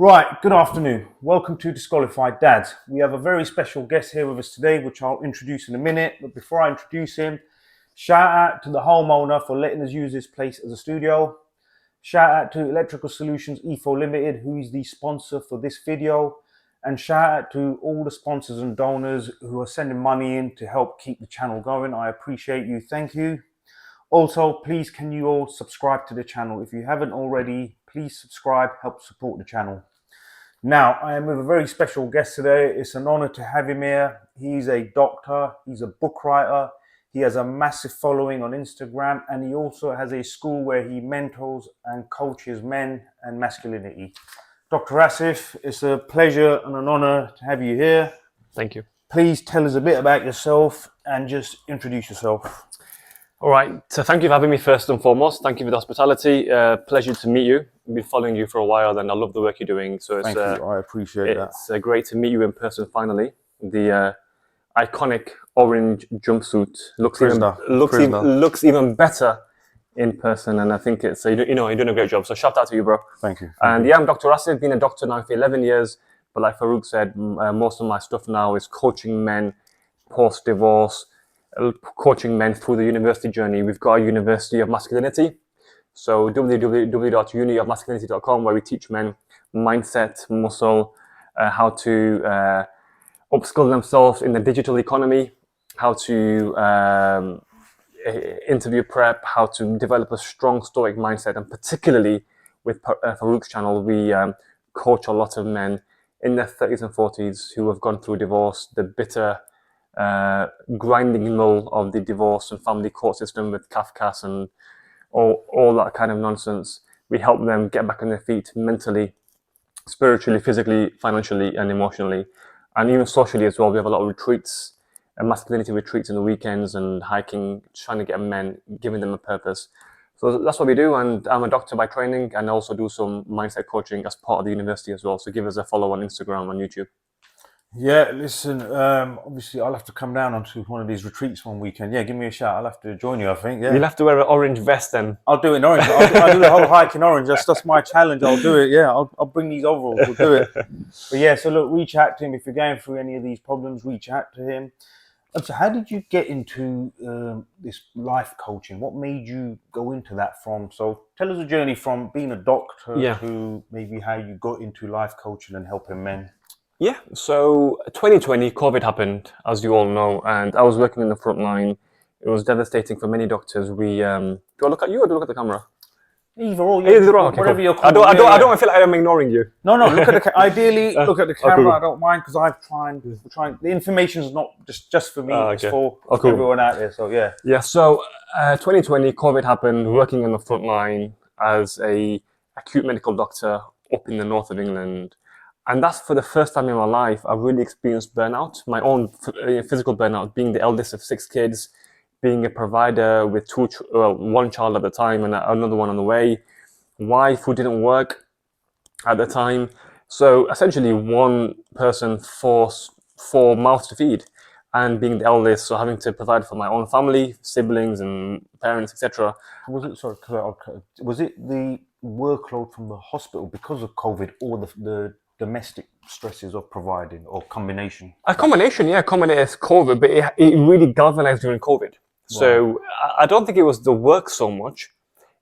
Right, good afternoon. Welcome to Disqualified Dads. We have a very special guest here with us today, which I'll introduce in a minute. But before I introduce him, shout out to the homeowner for letting us use this place as a studio. Shout out to Electrical Solutions EFO Limited, who is the sponsor for this video. And shout out to all the sponsors and donors who are sending money in to help keep the channel going. I appreciate you. Thank you. Also, please can you all subscribe to the channel. If you haven't already, please subscribe, help support the channel. Now, I am with a very special guest today. It's an honor to have him here. He's a doctor, he's a book writer, he has a massive following on Instagram, and he also has a school where he mentors and coaches men and masculinity. Dr. Asif, it's a pleasure and an honor to have you here. Thank you. Please tell us a bit about yourself and just introduce yourself. All right, so thank you for having me first and foremost. Thank you for the hospitality. Pleasure to meet you. I've been following you for a while and I love the work you're doing. So it's, Thank you, I appreciate that. It's great to meet you in person finally. The iconic orange jumpsuit looks even better in person, and I think it's, you're doing a great job. So shout out to you, bro. Thank you. And yeah, I'm Dr. Asif, been a doctor now for 11 years. But like Farouk said, most of my stuff now is coaching men post-divorce, coaching men through the university journey. We've got a University of Masculinity. So www.uniofmasculinity.com, where we teach men mindset, muscle, how to upskill themselves in the digital economy, how to interview prep, how to develop a strong stoic mindset. And particularly with Farouk's channel, we coach a lot of men in their 30s and 40s who have gone through divorce, the bitter grinding mill of the divorce and family court system with Kafkas and all that kind of nonsense. We help them get back on their feet mentally, spiritually, physically, financially, and emotionally, and even socially as well. We have a lot of retreats, masculinity retreats in the weekends, and hiking, trying to get men, giving them a purpose. So that's what we do, and I'm a doctor by training, and I also do some mindset coaching as part of the university as well. So give us a follow on Instagram and YouTube. Yeah, listen, obviously I'll have to come down onto one of these retreats one weekend. Yeah, give me a shout. I'll have to join you, I think. Yeah. You'll have to wear an orange vest then. I'll do it in orange. I'll do the whole hike in orange. That's my challenge. I'll do it. Yeah, I'll bring these overalls. We'll do it. But yeah, so look, reach out to him. If you're going through any of these problems, reach out to him. So how did you get into this life coaching? What made you go into that from? So tell us a journey from being a doctor to maybe how you got into life coaching and helping men. Yeah, so 2020, COVID happened, as you all know, and I was working in the front line. It was devastating for many doctors. We do I look at you or do I look at the camera? Either or, okay, whatever cool. you're I don't feel like I'm ignoring you. No, look at the ideally look at the camera. Cool. I don't mind because I've tried. The information's not just for me. It's for cool. everyone out there. So yeah. Yeah. So 2020, COVID happened. Working on the front line as a acute medical doctor up in the north of England. And that's for the first time in my life, I've really experienced burnout, my own physical burnout, being the eldest of 6 kids, being a provider with one child at the time and another one on the way, wife who didn't work at the time. So essentially one person for 4 mouths to feed, and being the eldest, so having to provide for my own family, siblings and parents, etc. Was it the workload from the hospital because of COVID, or the domestic stresses of providing, or combination? A combination, yeah, combination COVID, but it really galvanized during COVID. Wow. So I don't think it was the work so much.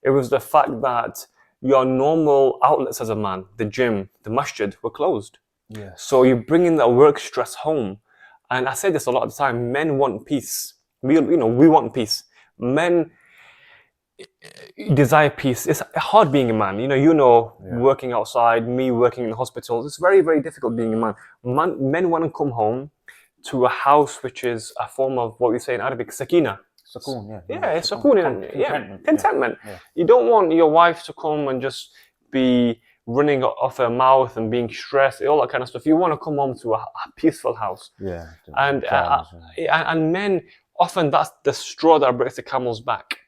It was the fact that your normal outlets as a man, the gym, the masjid, were closed. Yeah. So you bring in that work stress home. And I say this a lot of the time, men want peace. We want peace. Men desire peace. It's hard being a man. Working outside, me working in the hospitals. It's very, very difficult being a man. Men want to come home to a house which is a form of what we say in Arabic, sakina. Sakun, yeah. Yeah, it's sakun. Contentment. Yeah. You don't want your wife to come and just be running off her mouth and being stressed, all that kind of stuff. You want to come home to a peaceful house. Yeah. And men, often that's the straw that breaks the camel's back.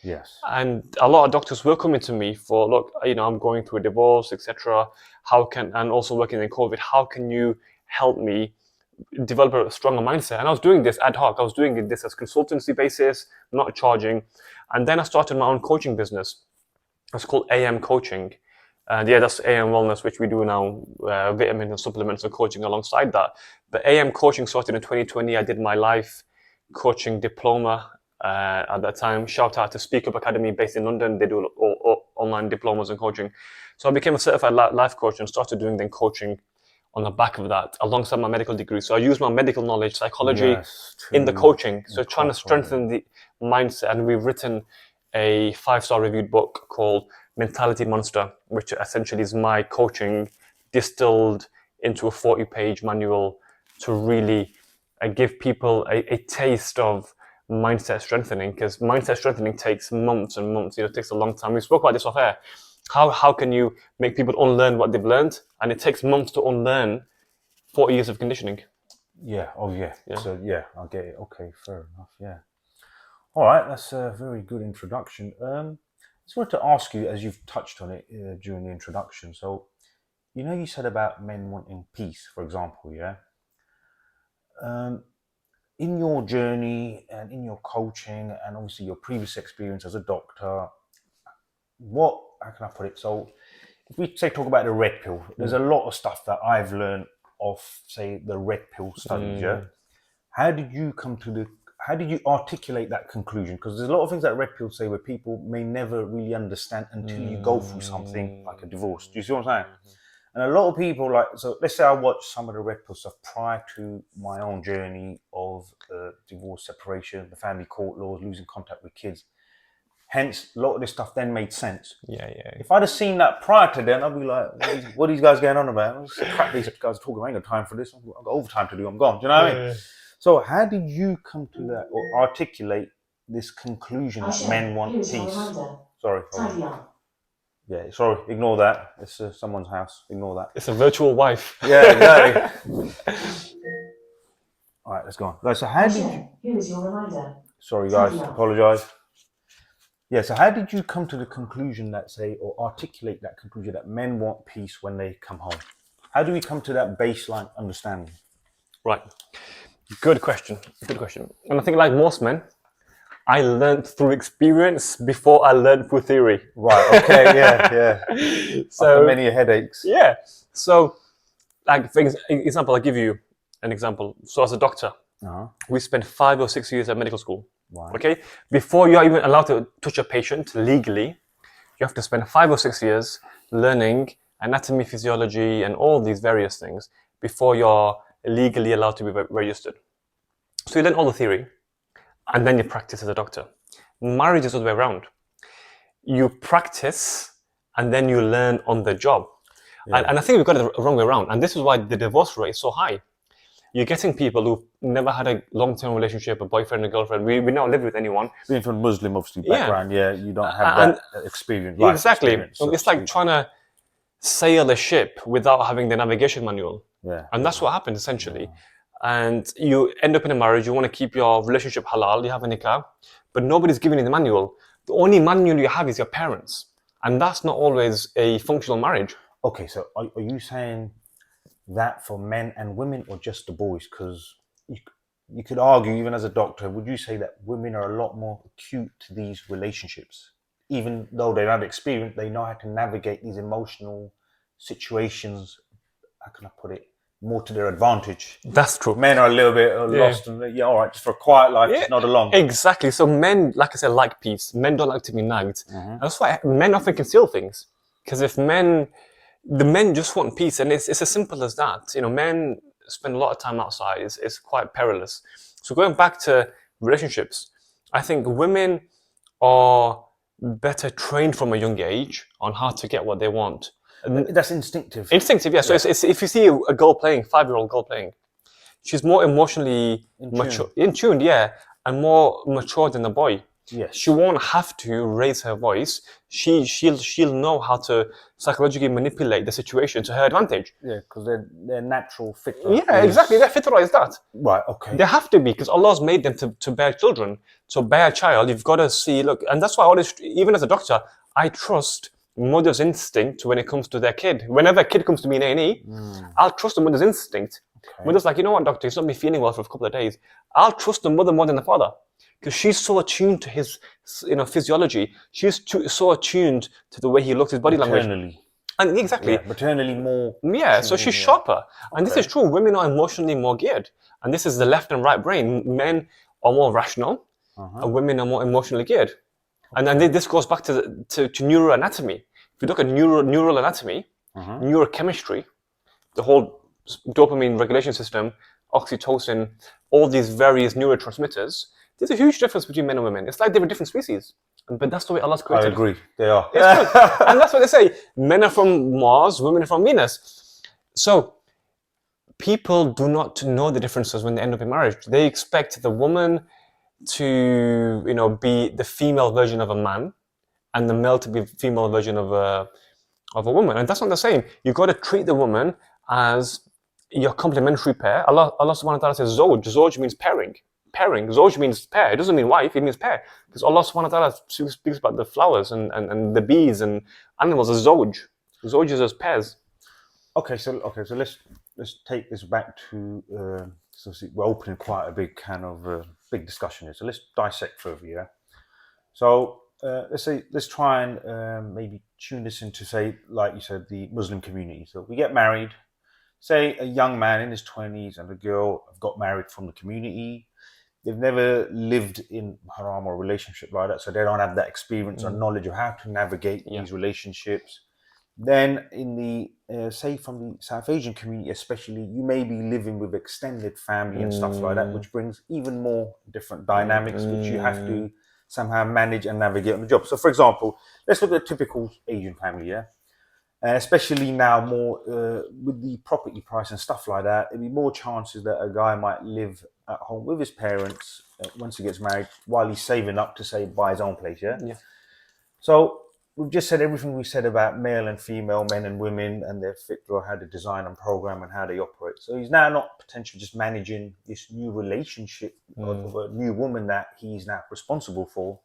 Yes. And a lot of doctors were coming to me for, look, I'm going through a divorce, etc. And also working in COVID, how can you help me develop a stronger mindset? And I was doing this ad hoc. I was doing this as consultancy basis, not charging. And then I started my own coaching business. It's called AM Coaching. And yeah, that's AM Wellness, which we do now, vitamins and supplements and coaching alongside that. But AM coaching started in 2020. I did my life coaching diploma at that time. Shout out to Speak Up Academy based in London. They do all online diplomas and coaching. So I became a certified life coach and started doing then coaching on the back of that alongside my medical degree. So I use my medical knowledge, psychology in the coaching. So trying to strengthen the mindset. And we've written a 5-star reviewed book called Mentality Monster, which essentially is my coaching distilled into a 40-page manual to really give people a taste of mindset strengthening, because mindset strengthening takes months and months. It takes a long time. We spoke about this off air. How can you make people unlearn what they've learned? And it takes months to unlearn 40 years of conditioning. Yeah. Oh, yeah. So, yeah, I get it. Okay, fair enough. Yeah. All right. That's a very good introduction. I just wanted to ask you, as you've touched on it during the introduction. So, you said about men wanting peace, for example, yeah? In your journey and in your coaching and obviously your previous experience as a doctor, how can I put it? So if we talk about the red pill, there's a lot of stuff that I've learned of, say, the red pill studies, yeah? How did you articulate that conclusion? Because there's a lot of things that red pills say where people may never really understand until you go through something like a divorce. Do you see what I'm saying? And a lot of people, so let's say I watched some of the red pill stuff prior to my own journey of divorce, separation, the family court laws, losing contact with kids. Hence, a lot of this stuff then made sense. Yeah. If I'd have seen that prior to then, I'd be like, what are these guys going on about? What's the crap these guys are talking? I ain't got time for this. I've got overtime to do. I'm gone. Do you know what I mean? So how did you come to that or articulate this conclusion that men want peace? Sorry. Yeah, sorry. Ignore that. It's someone's house. Ignore that. It's a virtual wife. Yeah, exactly. All right, let's go on. Guys, so how did you... Here is your reminder. Sorry, guys. Apologise. Yeah, so how did you come to the conclusion or articulate that conclusion that men want peace when they come home? How do we come to that baseline understanding? Right. Good question. And I think like most men, I learned through experience before I learned through theory. Right, okay, yeah. So after many headaches. Yeah. So, like, for example, I'll give you an example. So as a doctor, we spent 5 or 6 years at medical school. Right. Okay? Before you're even allowed to touch a patient legally, you have to spend 5 or 6 years learning anatomy, physiology, and all these various things before you're legally allowed to be registered. So you learn all the theory, and then you practice as a doctor. Marriage is the other way around. You practice, and then you learn on the job. Yeah. And I think we've got it the wrong way around. And this is why the divorce rate is so high. You're getting people who've never had a long-term relationship, a boyfriend, a girlfriend. We not live with anyone. Being from a Muslim, obviously, background, you don't have that experience. Exactly. Experience, so it's like trying to sail a ship without having the navigation manual. Yeah. And that's what happens, essentially. Yeah. And you end up in a marriage, you want to keep your relationship halal, you have a nikah, but nobody's giving you the manual. The only manual you have is your parents. And that's not always a functional marriage. Okay, so are you saying that for men and women or just the boys? Because you could argue, even as a doctor, would you say that women are a lot more acute to these relationships? Even though they don't have experience, they know how to navigate these emotional situations, how can I put it, more to their advantage. That's true. Men are a little bit lost and all right, just for a quiet life, just not along. Exactly. So men, like I said, like peace. Men don't like to be nagged. And that's why men often conceal things. Because the men just want peace, and it's as simple as that. Men spend a lot of time outside. It's quite perilous. So going back to relationships, I think women are better trained from a young age on how to get what they want. That's instinctive. Instinctive, yeah. So it's if you see a girl playing, 5-year-old girl playing, she's more emotionally mature, in tune, and more mature than the boy. Yes. She won't have to raise her voice. She'll know how to psychologically manipulate the situation to her advantage. Yeah, because their natural fitra. Yeah, exactly. Their fitra is that. Right. Okay. They have to be, because Allah's made them to bear children. So bear a child, you've got to see. Look, and that's why I always, even as a doctor, I trust mother's instinct when it comes to their kid. Whenever a kid comes to me in A&E, I'll trust the mother's instinct. Okay. Mother's like, you know what, doctor, he's not me feeling well for a couple of days. I'll trust the mother more than the father, because she's so attuned to his, physiology. She's so attuned to the way he looks, his body language. And exactly. Yeah, maternally more. Yeah, so she's sharper. And this is true. Women are emotionally more geared. And this is the left and right brain. Men are more rational, and women are more emotionally geared. And then this goes back to neuroanatomy. If you look at neural anatomy, neurochemistry, the whole dopamine regulation system, oxytocin, all these various neurotransmitters, there's a huge difference between men and women. It's like they're different species. But that's the way Allah's created. I agree, they are. It's true. And that's what they say. Men are from Mars, women are from Venus. So people do not know the differences when they end up in marriage. They expect the woman to, be the female version of a man, and the male to be the female version of a woman. And that's what they're saying. You've got to treat the woman as your complementary pair. Allah subhanahu wa ta'ala says Zawj. Zawj means pairing. Zawj means pair. It doesn't mean wife, it means pair. Because Allah subhanahu wa ta'ala speaks about the flowers and the bees and animals as Zawj. Zawj is as pairs. Okay, so let's take this back to so we're opening quite a big kind of big discussion here. So let's dissect further, yeah. So let's try and maybe tune this into, say, like you said, the Muslim community. So we get married, say a young man in his 20s and a girl have got married from the community. They've never lived in haram or a relationship like that, so they don't have that experience or knowledge of how to navigate these relationships. Then in the, say from the South Asian community especially, you may be living with extended family and stuff like that, which brings even more different dynamics, which you have to somehow manage and navigate on the job. So for example, let's look at a typical Asian family, yeah? Especially now more with the property price and stuff like that, there'd be more chances that a guy might live at home with his parents once he gets married while he's saving up to, say, buy his own place, yeah? So we've just said everything we said about male and female, men and women, and their fitra, how to design and program and how they operate. So he's now not potentially just managing this new relationship of a new woman that he's now responsible for.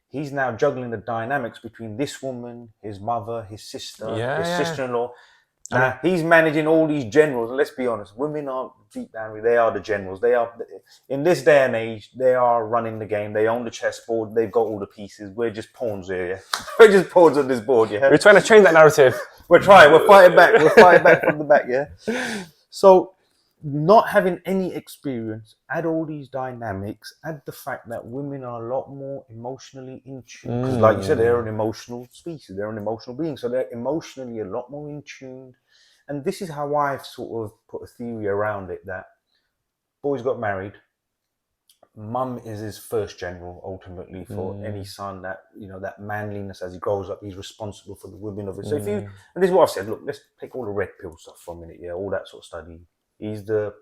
He's now juggling the dynamics between this woman, his mother, his sister, his sister-in-law. Now, he's managing all these generals. And let's be honest, women are deep down, they are the generals. They are, in this day and age, they are running the game. They own the chessboard. They've got all the pieces. We're just pawns here, yeah? We're just pawns on this board, yeah? We're trying to change that narrative. We're trying. We're fighting back. We're fighting back from the back, yeah? So, not having any experience, add all these dynamics, add the fact that women are a lot more emotionally in tune. Because like you said, they're an emotional species, they're an emotional being. So they're emotionally a lot more in tune. And this is how I've sort of put a theory around it, that boys got married, mum is his first general ultimately for any son, that, that manliness as he grows up, he's responsible for the women of it. So if you, and this is what I've said, look, let's take all the red pill stuff for a minute, yeah, all that sort of study. He's to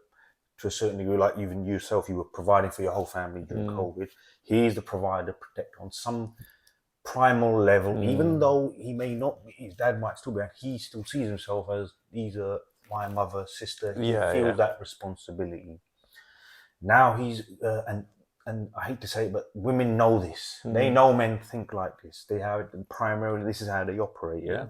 a certain degree, like even yourself, you were providing for your whole family during COVID. He's the provider, protector on some primal level, even though he may not be, his dad might still be, he still sees himself as, these are my mother, sister. He feels that responsibility. Now he's, and I hate to say it, but women know this. They know men think like this. They have, primarily, this is how they operate, yeah?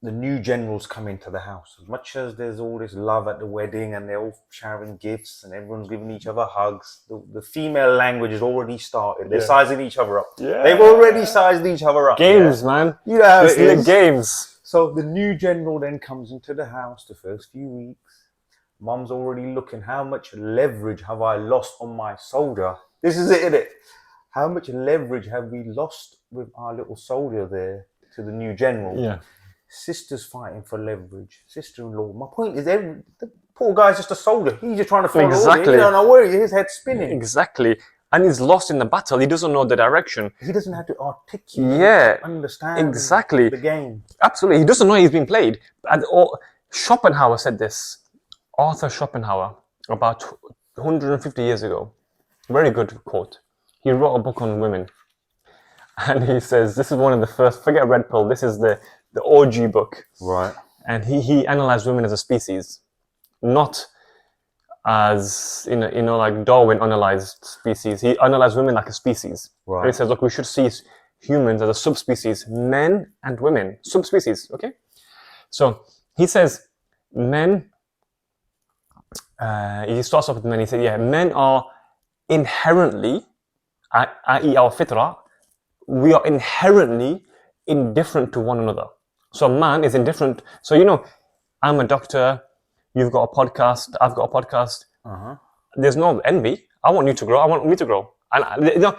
The new generals come into the house. As much as there's all this love at the wedding and they're all sharing gifts and everyone's giving each other hugs, the female language has already started. They're sizing each other up. They've already sized each other up. Games, man. You know how it is. Games. So the new general then comes into the house the first few weeks. Mum's already looking, how much leverage have I lost on my soldier? This is it, isn't it? How much leverage have we lost with our little soldier there to the new general? Yeah. Sisters fighting for leverage. Sister-in-law. My point is, the poor guy's just a soldier. He's just trying to follow order. He don't know where his head's spinning. Exactly. And he's lost in the battle. He doesn't know the direction. He doesn't have to articulate, understand the game. Absolutely. He doesn't know he's being played. And Schopenhauer said this. Arthur Schopenhauer, about 150 years ago. Very good quote. He wrote a book on women. And he says, this is one of the first, forget Red Pill, this is the OG book. Right. And he analyzed women as a species, not as, like Darwin analyzed species. He analyzed women like a species. Right. And he says, look, we should see humans as a subspecies, men and women, subspecies, okay? So he says, men, he starts off with men, he said, men are inherently, i.e. our fitra, we are inherently indifferent to one another. So a man is indifferent. So, you know, I'm a doctor, you've got a podcast, I've got a podcast. There's no envy. I want you to grow, I want me to grow. And you know,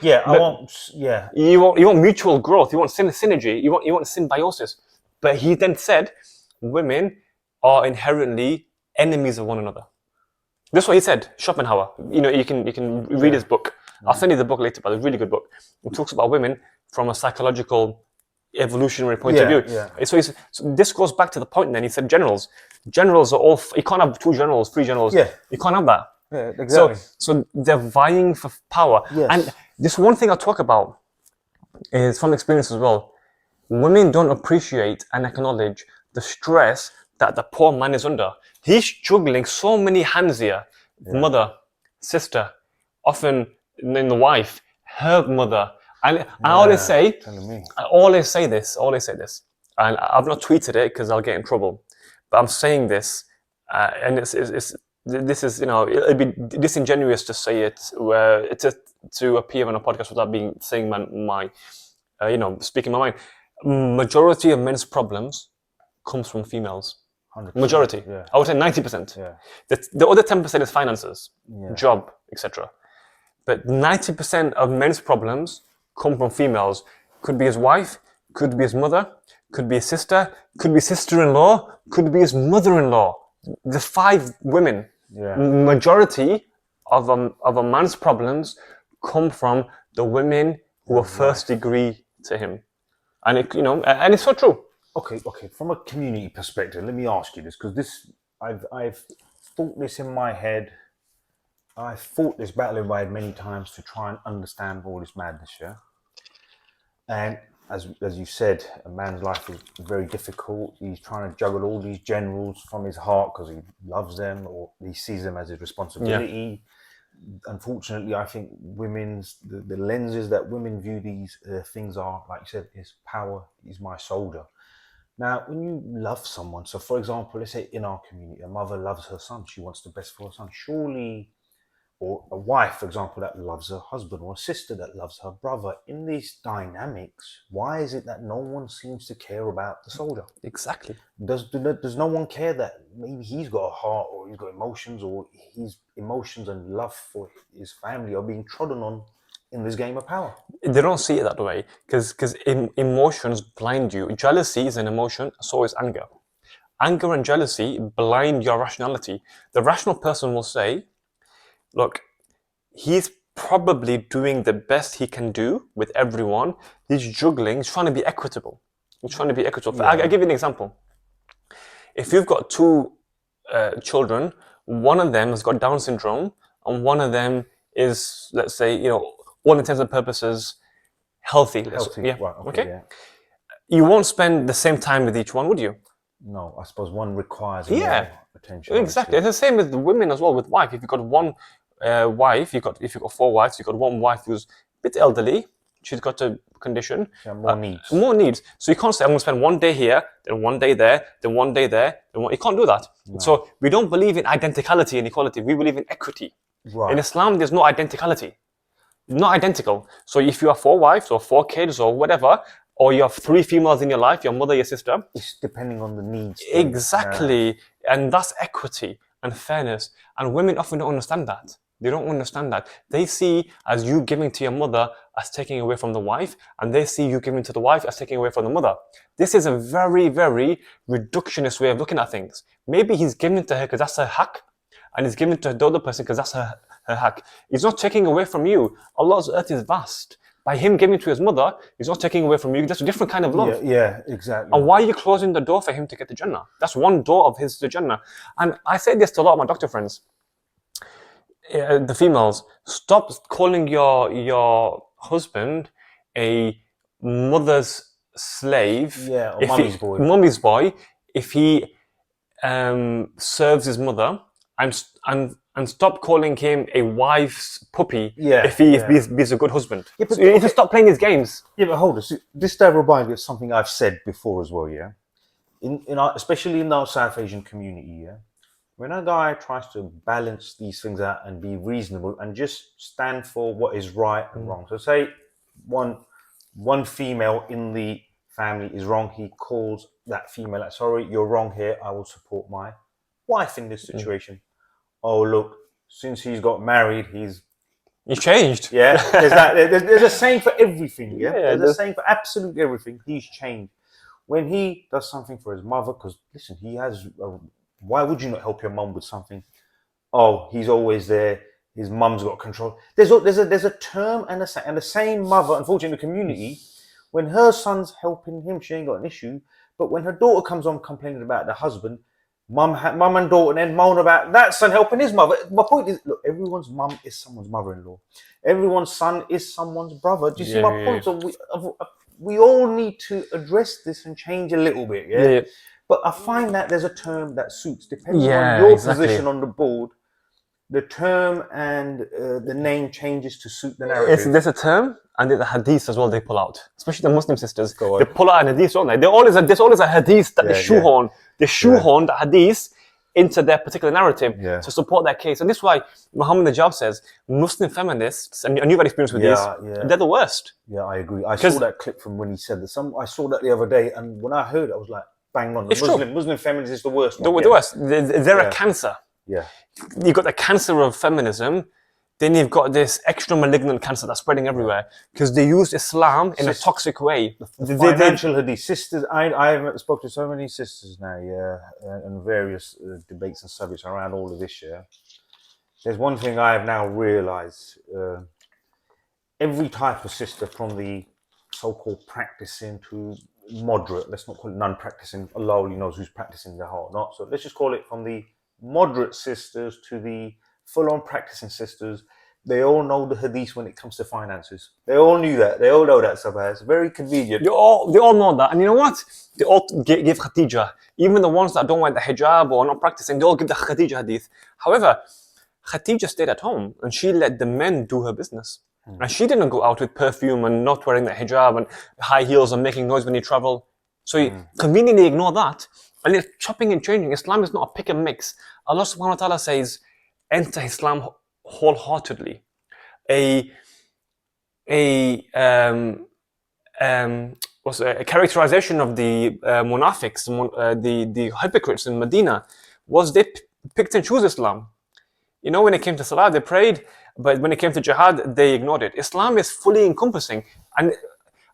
you want mutual growth, you want synergy, you want symbiosis. But he then said, women are inherently enemies of one another. That's what he said, Schopenhauer. You know, you can read his book. I'll send you the book later, but it's a really good book. It talks about women from a psychological, evolutionary point of view. So this goes back to the point then. He said generals. Generals are all, you can't have 2 generals, 3 generals. You can't have that. Yeah, exactly. So they're vying for power. And this one thing I'll talk about is from experience as well. Women don't appreciate and acknowledge the stress that the poor man is under. He's juggling so many hands here. Mother, sister, often in the wife, her mother. And I always say this, and I've not tweeted it because I'll get in trouble, but I'm saying this, and this is, you know, it'd be disingenuous to say it, to appear on a podcast without saying my speaking my mind. Majority of men's problems comes from females. 100%, majority. I would say 90%. The other 10% is finances, job, etc. But 90% of men's problems come from females. Could be his wife, could be his mother, could be his sister, could be sister-in-law, could be his mother-in-law. The 5 women. Majority of a man's problems come from the women who are first degree to him. And and it's so true. Okay. From a community perspective, let me ask you this, because I've thought this in my head. I've fought this battle in my head many times to try and understand all this madness, And as you said, a man's life is very difficult. He's trying to juggle all these generals from his heart because he loves them or he sees them as his responsibility. Unfortunately, I think the lenses that women view these things are, like you said, is power is my soldier. Now, when you love someone, so for example, let's say in our community, a mother loves her son, she wants the best for her son. Surely, or a wife, for example, that loves her husband, or a sister that loves her brother. In these dynamics, why is it that no one seems to care about the soldier? Exactly. Does no one care that maybe he's got a heart, or he's got emotions, or his emotions and love for his family are being trodden on in this game of power? They don't see it that way because emotions blind you. Jealousy is an emotion, so is anger. Anger and jealousy blind your rationality. The rational person will say, look, he's probably doing the best he can do with everyone. He's juggling. He's trying to be equitable. I'll give you an example. If you've got 2 children, one of them has got Down syndrome, and one of them is, let's say, all intents and purposes, healthy. You won't spend the same time with each one, would you? No, I suppose one requires more attention. Exactly. It's the same with the women as well, with wife. If you've got one wife, if you've got 4 wives, you've got one wife who's a bit elderly, she's got a condition. More needs. So you can't say, I'm going to spend 1 day here, then 1 day there, then 1 day there. You can't do that. No. So we don't believe in identicality and equality. We believe in equity. Right. In Islam, there's no identicality. Not identical. So if you have 4 wives or 4 kids or whatever, or you have 3 females in your life, your mother, your sister. It's depending on the needs. Exactly. And that's equity and fairness. And women often don't understand that. They don't understand that. They see as you giving to your mother as taking away from the wife, and they see you giving to the wife as taking away from the mother. This is a very, very reductionist way of looking at things. Maybe he's giving to her because that's her hack, and he's giving to the other person because that's her hack. He's not taking away from you. Allah's earth is vast. By him giving to his mother, he's not taking away from you. That's a different kind of love. Yeah, exactly. And why are you closing the door for him to get to Jannah? That's one door of his to Jannah. And I say this to a lot of my doctor friends. The females, stop calling your husband a mother's slave. Yeah, or mummy's boy. If he serves his mother, and stop calling him a wife's puppy if he's a good husband. Yeah, but, so you need to stop playing his games. Yeah, but hold on. So this reminds me of something I've said before as well, especially in our South Asian community, when a guy tries to balance these things out and be reasonable and just stand for what is right and wrong. So say one female in the family is wrong, he calls that female, like, sorry, you're wrong here. I will support my wife in this situation. Oh, look, since he's got married, he's changed. yeah. There's a saying for everything. Yeah, Yeah, there's a saying for absolutely everything. He's changed. When he does something for his mother, because listen, he has. Why would you not help your mum with something? Oh, he's always there. His mum's got control. There's a term and the same mother, unfortunately, in the community, when her son's helping him, she ain't got an issue. But when her daughter comes on complaining about the husband, mum and daughter then moan about that son helping his mother. My point is, look, everyone's mum is someone's mother-in-law. Everyone's son is someone's brother. Do you see my point? So we all need to address this and change a little bit. Yeah. But I find that there's a term that suits, depending on your position on the board. The term and the name changes to suit the narrative. There's a term, and there's a hadith as well they pull out. Especially the Muslim sisters. They pull out an hadith, don't they? There's always a hadith that they shoehorn. They shoehorn the hadith into their particular narrative to support their case. And this is why Muhammad Najab says Muslim feminists, and you've had experience with these, they're the worst. Yeah, I agree. I saw that clip from when he said that. I saw that the other day, and when I heard it, I was like, bang on. Muslim feminists is the worst one. The worst. They're a cancer. Yeah. You've got the cancer of feminism, then you've got this extra malignant cancer that's spreading everywhere because they use Islam in a toxic way. The financial hadith. Sisters, I've spoken to so many sisters now, and various debates and subjects around all of this, There's one thing I have now realised. Every type of sister, from the so-called practicing to moderate, let's not call it non-practicing, Allah only knows who's practicing their heart, not. So let's just call it from the moderate sisters to the full-on practicing sisters, they all know the hadith when it comes to finances. They all knew that. They all know that, Sabah. It's very convenient. They all know that. And you know what? They all give Khadija. Even the ones that don't wear the hijab or not practicing, they all give the Khadija hadith. However, Khadija stayed at home and she let the men do her business. And she didn't go out with perfume and not wearing the hijab and high heels and making noise when you travel. So you conveniently ignore that. And it's chopping and changing. Islam is not a pick and mix. Allah subhanahu wa ta'ala says, enter Islam wholeheartedly. A characterization of the munafiqs, the hypocrites in Medina, was they picked and chose Islam. You know, when it came to Salah, they prayed, but when it came to jihad, they ignored it. Islam is fully encompassing. And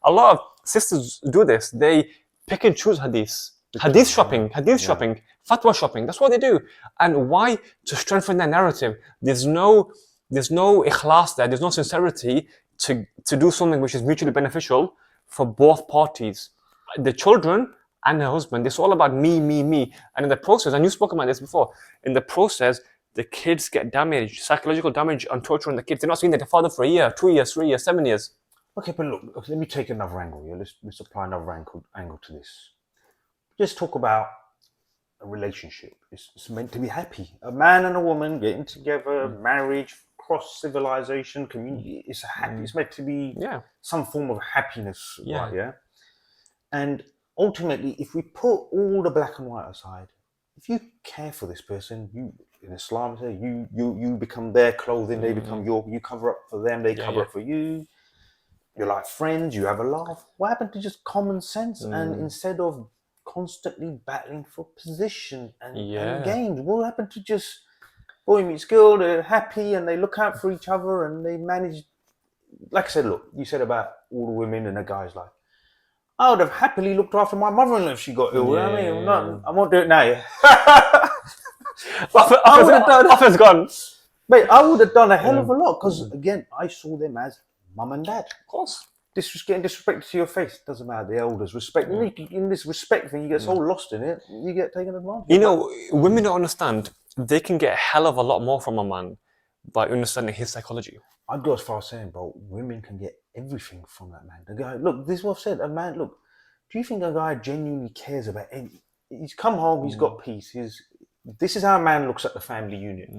a lot of sisters do this. They pick and choose hadiths. Hadith shopping, fatwa shopping. That's what they do. And why? To strengthen their narrative. There's no ikhlas there. There's no sincerity to do something which is mutually beneficial for both parties. The children and her husband. It's all about me. And in the process, and you spoke about this before, in the process, the kids get damaged, psychological damage and torturing the kids. They're not seeing their father for a year, 2 years, 3 years, 7 years. Okay, but look, let me take another angle here. Let's apply another angle to this. Just talk about a relationship. It's meant to be happy. A man and a woman getting together, marriage, cross civilization, community. It's happy. It's meant to be some form of happiness, right? Yeah. And ultimately, if we put all the black and white aside, if you care for this person, you in Islam say you become their clothing, they become you cover up for them, they cover up for you. You're like friends. You have a laugh. What happened to just common sense? And instead of constantly battling for position and gains, what happened to just boy meets girl? They're happy and they look out for each other and they manage. Like I said, look, you said about all the women and the guys. Like, I would have happily looked after my mother-in-law if she got ill. I mean, I won't do it now. Offer's gone. Mate, I would have done a hell of a lot because again, I saw them as mum and dad. Of course. Getting disrespected to your face doesn't matter. The elders respect. In this respect thing, you get so lost in it, you get taken advantage. You know, women don't understand. They can get a hell of a lot more from a man by understanding his psychology. I'd go as far as saying, bro, women can get everything from that man. The guy, look, this is what I've said. A man, look, do you think a guy genuinely cares about anything? He's come home, he's got peace. This is how a man looks at the family unit.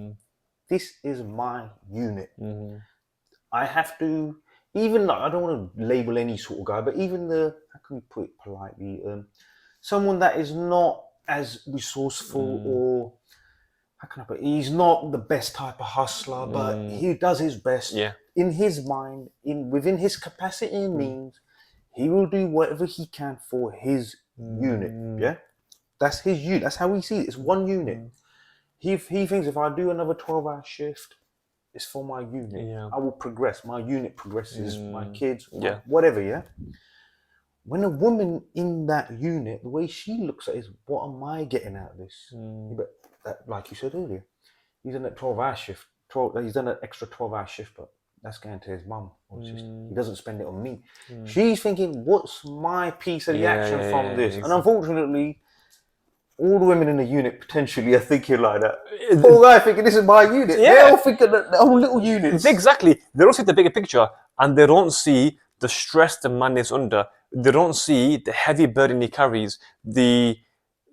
This is my unit. I have to. Even like, I don't want to label any sort of guy, but even how can we put it politely? Someone that is not as resourceful or how can I put it? He's not the best type of hustler, but he does his best in his mind, within his capacity and means. He will do whatever he can for his unit. Yeah, that's his unit. That's how we see it. It's one unit. He thinks if I do another 12-hour shift, it's for my unit. Yeah. I will progress. My unit progresses. My kids, Yeah. whatever. Yeah. When a woman in that unit, the way she looks at it is, what am I getting out of this? But that, like you said earlier, he's done that 12-hour shift. He's done an extra 12-hour shift, but that's going to his mum or sister. He doesn't spend it on me. She's thinking, what's my piece of the action from this? Exactly. And unfortunately, all the women in the unit potentially are thinking like that. Poor guy thinking, this is my unit. Yeah. They're all thinking that their own little units. Exactly. They don't see the bigger picture, and they don't see the stress the man is under. They don't see the heavy burden he carries, the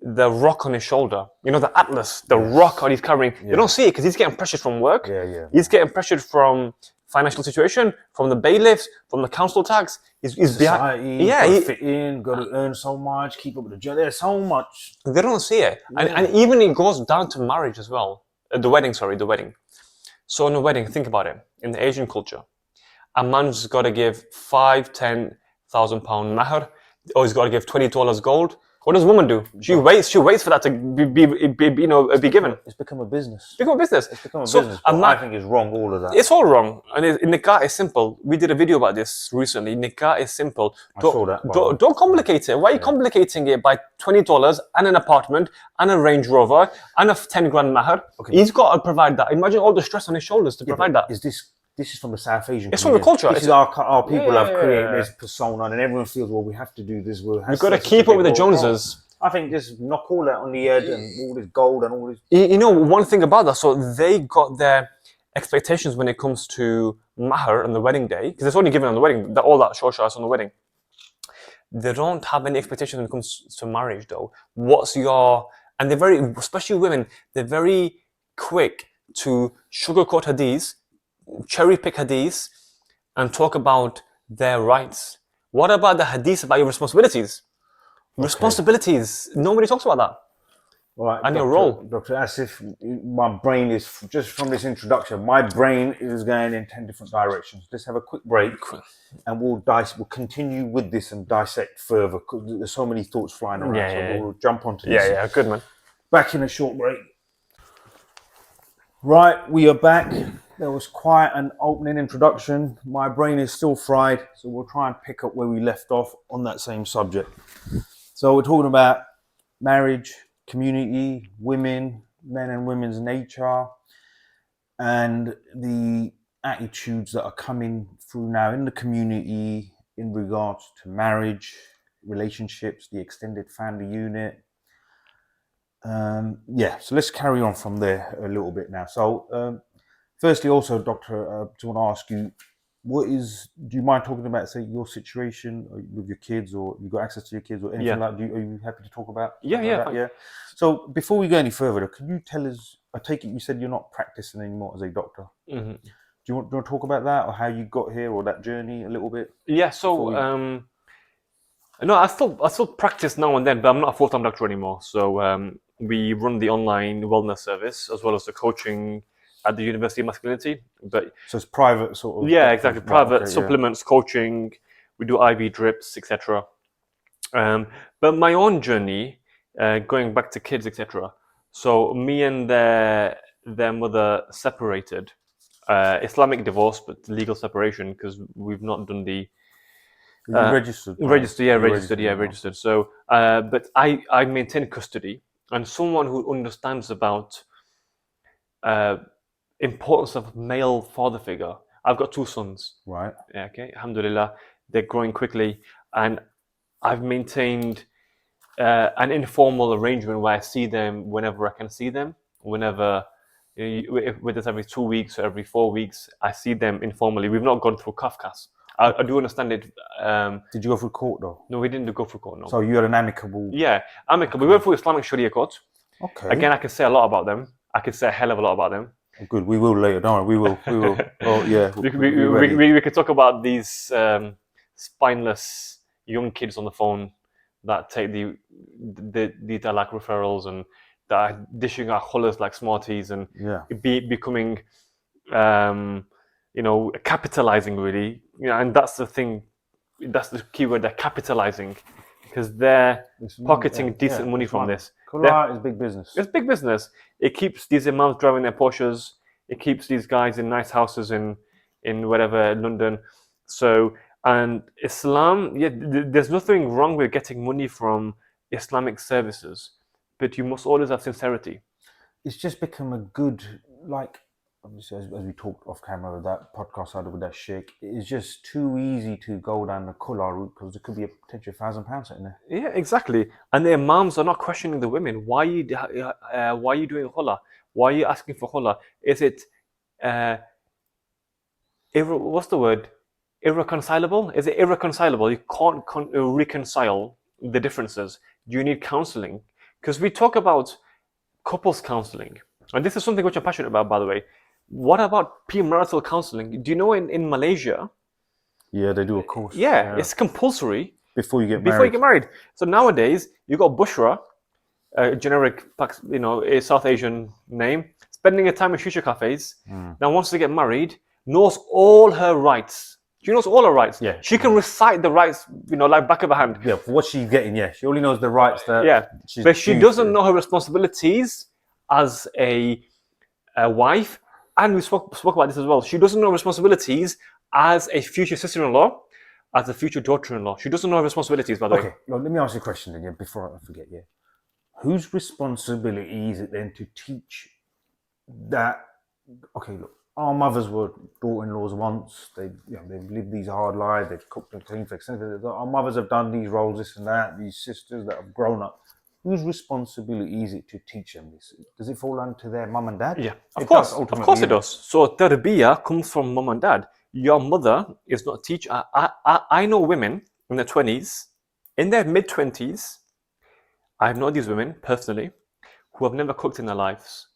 rock on his shoulder. You know, the atlas, the rock on he's carrying. They don't see it because he's getting pressured from work. Yeah. He's getting pressured from financial situation, from the bailiffs, from the council tax. He's Society, behind. got to fit in, got to earn so much, keep up with the job. There's so much. They don't see it. And even it goes down to marriage as well. The wedding. So in a wedding, think about it. In the Asian culture, a man's got to give £5,000-10,000 mahr, or he's got to give $20 gold. What does a woman do? She waits for that to be given. It's become a business. It's become a business. Business. I think it's wrong, all of that. It's all wrong. And nikah is simple. We did a video about this recently. Nikah is simple. I saw that. Don't complicate it. Why are you complicating it by $20 and an apartment and a Range Rover and a 10 grand mahr? Okay. He's got to provide that. Imagine all the stress on his shoulders to provide that. This is from the South Asian It's community. from the culture. This is our people have created this persona, and everyone feels, well, we have to do this. We've got to keep up with the Joneses. I think just knock all that on the head and all this gold and all this. You know, one thing about that, so they got their expectations when it comes to mahr on the wedding day, because it's only given on the wedding, all that shosha is on the wedding. They don't have any expectations when it comes to marriage, though. And they're very, especially women, they're very quick to sugarcoat hadiths, cherry pick hadiths, and talk about their rights. What about the hadiths about your responsibilities? Responsibilities. Nobody talks about that. All right, and your role. Dr. Asif, my brain is, just from this introduction, my brain is going in 10 different directions. Let's have a quick break and we'll continue with this and dissect further, because there's so many thoughts flying around. We'll jump onto this. Yeah, good man. Back in a short break. Right, we are back. There was quite an opening introduction. My brain is still fried, so we'll try and pick up where we left off on that same subject. So we're talking about marriage, community, women, men and women's nature, and the attitudes that are coming through now in the community in regards to marriage, relationships, the extended family unit. So let's carry on from there a little bit now. So firstly, also, Doctor, I want to ask you, do you mind talking about, say, your situation with your kids, or you got access to your kids, or anything like that? Are you happy to talk about? Yeah. So before we go any further, can you tell us, I take it you said you're not practicing anymore as a doctor. Mm-hmm. Do you want to talk about that, or how you got here, or that journey a little bit? Yeah, so, no, I still practice now and then, but I'm not a full-time doctor anymore. So we run the online wellness service, as well as the coaching at the University of Masculinity. So it's private sort of? Yeah, exactly. Private supplements, coaching. We do IV drips, etc. But my own journey, going back to kids, etc. So me and their mother separated. Islamic divorce, but legal separation, because we've not done the... registered? Registered. So, but I maintain custody, and someone who understands about importance of male father figure. I've got 2 sons. Right. Okay. Alhamdulillah, they're growing quickly, and I've maintained an informal arrangement where I see them whenever I can see them. Whenever, whether it's every 2 weeks or every 4 weeks, I see them informally. We've not gone through Kafkas. I do understand it. Did you go through court though? No, we didn't go through court. No. So you had an amicable? Yeah, amicable. We went through Islamic Sharia court. Okay. Again, I can say a lot about them. I could say a hell of a lot about them. Good. We will later. Don't worry. We will. Oh yeah. We could talk about these spineless young kids on the phone that take the talaq referrals and that are dishing out colours like Smarties and becoming capitalizing really. And that's the thing. That's the key word. They're capitalizing. because they're It's pocketing decent money it's from money. this. Kula is big business. It's big business. It keeps these imams driving their Porsches. It keeps these guys in nice houses in whatever, London. So, and Islam, there's nothing wrong with getting money from Islamic services, but you must always have sincerity. It's just become a good, like, obviously, as we talked off camera with that podcast I did with that sheikh, it's just too easy to go down the Kula route because there could be a potential £1,000 sitting there. Yeah, exactly. And the imams are not questioning the women. Why are you doing khula? Why are you asking for khula? Is it what's the word? Irreconcilable? Is it irreconcilable? You can't reconcile the differences. You need counseling. Because we talk about couples counseling, and this is something which I'm passionate about, by the way. What about premarital counseling? Do you know in Malaysia? Yeah, they do a course. Yeah, it's compulsory before you get married. before you get married. So nowadays, you got Bushra, a generic, a South Asian name, spending her time in shisha cafes. Now, once they get married, knows all her rights. She knows all her rights. Yeah. She can recite the rights, like back of her hand. Yeah, for what she's getting, she only knows the rights that. Yeah, she's but she due doesn't to. know her responsibilities as a wife. And we spoke about this as well. She doesn't know responsibilities as a future sister-in-law, as a future daughter-in-law. She doesn't know her responsibilities, by the way. Okay, well, let me ask you a question then, before I forget. Whose responsibility is it then to teach that? Okay, look, our mothers were daughter-in-laws once. They've lived these hard lives. They've cooked and cleaned for extended. Our mothers have done these roles, this and that. These sisters that have grown up. Whose responsibility is it to teach them this? Does it fall onto their mum and dad? Yeah, of course it does. So tarbiyah comes from mum and dad. Your mother is not a teacher. I know women in their 20s, in their mid-20s, I know these women personally who have never cooked in their lives.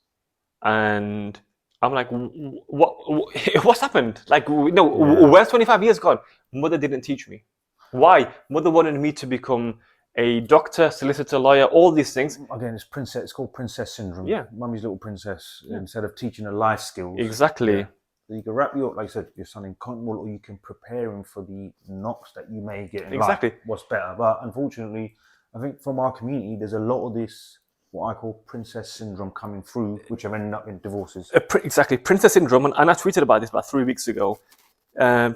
And I'm like, what's happened? Like, where's 25 years gone? Mother didn't teach me. Why? Mother wanted me to become a doctor, solicitor, lawyer, all these things. Again, it's called princess syndrome. Yeah. Mummy's little princess, instead of teaching her life skills. Exactly. Yeah. So you can wrap you up, like I said, your son in cotton wool, or you can prepare him for the knocks that you may get in life. What's better? But unfortunately, I think from our community, there's a lot of this, what I call princess syndrome coming through, which have ended up in divorces. Exactly. Princess syndrome, and I tweeted about this about 3 weeks ago.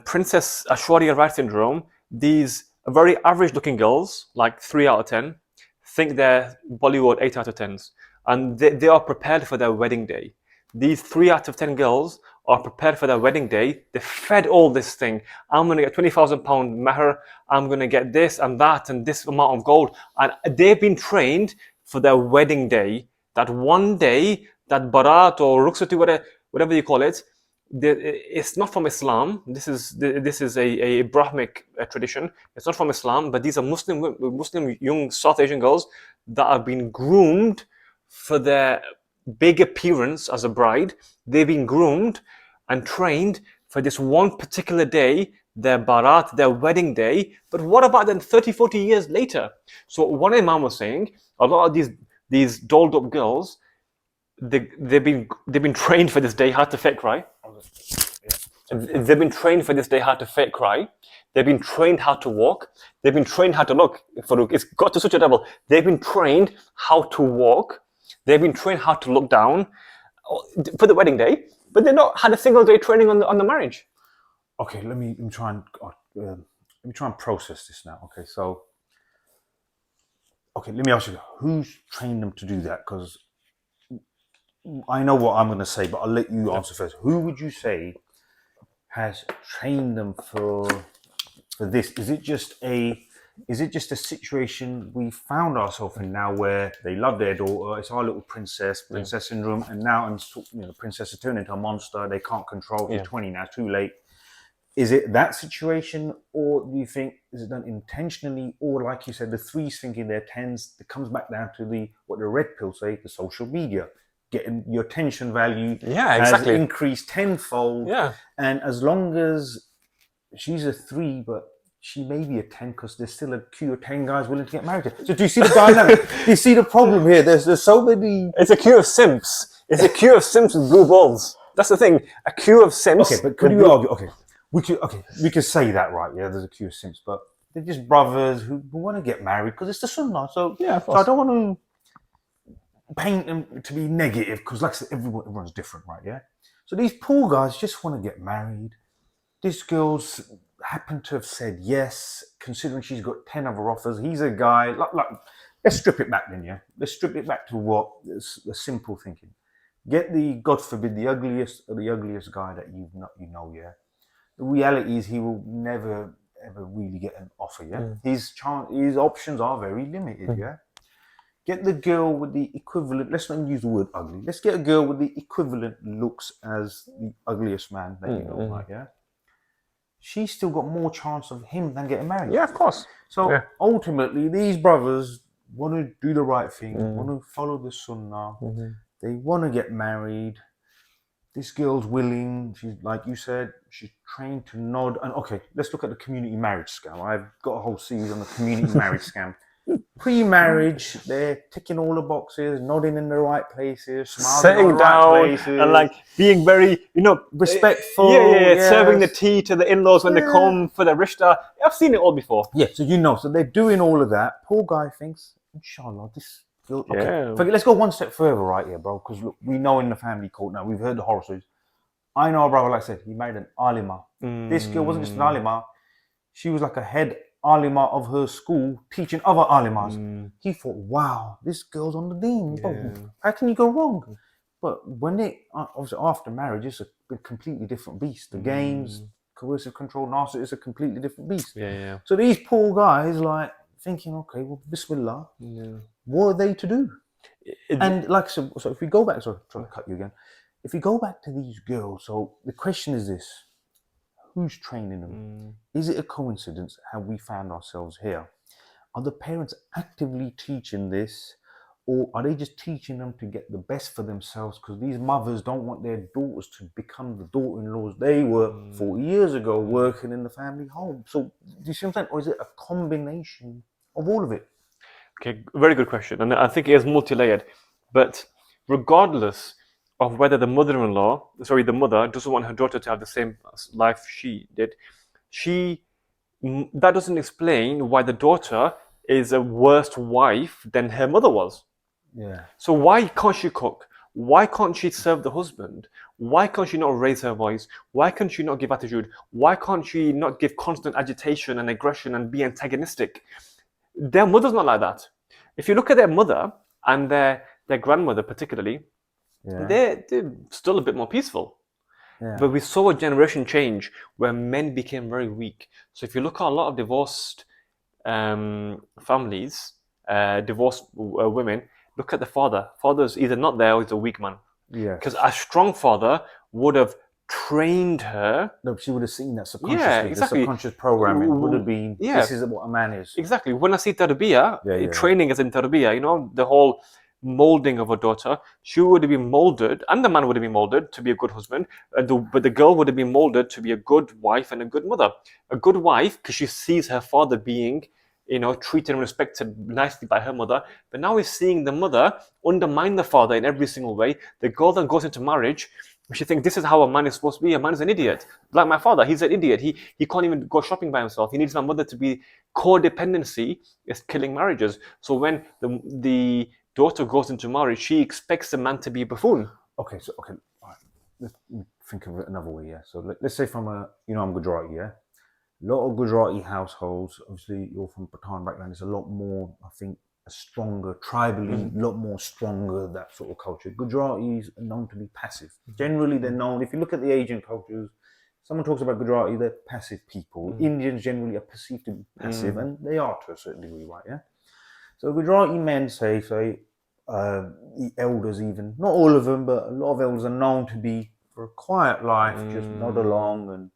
Princess Ashwarya Rai syndrome, these very average looking girls, like 3 out of 10, think they're Bollywood 8 out of 10s. And they are prepared for their wedding day. These 3 out of 10 girls are prepared for their wedding day. They're fed all this thing. I'm going to get £20,000 meher. I'm going to get this and that and this amount of gold. And they've been trained for their wedding day. That one day, that barat or rukhsati, whatever you call it, it's not from Islam. This is a Brahmic tradition. It's not from Islam, but these are Muslim young South Asian girls that have been groomed for their big appearance as a bride. They've been groomed and trained for this one particular day, their barat, their wedding day. But what about then 30, 40 years later? So one imam was saying, a lot of these dolled up girls, they've been trained for this day how to fake cry. They've been trained for this day how to fake cry. They've been trained how to walk. They've been trained how to look. It's got to such a level. They've been trained how to walk. They've been trained how to look down for the wedding day, but they've not had a single day training on the marriage. Okay, let me try and process this now. Okay, so let me ask you, who's trained them to do that? Because I know what I'm going to say, but I'll let you answer first. Who would you say has trained them for this? Is it just a situation we found ourselves in now where they love their daughter, it's our little princess syndrome, and now the princess has turned into a monster, they can't control, she's 20 now, too late. Is it that situation, or do you think is it done intentionally, or like you said, the threes thinking they're tens? It comes back down to what the red pill say, the social media. Getting your attention value has increased tenfold. Yeah. And as long as she's a 3, but she may be a 10 because there's still a queue of 10 guys willing to get married to her. So do you see the dynamic? Do you see the problem here? There's so many... It's a queue of simps. It's a queue of simps with blue balls. That's the thing. A queue of simps. Okay, but could you argue... Okay, we could say that, right? Yeah, there's a queue of simps, but They're just brothers who want to get married because it's the sunnah. So, Yeah, of so I course. don't want to paint them to be negative because, like I said, everyone's different, right? Yeah. So these poor guys just want to get married. This girl's happened to have said yes, considering she's got 10 other offers. He's a guy. Like, let's strip it back then, yeah. Let's strip it back to what the simple thinking. Get the, God forbid, the ugliest guy that you know, yeah. The reality is he will never ever really get an offer, yeah. His options are very limited, yeah. Get the girl with the equivalent. Let's not use the word ugly. Let's get a girl with the equivalent looks as the ugliest man that you know, right? Yeah. She's still got more chance of him than getting married. Yeah, of course. So Yeah. ultimately, these brothers want to do the right thing, want to follow the sunnah. They want to get married. This girl's willing. She's, like you said, she's trained to nod. And okay, let's look at the community marriage scam. I've got a whole series on the community marriage scam. Pre-marriage, they're ticking all the boxes, nodding in the right places, smiling in the right places, and like being very, respectful. Yeah, serving the tea to the in-laws when they come for the rishta. I've seen it all before. Yeah, so so they're doing all of that. Poor guy thinks, inshallah, this girl. Okay, Yeah. let's go one step further, right here, bro. Because look, we know in the family court now, we've heard the horror stories. I know a brother, like I said, he married an alima. This girl wasn't just an alima; she was like a head alima of her school, teaching other alimas. He thought, wow, this girl's on the deen. How can you go wrong? But when obviously after marriage, it's a completely different beast. The games, coercive control, narcissism is a completely different beast. Yeah. So these poor guys, like, thinking, okay, well, Bismillah, what are they to do? And like, so if we go back, sorry, trying to cut you again. If we go back to these girls, so the question is this: who's training them? Is it a coincidence how we found ourselves here? Are the parents actively teaching this, or are they just teaching them to get the best for themselves? Because these mothers don't want their daughters to become the daughter-in-laws they were 40 years ago, working in the family home. So do you see what I'm saying? Or is it a combination of all of it? Okay, very good question. And I think it is multi-layered. But regardless of whether the mother doesn't want her daughter to have the same life she did, that doesn't explain why the daughter is a worse wife than her mother was. Yeah. So why can't she cook? Why can't she serve the husband? Why can't she not raise her voice? Why can't she not give attitude? Why can't she not give constant agitation and aggression and be antagonistic? Their mother's not like that. If you look at their mother and their grandmother particularly, they're still a bit more peaceful. Yeah. But we saw a generation change where men became very weak. So if you look at a lot of divorced families, divorced women, look at the father. Father's either not there or he's a weak man. Yeah. Because a strong father would have trained her. No, she would have seen that subconsciously. Yeah, exactly. The subconscious programming would have been, this is what a man is. Exactly. When I see tarbiyah, training as in tarbiyah, the whole molding of a daughter, she would have been molded, and the man would have been molded to be a good husband, but the girl would have been molded to be a good wife and a good mother. A good wife, because she sees her father being, treated and respected nicely by her mother, but now he's seeing the mother undermine the father in every single way. The girl then goes into marriage, she thinks this is how a man is supposed to be. A man is an idiot. Like my father, he's an idiot. He can't even go shopping by himself. He needs my mother to be. Codependency is killing marriages. So when the daughter goes into marriage, she expects the man to be a buffoon. Okay, all right. Let's think of it another way, yeah. So let's say from I'm Gujarati, yeah. A lot of Gujarati households, obviously you're from Pathan background, it's a lot more, I think, a stronger, tribally, a lot more stronger, that sort of culture. Gujaratis are known to be passive. Generally, they're known, if you look at the Asian cultures, someone talks about Gujarati, they're passive people. Indians generally are perceived to be passive, and they are to a certain degree, right, yeah? So Gujarati men say, the elders even, not all of them, but a lot of elders are known to be, for a quiet life, just nod along and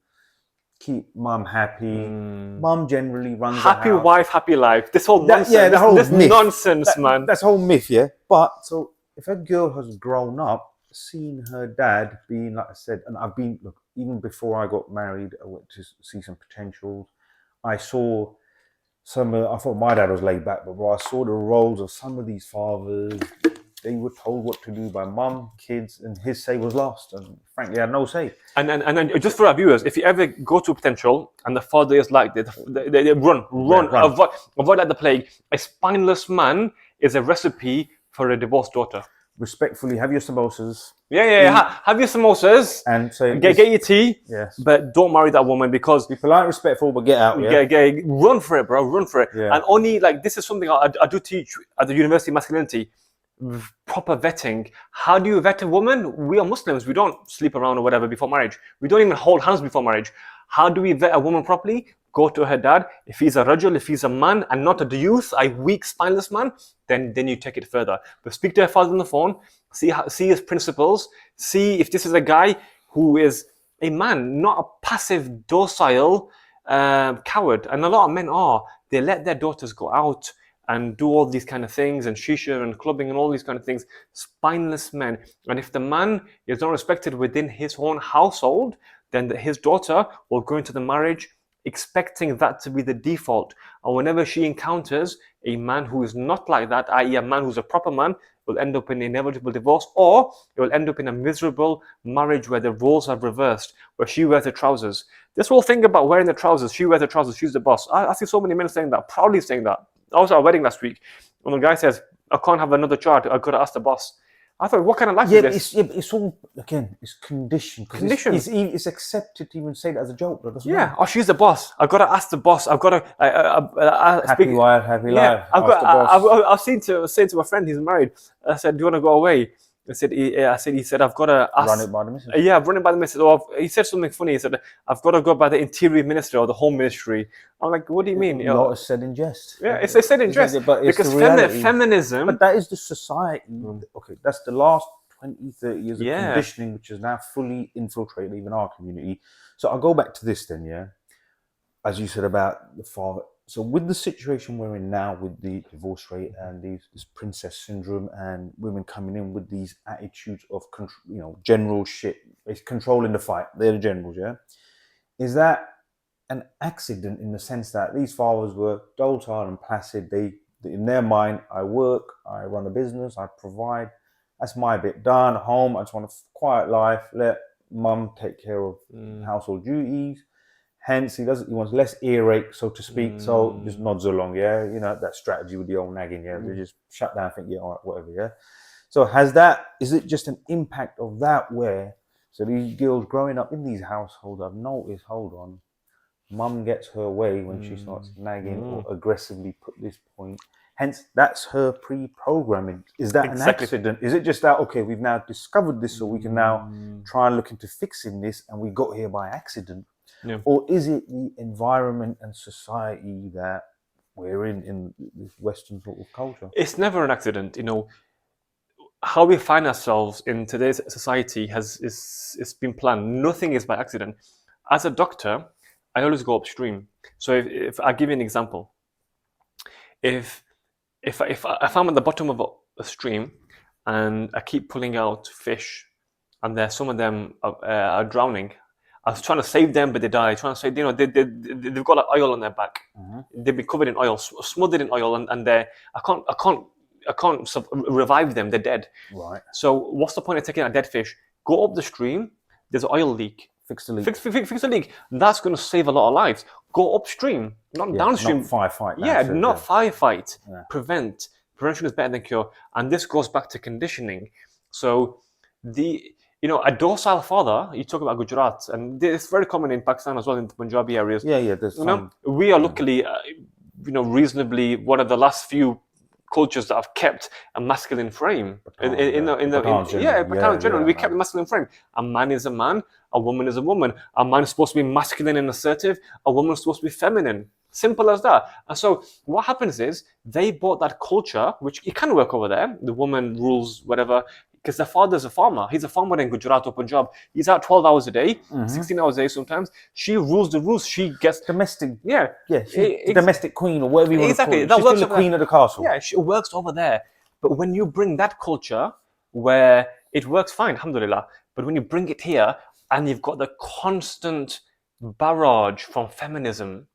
keep mum happy. Mum generally runs happy the house. Wife, happy life. This whole nonsense. The whole this myth. Nonsense, man. That's whole myth, yeah. But so if a girl has grown up, seen her dad being, like I said, and I've been, look, even before I got married, I went to see some potentials. I saw I thought my dad was laid back, but I saw the roles of some of these fathers. they were told what to do by mum, kids, and his say was lost. And frankly, had no say. And just for our viewers, if you ever go to potential and the father is like this, they run, run. avoid like the plague. A spineless man is a recipe for a divorced daughter. Respectfully, have your samosas. Have your samosas and say, get your tea. Yes. But don't marry that woman, because be polite, respectful, but get out. Run for it, bro. Run for it. Yeah. And only like this is something I do teach at the University of Masculinity. Proper vetting. How do you vet a woman? We are Muslims. We don't sleep around or whatever before marriage. We don't even hold hands before marriage. How do we vet a woman properly? Go to her dad. If he's a rajul, if he's a man and not a youth, a weak, spineless man, then you take it further. But speak to her father on the phone. See his principles. See if this is a guy who is a man, not a passive, docile coward. And a lot of men are. They let their daughters go out and do all these kind of things, and shisha and clubbing and all these kind of things. Spineless men. And if the man is not respected within his own household, then his daughter will go into the marriage expecting that to be the default. And whenever she encounters a man who is not like that, i.e. a man who's a proper man, will end up in inevitable divorce, or it will end up in a miserable marriage where the roles are reversed, where she wears the trousers. This whole thing about wearing the trousers, she wears the trousers, she's the boss. I see so many men saying that, proudly saying that. I was at a wedding last week, and the guy says, I can't have another child, I've got to ask the boss. I thought, what kind of life is this? It's all, again, it's conditioned. It's accepted to even say that as a joke, though, doesn't it? Oh, she's the boss. I've got to ask the boss. I've got to... happy wife, happy life. I've saying to a friend, he's married, I said, do you want to go away? He said, I've got to ask... Run it by the missus. Yeah, I've run it by the missus. Or he said something funny. He said, I've got to go by the interior minister or the home ministry. I'm like, what do you mean? Not as said in jest. Yeah, it's said in jest. Because feminism... But that is the society. Okay, that's the last 20, 30 years of conditioning, which is now fully infiltrated even our community. So I'll go back to this then, yeah? As you said about the father... So with the situation we're in now with the divorce rate and this princess syndrome and women coming in with these attitudes of, general shit, it's controlling the fight. They're the generals, yeah? Is that an accident in the sense that these fathers were docile and placid? In their mind, I work, I run a business, I provide. That's my bit done. Home, I just want a quiet life. Let mum take care of household duties. Hence, he wants less earache, so to speak, so just nods along, yeah? You know, that strategy with the old nagging, yeah? They just shut down, think, yeah, all right, whatever, yeah? So is it just an impact of that where, so these girls growing up in these households, I've noticed, hold on, mum gets her way when she starts nagging or aggressively put this point. Hence, that's her pre-programming. Is that an accident? Is it just that, okay, we've now discovered this, so we can now try and look into fixing this, and we got here by accident? Yeah. Or is it the environment and society that we're in this Western sort of culture? It's never an accident. How we find ourselves in today's society it's been planned. Nothing is by accident. As a doctor, I always go upstream. So if I give you an example, if I'm at the bottom of a stream and I keep pulling out fish, and some of them are drowning. I was trying to save them, but they die. Trying to save, they've got like oil on their back. They've been covered in oil, smothered in oil, and I can't revive them. They're dead. Right. So what's the point of taking a dead fish? Go up the stream. There's an oil leak. Fix the leak. Fix the leak. That's going to save a lot of lives. Go upstream, not downstream. Not firefight. Firefight. Yeah. Prevent. Prevention is better than cure. And this goes back to conditioning. So a docile father, you talk about Gujarat, and it's very common in Pakistan as well, in the Punjabi areas. Yeah, there's we are luckily, reasonably one of the last few cultures that have kept a masculine frame. We kept a masculine frame. A man is a man, a woman is a woman. A man is supposed to be masculine and assertive, a woman is supposed to be feminine. Simple as that. And so what happens is they bought that culture, which it can work over there. The woman rules whatever, because the father's a farmer. He's a farmer in Gujarat or Punjab. He's out 12 hours a day, 16 hours a day sometimes. She rules the rules. She gets... Domestic. Yeah. She's domestic queen or whatever you want to call it. She's still the queen of the castle. Yeah, she works over there. But when you bring that culture where it works fine, alhamdulillah, but when you bring it here and you've got the constant barrage from feminism,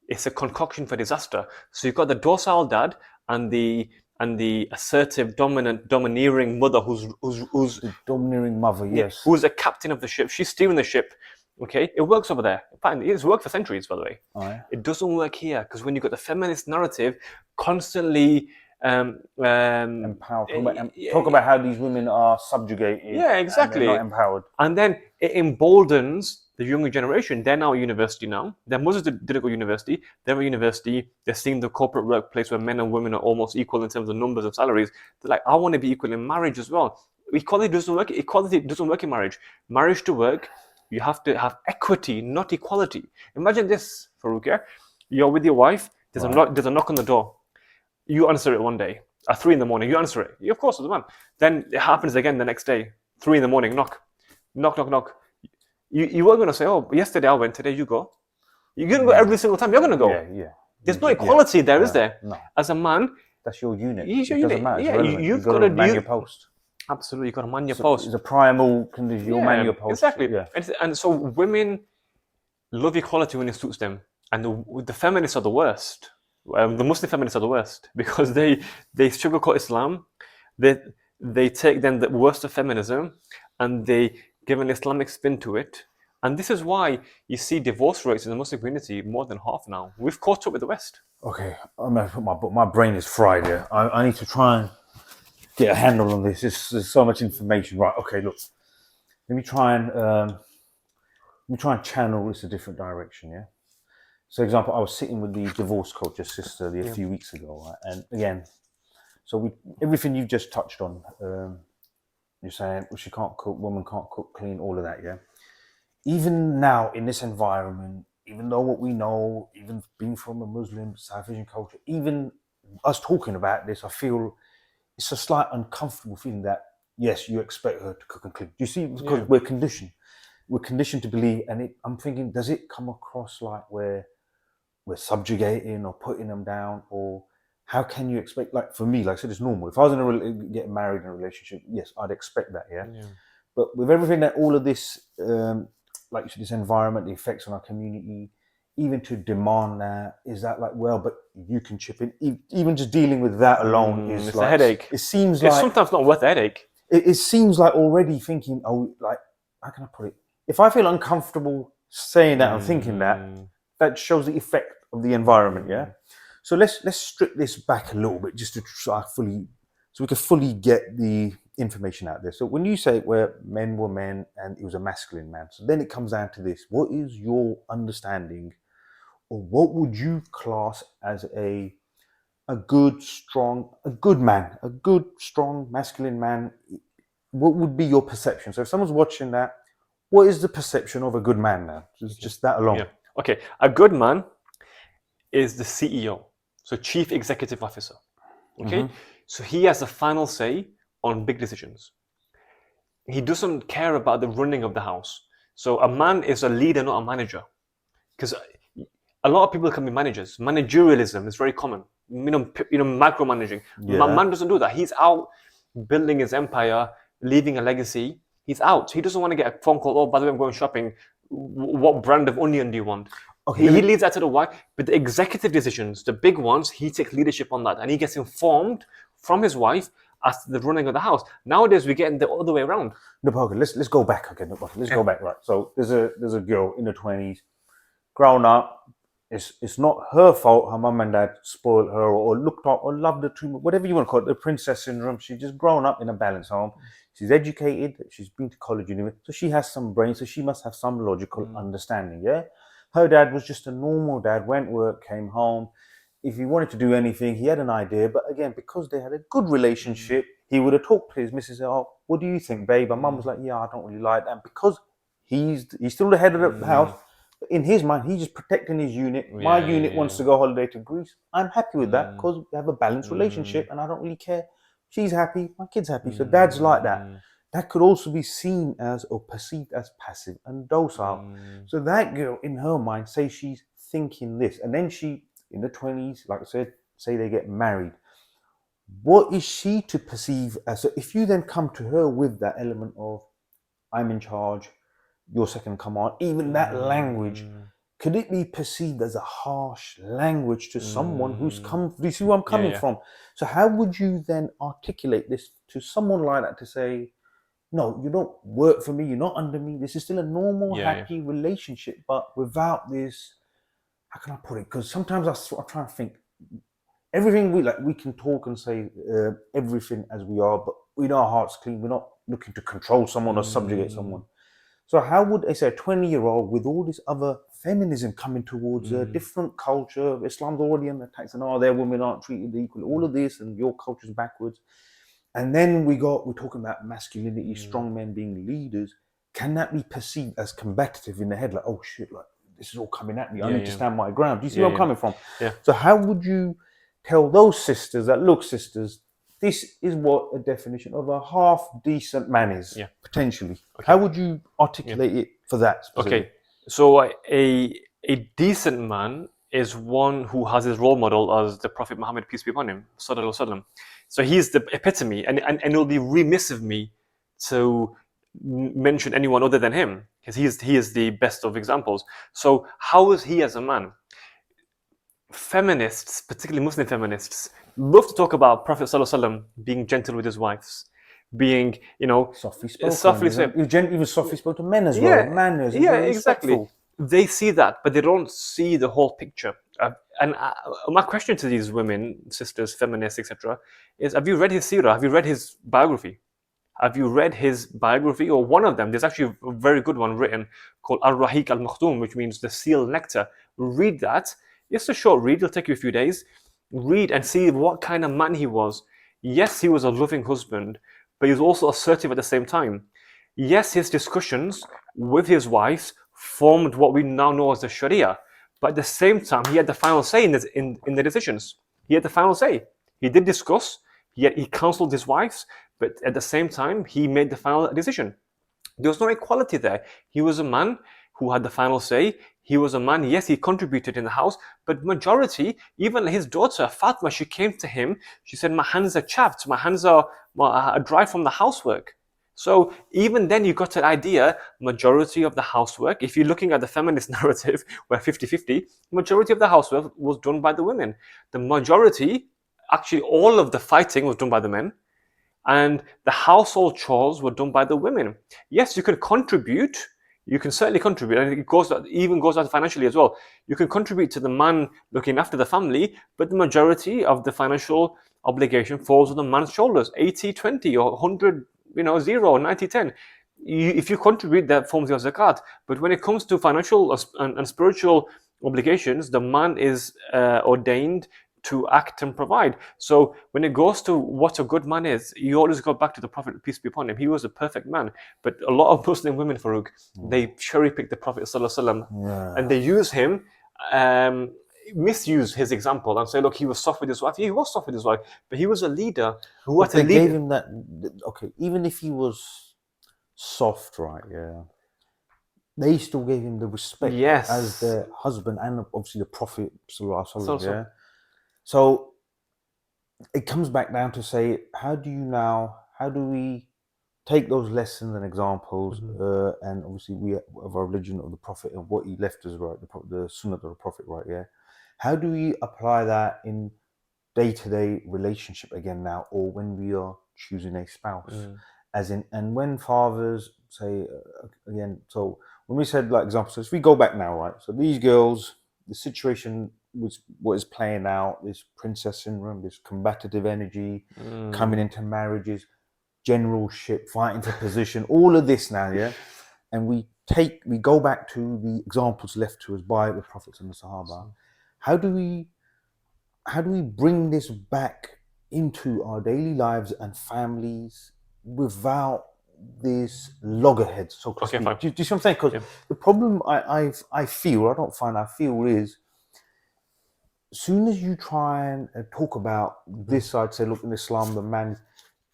it's a concoction for disaster. So you've got the docile dad and the and the assertive, dominant, domineering mother who's The domineering mother, yes. who's a captain of the ship. She's steering the ship. Okay, it works over there. In fact, it's worked for centuries, by the way. Aye. It doesn't work here because when you've got the feminist narrative constantly Empowered. Talk about how these women are subjugated. Yeah, exactly. And they're not empowered. And then it emboldens the younger generation. They're now at university now. Their mothers didn't go to university. They're at university. They're seeing the corporate workplace where men and women are almost equal in terms of numbers of salaries. They're like, I want to be equal in marriage as well. Equality doesn't work. Equality doesn't work in marriage. Marriage to work, you have to have equity, not equality. Imagine this, Farouk. Yeah? You're with your wife. There's a knock on the door. You answer it one day at 3 a.m. You answer it. You, of course, as a man. Then it happens again the next day, 3 a.m. Knock. You weren't going to say, oh, yesterday I went, today you go. You're going to go every single time. You're going to go. Yeah. There's no equality there, is there? No. As a man, that's your unit. He's your it unit. Doesn't matter. Yeah, you've got to man your post. Absolutely, you've got to man your post. It's a primal condition. You'll man your post. Exactly. Yeah. And so women love equality when it suits them, and the feminists are the worst. The Muslim feminists are the worst because they sugarcoat Islam. They take then the worst of feminism and they give an Islamic spin to it. And this is why you see divorce rates in the Muslim community more than half now. We've caught up with the West. Okay, I'm gonna put my brain is fried here. I need to try and get a handle on this. There's so much information. Right. Okay. Look, let me try and channel this a different direction. Yeah. So, example, I was sitting with the divorce coach's sister a few weeks ago, right? And again, so everything you've just touched on, you're saying, well, she can't cook, woman can't cook, clean, all of that, yeah? Even now in this environment, even though what we know, even being from a Muslim South Asian culture, even us talking about this, I feel it's a slight uncomfortable feeling that, yes, you expect her to cook and clean. Do you see? Because we're conditioned. We're conditioned to believe, and I'm thinking, does it come across like we're subjugating or putting them down, or how can you expect, like for me, like I said, it's normal. If I was getting married in a relationship, yes, I'd expect that, yeah? But with everything that all of this, like you said, this environment, the effects on our community, even to demand that, is that like, well, but you can chip in, even just dealing with that alone is it's like, a headache. It seems it's like sometimes not worth the headache. It seems like already thinking, oh, like, how can I put it? If I feel uncomfortable saying that and thinking that shows the effect of the environment, yeah? So let's strip this back a little bit just to try so we can fully get the information out there. So when you say where men were men and it was a masculine man, so then it comes down to this. What is your understanding, or what would you class as a good, strong masculine man? What would be your perception? So if someone's watching that, what is the perception of a good man now? Just that alone. Yeah. Okay. A good man is the CEO, so Chief Executive Officer. Okay. So he has the final say on big decisions. He doesn't care about the running of the house. So a man is a leader, not a manager. Because a lot of people can be managers. Managerialism is very common. Micromanaging. Yeah. Man doesn't do that. He's out building his empire, leaving a legacy. He's out. He doesn't want to get a phone call. Oh, by the way, I'm going shopping. What brand of onion do you want? Okay, he leaves that to the wife. But the executive decisions, the big ones, he takes leadership on that, and he gets informed from his wife as to the running of the house. Nowadays, we're getting the other way around. No, okay, let's go back. Okay, let's go back. Right. So there's a girl in her 20s, grown up. It's not her fault. Her mum and dad spoiled her or looked up or loved her too much, whatever you want to call it. The princess syndrome. She's just grown up in a balanced home. She's educated. She's been to college, university, so she has some brains. So she must have some logical understanding. Yeah. Her dad was just a normal dad. Went work, came home. If he wanted to do anything, he had an idea. But again, because they had a good relationship, he would have talked to his missus. Oh, what do you think, babe? And mum was like, yeah, I don't really like that. Because he's still the head of the house. In his mind, he's just protecting his unit. My unit wants to go holiday to Greece. I'm happy with that because we have a balanced relationship and I don't really care. She's happy, my kid's happy. So dad's like that. That could also be seen as or perceived as passive and docile. So that girl, in her mind, say she's thinking this. And then she, in the 20s, like I said, say they get married. What is she to perceive as? So if you then come to her with that element of, I'm in charge, you're second in command, even that language, could it be perceived as a harsh language to someone who's come? Do you see where I'm coming from? So how would you then articulate this to someone like that to say, no, you don't work for me, you're not under me. This is still a normal, happy relationship, but without this. How can I put it? Because sometimes I sort of try to think everything we can talk and say everything as we are, but we know our hearts clean. We're not looking to control someone or subjugate someone. So how would I say a 20-year-old with all this other feminism coming towards a different culture? Islam's already on the attack, and their women aren't treated equally. All of this, and your culture's backwards. And then we're talking about masculinity, strong men being leaders. Can that be perceived as combative in the head? Like, oh shit, like this is all coming at me. I need to stand my ground. Do you see where I'm coming from? Yeah. So how would you tell those sisters that, look, sisters, this is what a definition of a half decent man is, potentially. Okay. How would you articulate it for that? Okay, so a decent man is one who has his role model as the Prophet Muhammad, peace be upon him, sallallahu alaihi wasallam. So he's the epitome, and it will be remiss of me to mention anyone other than him, because he is the best of examples. So how is he as a man? Feminists, particularly Muslim feminists, love to talk about Prophet sallallahu alaihi wasallam being gentle with his wives, being, softly spoken. He was softly spoken to men as well. Manners. Exactly. Respectful. They see that, but they don't see the whole picture. And my question to these women, sisters, feminists, etc., is: have you read his seerah? Have you read his biography? Have you read his biography, or one of them? There's actually a very good one written called Al-Rahiq Al-Makhtoum, which means the sealed nectar. Read that. It's a short read. It'll take you a few days. Read and see what kind of man he was. Yes, he was a loving husband, but he was also assertive at the same time. Yes, his discussions with his wives formed what we now know as the Sharia, but at the same time, he had the final say in the decisions. He had the final say. He did discuss, he counseled his wives, but at the same time, he made the final decision. There was no equality there. He was a man who had the final say. He was a man, yes, he contributed in the house, but majority, even his daughter, Fatma, she came to him, she said, my hands are chapped, my hands are dry from the housework. So even then you got an idea, majority of the housework, if you're looking at the feminist narrative, where 50-50, majority of the housework was done by the women. The majority, actually all of the fighting was done by the men, and the household chores were done by the women. Yes, you could contribute, you can certainly contribute, and it even goes out financially as well. You can contribute to the man looking after the family, but the majority of the financial obligation falls on the man's shoulders, 80-20 or 100, 0, 90-10. If you contribute, that forms your zakat. But when it comes to financial and spiritual obligations, the man is ordained to act and provide. So when it goes to what a good man is, you always go back to the Prophet, peace be upon him. He was a perfect man. But a lot of Muslim women, Farooq, they cherry pick the Prophet and they use him, misuse his example and say, look, he was soft with his wife. He was soft with his wife, but he was a leader who had to lead. Gave him that, okay, even if he was soft, right, they still gave him the respect as their husband and obviously the Prophet, So it comes back down to say, how do we take those lessons and examples, and obviously we have our religion of the Prophet and what he left us, right, the Sunnah of the Prophet, right, How do we apply that in day-to-day relationship again now, or when we are choosing a spouse? And when fathers say, again, so when we said, like, example, so if we go back now, right, so these girls, the situation was what is playing out, this princess syndrome, this combative energy, coming into marriages, generalship, fighting for position, all of this now, and we go back to the examples left to us by the prophets and the Sahaba. How do we bring this back into our daily lives and families without this loggerhead, so to speak? Do you see what I'm saying? Because the problem I feel is, as soon as you try and talk about this side, say, look, in Islam, the man,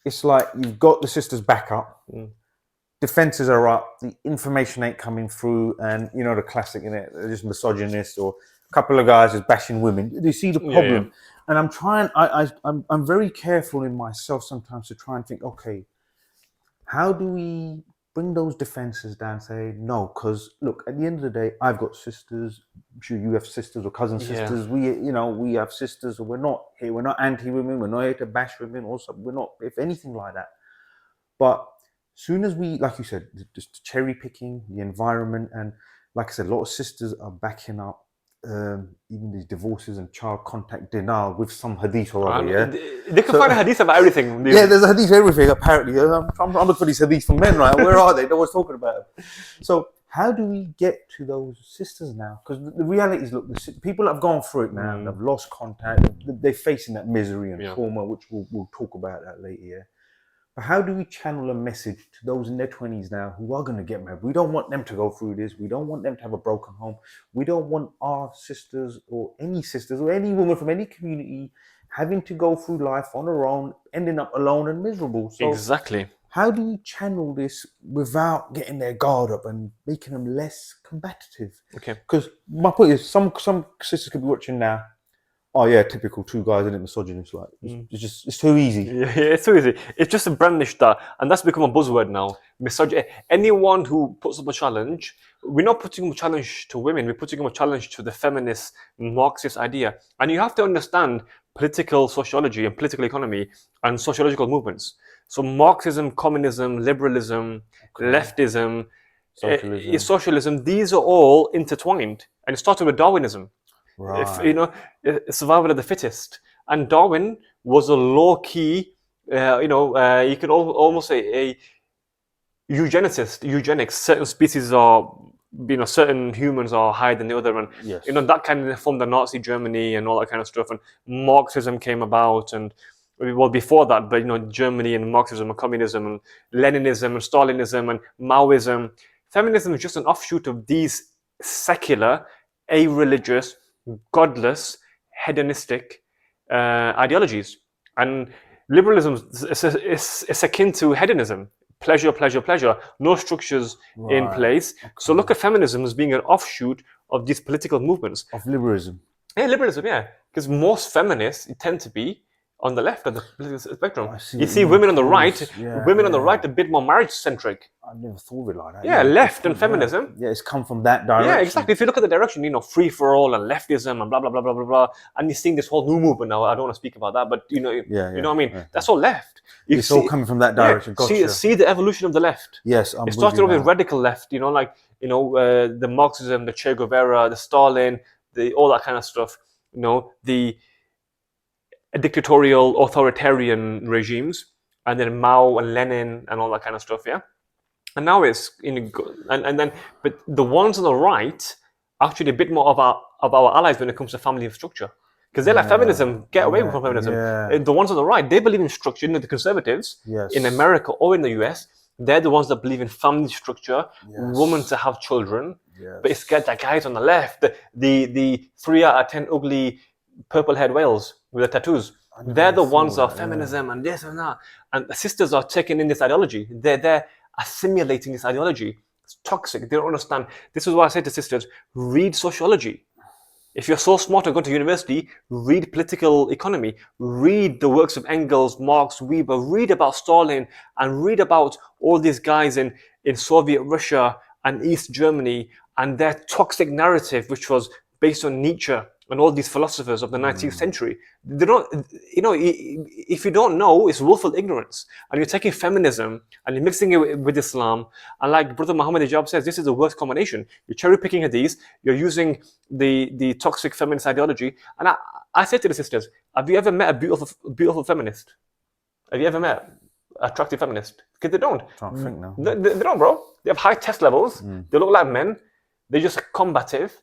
it's like you've got the sisters back up, defenses are up, the information ain't coming through, and the classic, they're just misogynist, or a couple of guys just bashing women. Do you see the problem? And I'm trying, I'm very careful in myself sometimes to try and think, okay, how do we bring those defenses down. Say no, because look, at the end of the day, I've got sisters. I'm sure you have sisters or cousin sisters. We have sisters. We're not here. We're not anti-women. We're not here to bash women. Also, we're not, if anything like that. But soon as we, like you said, just cherry picking the environment, and like I said, a lot of sisters are backing up even these divorces and child contact denial with some hadith or other. Yeah, they can find a hadith about everything. Yeah, there's a hadith for everything apparently. I'm looking for these hadith from men, right? Where are they? No one's talking about them. So how do we get to those sisters now? Because the reality is, look, the people that have gone through it now, they've lost contact, they're facing that misery and trauma, which we'll talk about that later. Yeah. But how do we channel a message to those in their 20s now who are going to get married? We don't want them to go through this. We don't want them to have a broken home. We don't want our sisters or any woman from any community having to go through life on her own, ending up alone and miserable. So exactly. How do we channel this without getting their guard up and making them less combative? Okay. Because my point is, some sisters could be watching now. Oh yeah, typical two guys in it, misogynist. Like it's too easy. Yeah, it's too easy. It's just a brandish that, and that's become a buzzword now. Anyone who puts up a challenge, we're not putting up a challenge to women. We're putting up a challenge to the feminist Marxist idea. And you have to understand political sociology and political economy and sociological movements. So Marxism, communism, liberalism, leftism, socialism. These are all intertwined, and it started with Darwinism. Right. Survival of the fittest, and Darwin was a low-key, you could almost say a eugenicist. Eugenics. Certain species are, certain humans are higher than the other, and that kind of formed the Nazi Germany and all that kind of stuff. And Marxism came about, and well before that, but Germany and Marxism and communism and Leninism and Stalinism and Maoism. Feminism is just an offshoot of these secular, a-religious, godless, hedonistic ideologies. And liberalism is akin to hedonism. Pleasure, pleasure, pleasure. No structures in place. Okay. So look at feminism as being an offshoot of these political movements. Of liberalism. Yeah, liberalism, yeah. Because most feminists tend to be on the left of the political spectrum. You see women on the right, on the right a bit more marriage-centric. I never thought of it like that. Yeah, left and feminism. Yeah, it's come from that direction. Yeah, exactly. If you look at the direction, free-for-all and leftism and blah, blah, blah, blah, blah, blah. And you're seeing this whole new movement now. I don't want to speak about that, but you know what I mean? Yeah. That's all left. It's all coming from that direction. Yeah, see the evolution of the left. Yes, it started off with radical left, the Marxism, the Che Guevara, the Stalin, all that kind of stuff. The dictatorial, authoritarian regimes, and then Mao and Lenin and all that kind of stuff, yeah? And now it's, but the ones on the right are actually a bit more of our allies when it comes to family structure. Because they're like feminism, get away from feminism. Yeah. The ones on the right, they believe in structure. The conservatives in America or in the US, they're the ones that believe in family structure, women to have children. Yes. But it's got the guys on the left, the 3 out of 10 ugly purple-haired whales with the tattoos. They're the ones that are feminism and this and that. And the sisters are taking in this ideology. They're assimilating this ideology. It's toxic. They don't understand. This is why I say to sisters, read sociology. If you're so smart and go to university, read political economy. Read the works of Engels, Marx, Weber. Read about Stalin and read about all these guys in Soviet Russia and East Germany and their toxic narrative, which was based on Nietzsche and all these philosophers of the 19th century. They don't, if you don't know, it's willful ignorance. And you're taking feminism and you're mixing it with Islam. And like Brother Muhammad Hijab says, this is the worst combination. You're cherry picking hadiths, you're using the toxic feminist ideology. And I say to the sisters, have you ever met a beautiful feminist? Have you ever met an attractive feminist? Because they don't. I can't think now. They don't, bro. They have high test levels. They look like men. They're just combative.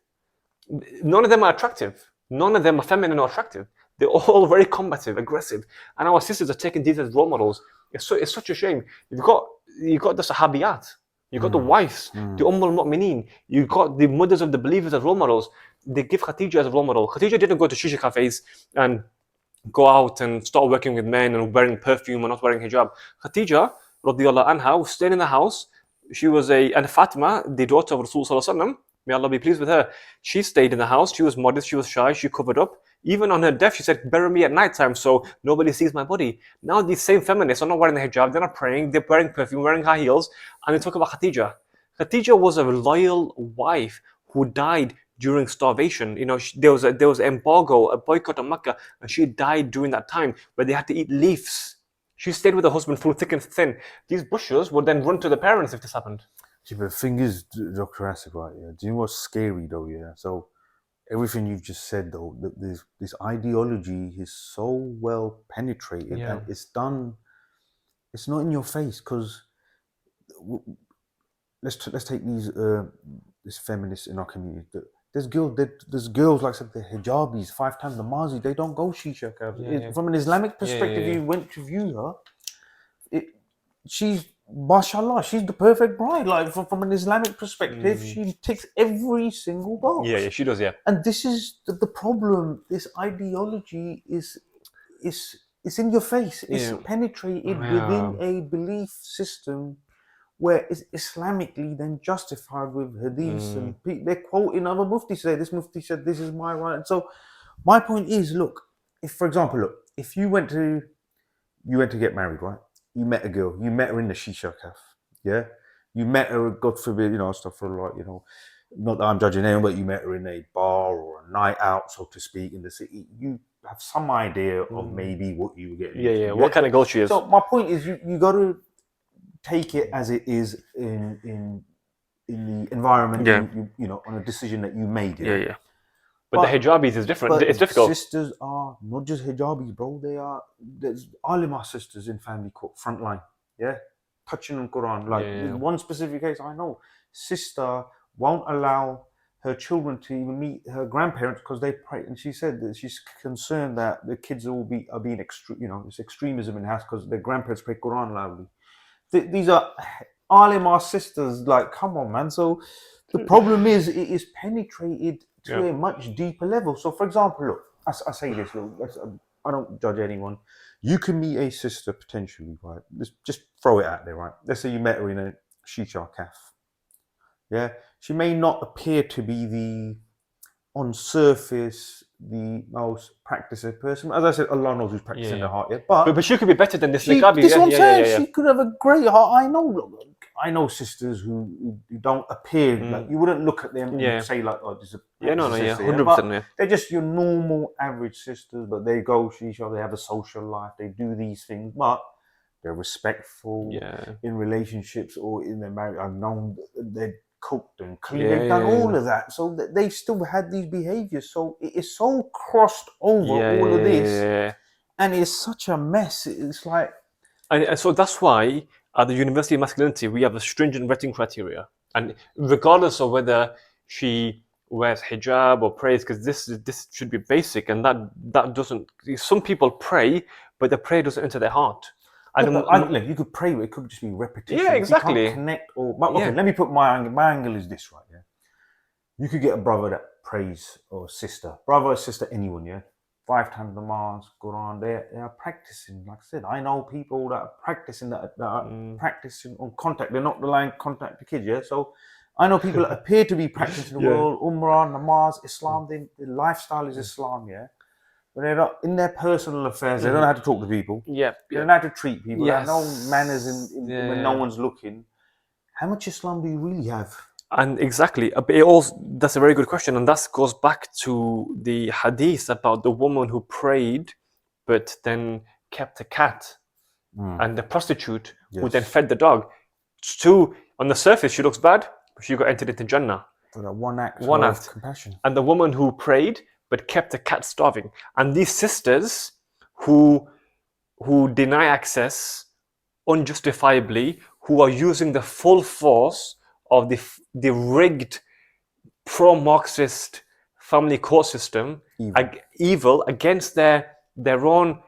None of them are attractive. None of them are feminine or attractive. They're all very combative, aggressive. And our sisters are taking these as role models. It's such a shame. You've got the Sahabiyat. You've got the wives, the al-Mu'mineen. You've got the mothers of the believers as role models. They give Khadija as a role model. Khadija didn't go to shisha cafes and go out and start working with men and wearing perfume and not wearing hijab. Khadija, radiyallahu anha, was staying in the house. She was and Fatima, the daughter of Rasul sallallahu alaihi wasallam, may Allah be pleased with her. She stayed in the house. She was modest. She was shy. She covered up. Even on her death, she said, bury me at night time so nobody sees my body. Now these same feminists are not wearing the hijab, they're not praying, they're wearing perfume, wearing high heels, and they talk about Khadija. Khadija was a loyal wife who died during starvation. There was an embargo, a boycott of Mecca, and she died during that time where they had to eat leaves. She stayed with her husband through thick and thin. These bushes would then run to the parents if this happened. Yeah, but the thing is, Dr. Asif, right? Yeah. Do you know what's scary though? Yeah. So everything you've just said though, this ideology is so well penetrated, and it's done. It's not in your face because let's take these this feminists in our community. There's girls like I said, the hijabis 5 times the Mazi. They don't go shisha cabs. From an Islamic perspective, you went to view her. She's mashallah. She's the perfect bride. Like from an Islamic perspective, she ticks every single box. Yeah, she does. Yeah. And this is the problem. This ideology is it's in your face. It's penetrated within a belief system where it's Islamically then justified with hadiths and they're quoting other muftis say this mufti said this is my right. And so my point is, look, if for example, if you went to get married, right? You met a girl, you met her in the shisha caf, yeah? You met her, God forbid, stuff for like, not that I'm judging anyone, but you met her in a bar or a night out, so to speak, in the city. You have some idea of maybe what you were getting into. Yeah, what kind of girl she is. So my point is, you got to take it as it is in the environment, on a decision that you made. Yeah. But the hijabis is different. It's difficult. Sisters are not just hijabis, bro. There's alima sisters in family court, frontline. Yeah, touching on Quran. Like one specific case I know, sister won't allow her children to even meet her grandparents because they pray. And she said that she's concerned that the kids are being it's extremism in the house because their grandparents pray Quran loudly. These are alima sisters. Like, come on, man. So the problem is it is penetrated to a much deeper level. So, for example, look, I say this, look, I don't judge anyone. You can meet a sister potentially, right? Just throw it out there, right? Let's say you met her in a shisha caf. Yeah, she may not appear to be on surface the most practicing person. As I said, Allah knows who's practicing the heart. Yeah, but she could be better than this niqabi. This is what I'm saying. She could have a great heart. I know sisters who don't appear like you wouldn't look at them and say like, oh, this is a sister, 100%. They're just your normal average sisters, but they go shisha, they have a social life, they do these things, but they're respectful in relationships or in their marriage. I've known they're cooked and cleaned. They've done all of that, so they still had these behaviors. So it is so crossed over all of this, and it's such a mess. It's like, and so that's why at the University of Masculinity we have a stringent vetting criteria, and regardless of whether she wears hijab or prays, because this should be basic, and that doesn't. Some people pray, but the prayer doesn't enter their heart. You could pray, but it could just be repetition. Yeah, exactly. You can't connect let me put my angle. My angle is this, right? Yeah, you could get a brother that prays, or a sister, anyone. 5 times the Mass, Quran. They are practicing. Like I said, I know people that are practicing that are practicing on contact. They're not relying on contact to kids. Yeah, so I know people that appear to be practicing the world, Umrah, Namaz, Islam. Their lifestyle is Islam. Yeah. But they're not in their personal affairs. They don't know how to talk to people. They don't know how to treat people. They have no manners when no one's looking. How much Islam do you really have? And exactly, that's a very good question, and that goes back to the hadith about the woman who prayed, but then kept a cat, and the prostitute who then fed the dog. On the surface, she looks bad, but she got entered into Jannah. For that one act of compassion. And the woman who prayed but kept the cat starving. And these sisters who deny access unjustifiably, who are using the full force of the rigged pro-Marxist family court system, evil against their own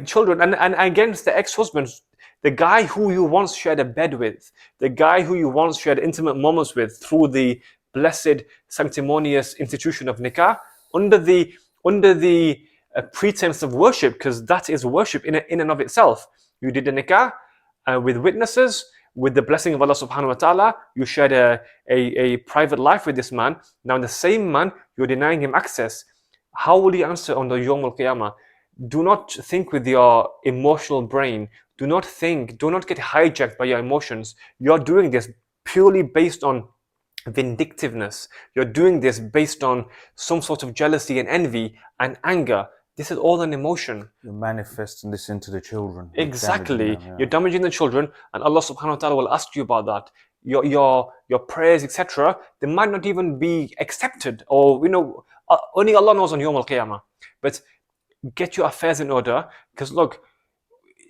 children and against their ex-husbands, the guy who you once shared a bed with, the guy who you once shared intimate moments with through the blessed sanctimonious institution of nikah, under the pretense of worship, because that is worship in and of itself. You did a nikah with witnesses, with the blessing of Allah subhanahu wa ta'ala. You shared a private life with this man. Now the same man, you're denying him access. How will you answer on the Yawm al-Qiyamah? Do not think with your emotional brain. Do not get hijacked by your emotions. You're doing this purely based on vindictiveness. You're doing this based on some sort of jealousy and envy and anger. This is all an emotion. You're manifesting this into the children. Exactly. Them, You're damaging the children, and Allah subhanahu wa ta'ala will ask you about that. Your prayers, etc., they might not even be accepted, or only Allah knows on Yawm al-Qiyamah. But get your affairs in order, because look,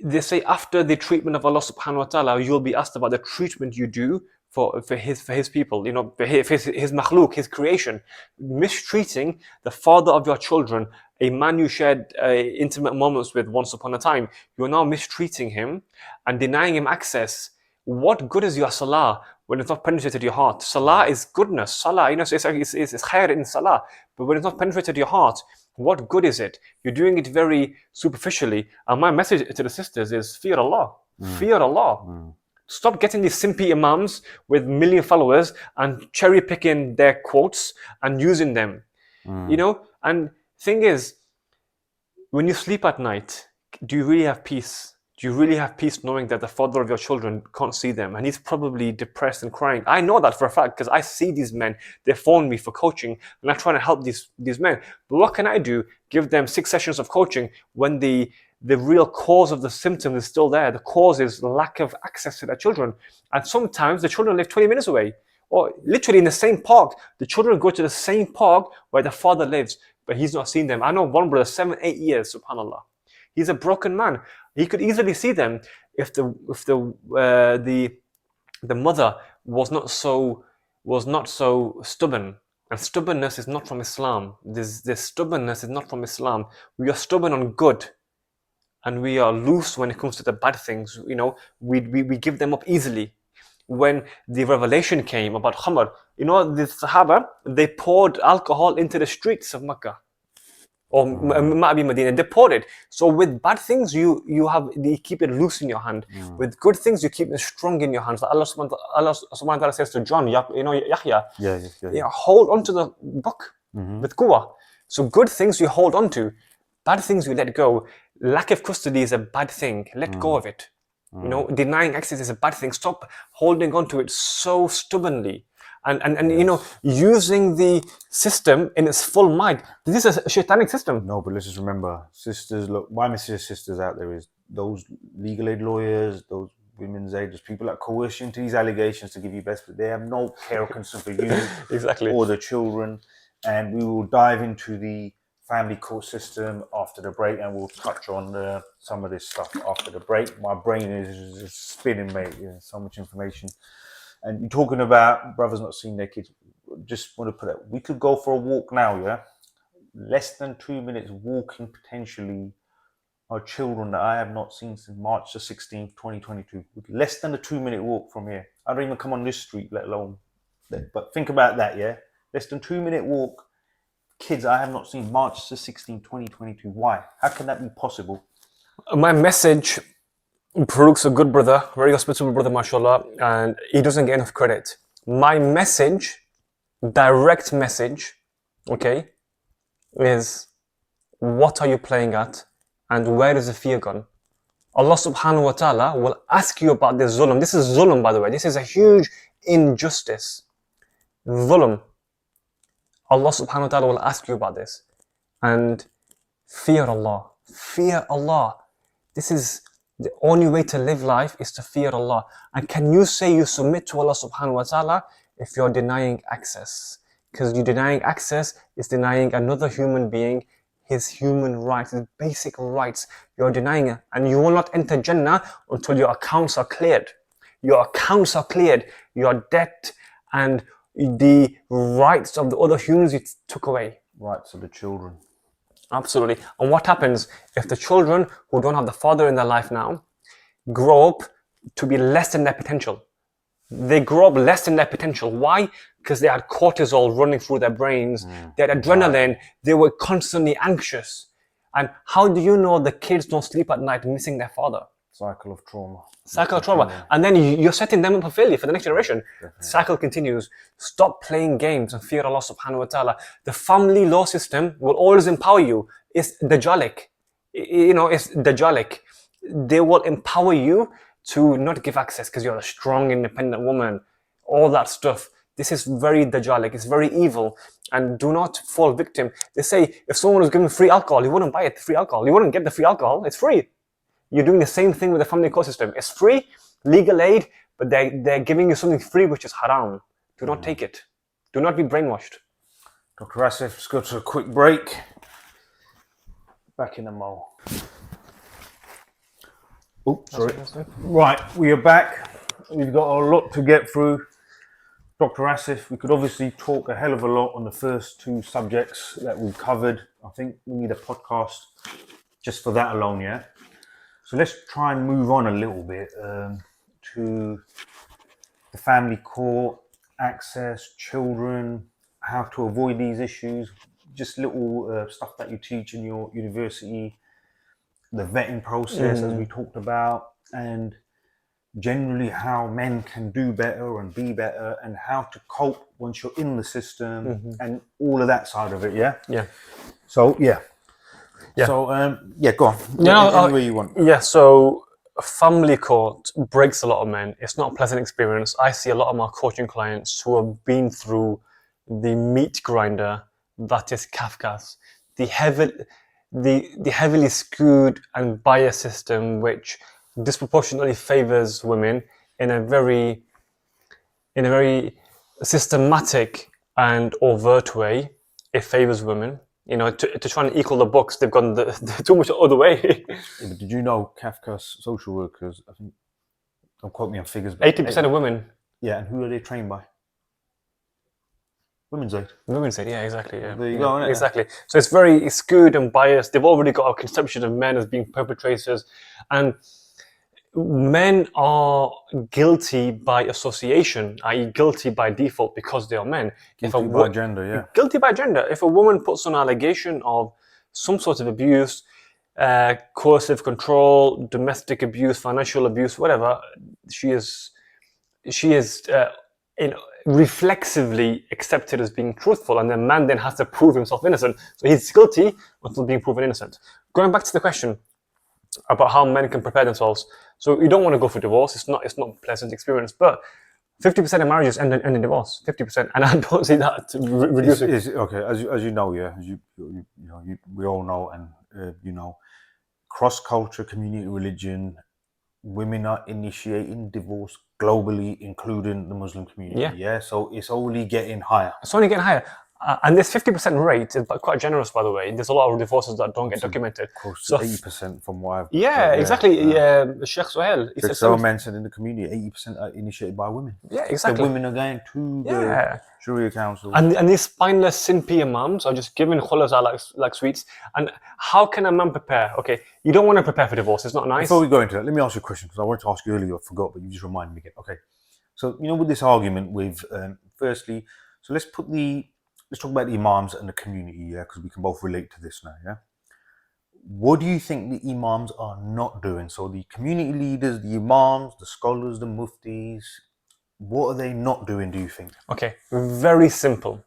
they say after the treatment of Allah subhanahu wa ta'ala, you'll be asked about the treatment you do for his people, for his makhluk, his creation. Mistreating the father of your children, a man you shared intimate moments with once upon a time, you're now mistreating him and denying him access. What good is your salah when it's not penetrated your heart? Salah is goodness. Salah, it's khair in salah. But when it's not penetrated your heart, what good is it? You're doing it very superficially. And my message to the sisters is fear Allah. Fear Allah. Stop getting these simpy imams with million followers and cherry picking their quotes and using them. And thing is, when you sleep at night, do you really have peace? Do you really have peace knowing that the father of your children can't see them and he's probably depressed and crying? I know that for a fact because I see these men. They phone me for coaching and I'm trying to help these men. But what can I do? Give them 6 sessions of coaching when the real cause of the symptom is still there. The cause is lack of access to their children. And sometimes the children live 20 minutes away or literally in the same park. The children go to the same park where the father lives, but he's not seen them. I know one brother, 7-8 years, subhanAllah. He's a broken man. He could easily see them if the mother was not so stubborn. And stubbornness is not from Islam. This stubbornness is not from Islam. We are stubborn on good, and we are loose when it comes to the bad things. We give them up easily. When the revelation came about Khamr, the Sahaba, they poured alcohol into the streets of Mecca. Or maybe Medina, they poured it. So with bad things, you keep it loose in your hand. With good things, you keep it strong in your hands. Like Allah subhanahu wa ta'ala says to John, Yahya, hold on to the book with quwwah. So good things you hold on to, bad things you let go. Lack of custody is a bad thing. Let go of it. Denying access is a bad thing. Stop holding on to it so stubbornly. And using the system in its full might. This is a shaitanic system. No, but let's just remember, sisters, look, my message to sisters out there is those legal aid lawyers, those women's aid, those people that coerce you into these allegations to give you best, but they have no care or concern for you exactly. or the children. And we will dive into the family court system after the break, and we'll touch on some of this stuff after the break. My brain is just spinning, mate. So much information. And you're talking about brothers not seeing their kids. Just want to put it, we could go for a walk now, yeah? Less than 2 minutes walking potentially our children that I have not seen since March the 16th, 2022. Less than a 2-minute walk from here. I don't even come on this street, let alone. But think about that, yeah? Less than 2-minute walk. Kids I have not seen March the 16th, 2022. Why? How can that be possible? My message, Farooq's a good brother, very hospitable brother, mashallah, and he doesn't get enough credit. My message, direct message, okay, is what are you playing at and where is the fear gone? Allah subhanahu wa ta'ala will ask you about this zulm. This is zulm, by the way. This is a huge injustice. Zulm. Allah subhanahu wa ta'ala will ask you about this. And fear Allah. Fear Allah. This is the only way to live life, is to fear Allah. And can you say you submit to Allah subhanahu wa ta'ala if you're denying access? Because you denying access is denying another human being his human rights, his basic rights. You're denying it. And you will not enter Jannah until your accounts are cleared. Your accounts are cleared. Your debt and the rights of the other humans you took away. Rights of the children. Absolutely. And what happens if the children who don't have the father in their life now grow up to be less than their potential? They grow up less than their potential. Why? Because they had cortisol running through their brains. They had adrenaline. They were constantly anxious. And how do you know the kids don't sleep at night missing their father? Cycle of trauma. Cycle of trauma. And then you're setting them up for failure for the next generation. Definitely. Cycle continues. Stop playing games and fear Allah subhanahu wa ta'ala. The family law system will always empower you. It's Dajjalic. It's Dajjalic. They will empower you to not give access because you're a strong, independent woman. All that stuff. This is very Dajjalic. It's very evil. And do not fall victim. They say if someone was given free alcohol, he wouldn't buy it, free alcohol. He wouldn't get the free alcohol. It's free. You're doing the same thing with the family court system. It's free, legal aid, but they're giving you something free which is haram. Do not take it. Do not be brainwashed. Dr. Asif, let's go to a quick break. Back in the mole. Oh, sorry. Right, we are back. We've got a lot to get through. Dr. Asif, we could obviously talk a hell of a lot on the first two subjects that we covered. I think we need a podcast just for that alone, yeah? So let's try and move on a little bit to the family court, access, children, how to avoid these issues, just little stuff that you teach in your university, the vetting process as we talked about, and generally how men can do better and be better and how to cope once you're in the system and all of that side of it, yeah? Yeah. So, yeah. Yeah. So, go on. No, any way you want. Yeah, so family court breaks a lot of men. It's not a pleasant experience. I see a lot of my coaching clients who have been through the meat grinder that is Kafka's, the heavily skewed and biased system which disproportionately favors women in a very systematic and overt way. It favors women. To try and equal the books, they've gone too much the other way. Yeah, but did you know Kafka's social workers, I think, don't quote me on figures, but 80% of women. Yeah, and who are they trained by? Women's Aid. Women's Aid, yeah, exactly. Yeah. There you go, innit? Exactly. So it's very skewed and biased. They've already got a conception of men as being perpetrators. And men are guilty by association, i.e. guilty by default because they are men. Guilty by gender, yeah. Guilty by gender. If a woman puts on an allegation of some sort of abuse, coercive control, domestic abuse, financial abuse, whatever, she is reflexively accepted as being truthful, and the man then has to prove himself innocent. So he's guilty until being proven innocent. Going back to the question about how men can prepare themselves. So you don't want to go for divorce. It's not a pleasant experience, but 50% of marriages end in divorce. 50%, and I don't see that reducing. Okay, as you know, yeah, as you we all know, and cross-culture, community, religion, women are initiating divorce globally, including the Muslim community. Yeah, so it's only getting higher. It's only getting higher. And this 50% rate is quite generous, by the way. There's a lot of divorces that don't get documented. Close to 80% from what I've... Yeah, exactly. Sheikh Sohail. Sheikh Sohail mentioned in the community, 80% are initiated by women. Yeah, exactly. The women are going to the Sharia Council. And these spineless, sin-pee imams are just giving khulas like sweets. And how can a man prepare? Okay, you don't want to prepare for divorce. It's not nice. Before we go into that, let me ask you a question, because I wanted to ask you earlier, I forgot, but you just reminded me again. Okay, so, with this argument with, firstly, so let's talk about the imams and the community, yeah, because we can both relate to this now, yeah? What do you think the imams are not doing? So the community leaders, the imams, the scholars, the muftis, what are they not doing, do you think? Okay, very simple.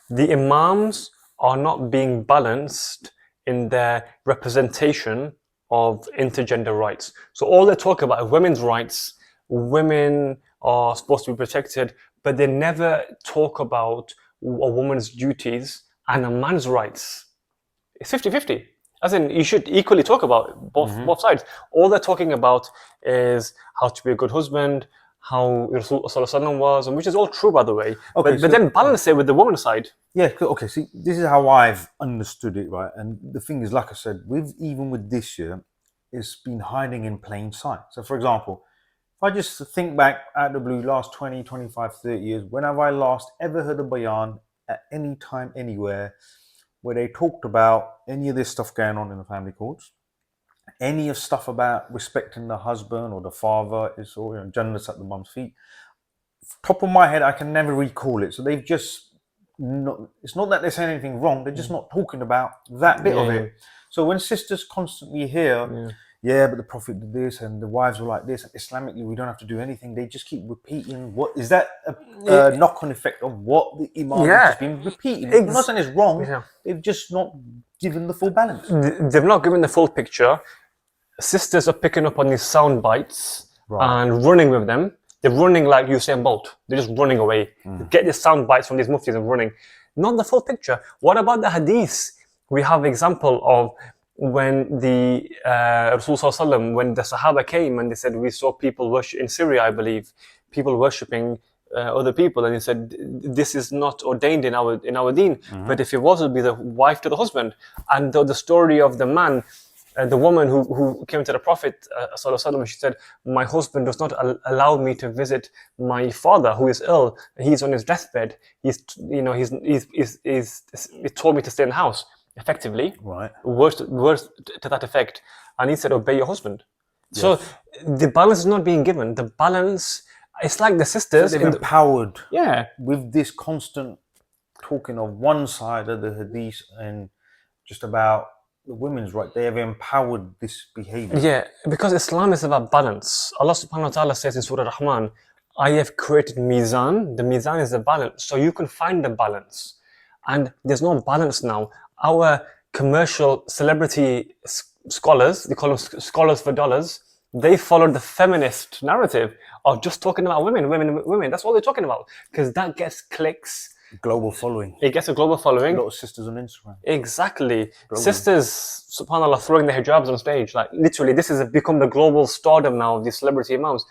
The imams are not being balanced in their representation of intergender rights. So all they talk about is women's rights, women are supposed to be protected, but they never talk about a woman's duties and a man's rights. It's 50-50. As in, you should equally talk about both sides. All they're talking about is how to be a good husband, how Rasul was, and which is all true, by the way. Okay, but then balance it with the woman's side. Yeah, okay, see, this is how I've understood it, right? And the thing is, like I said, even with this year, it's been hiding in plain sight. So, for example, if I just think back at the blue, last 20, 25, 30 years, when have I last ever heard a bayan at any time, anywhere, where they talked about any of this stuff going on in the family courts, any of stuff about respecting the husband or the father, is all, Jannah's at the mum's feet. Top of my head, I can never recall it. So they've just it's not that they're saying anything wrong, they're just not talking about that bit of it. So when sisters constantly hear, yeah, but the Prophet did this and the wives were like this. Islamically, we don't have to do anything. They just keep repeating. What is that a knock-on effect of what the Imam has just been repeating? I'm not saying it's wrong. Yeah. They've just not given the full balance. They've not given the full picture. Sisters are picking up on these sound bites and running with them. They're running like Usain Bolt. They're just running away. Get the sound bites from these muftis and running. Not the full picture. What about the hadith? We have example of when the Rasul Sallallahu Alaihi Wasallam, when the Sahaba came and they said, we saw people worship in Syria, I believe, people worshipping other people, and he said, this is not ordained in our deen, but if it was, it would be the wife to the husband. And the story of the man, the woman who came to the Prophet Sallallahu Alaihi Wasallam, she said, my husband does not allow me to visit my father who is ill. He's on his deathbed. He's told me to stay in the house. Effectively, words to that effect, and he said, obey your husband. Yes. So the balance is not being given. The balance, it's like the sisters. So they're empowered. Yeah. With this constant talking of one side of the hadith and just about the women's right, they have empowered this behavior. Yeah, because Islam is about balance. Allah subhanahu wa ta'ala says in Surah Rahman, I have created mizan. The mizan is the balance. So you can find the balance. And there's no balance now. Our commercial celebrity scholars, they call them scholars for dollars, they followed the feminist narrative of just talking about women. That's all they're talking about. Because that gets clicks. Global following. It gets a global following. A lot of sisters on Instagram. Exactly. Globally. Sisters, subhanAllah, throwing their hijabs on stage. Like, literally, this has become the global stardom now of these celebrity imams.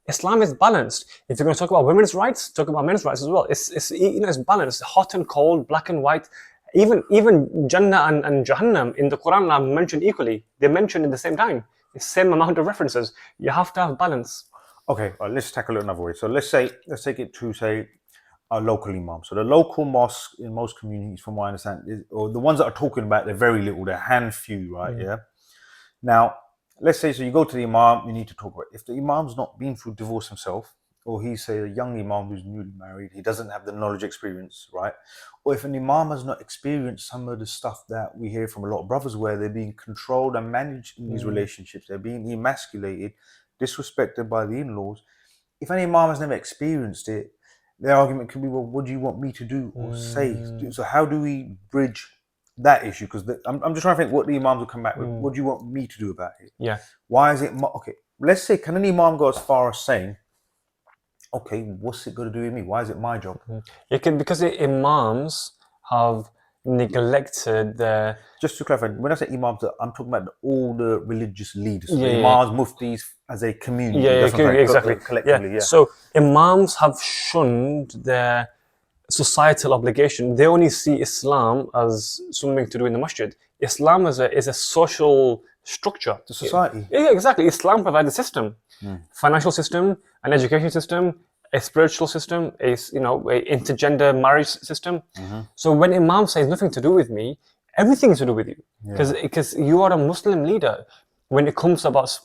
Islam is balanced. If you're going to talk about women's rights, talk about men's rights as well. It's balanced. Hot and cold, black and white. Even Jannah and Jahannam in the Quran are mentioned equally. They're mentioned at the same time. The same amount of references. You have to have balance. Okay, let's tackle it another way. So let's take it to, say, a local imam. So the local mosque in most communities, from what I understand, or the ones that are talking about, they're very little. They're hand few, right? Yeah. Now, let's say, so you go to the imam, you need to talk about it. If the imam's not been through divorce himself, or he's, say, a young imam who's newly married, he doesn't have the knowledge, experience, right? Or if an imam has not experienced some of the stuff that we hear from a lot of brothers where they're being controlled and managed in these relationships, they're being emasculated, disrespected by the in-laws. If an imam has never experienced it, their argument could be, well, what do you want me to do or say? So how do we bridge that issue? Because I'm just trying to think what the imams will come back with. What do you want me to do about it? Yeah. Why is it... Okay, let's say, can an imam go as far as saying, okay, what's it got to do with me? Why is it my job? Because the imams have neglected the... Just to clarify, when I say imams, I'm talking about all the religious leaders. So imams, muftis, as a community. Exactly. Collectively, So imams have shunned their societal obligation. They only see Islam as something to do in the masjid. Islam is a social structure. The society. Yeah, exactly. Islam provides a system. Financial system, an education system, a spiritual system, a intergender marriage system. So when Imam says nothing to do with me, everything is to do with you, because you are a Muslim leader. When it comes about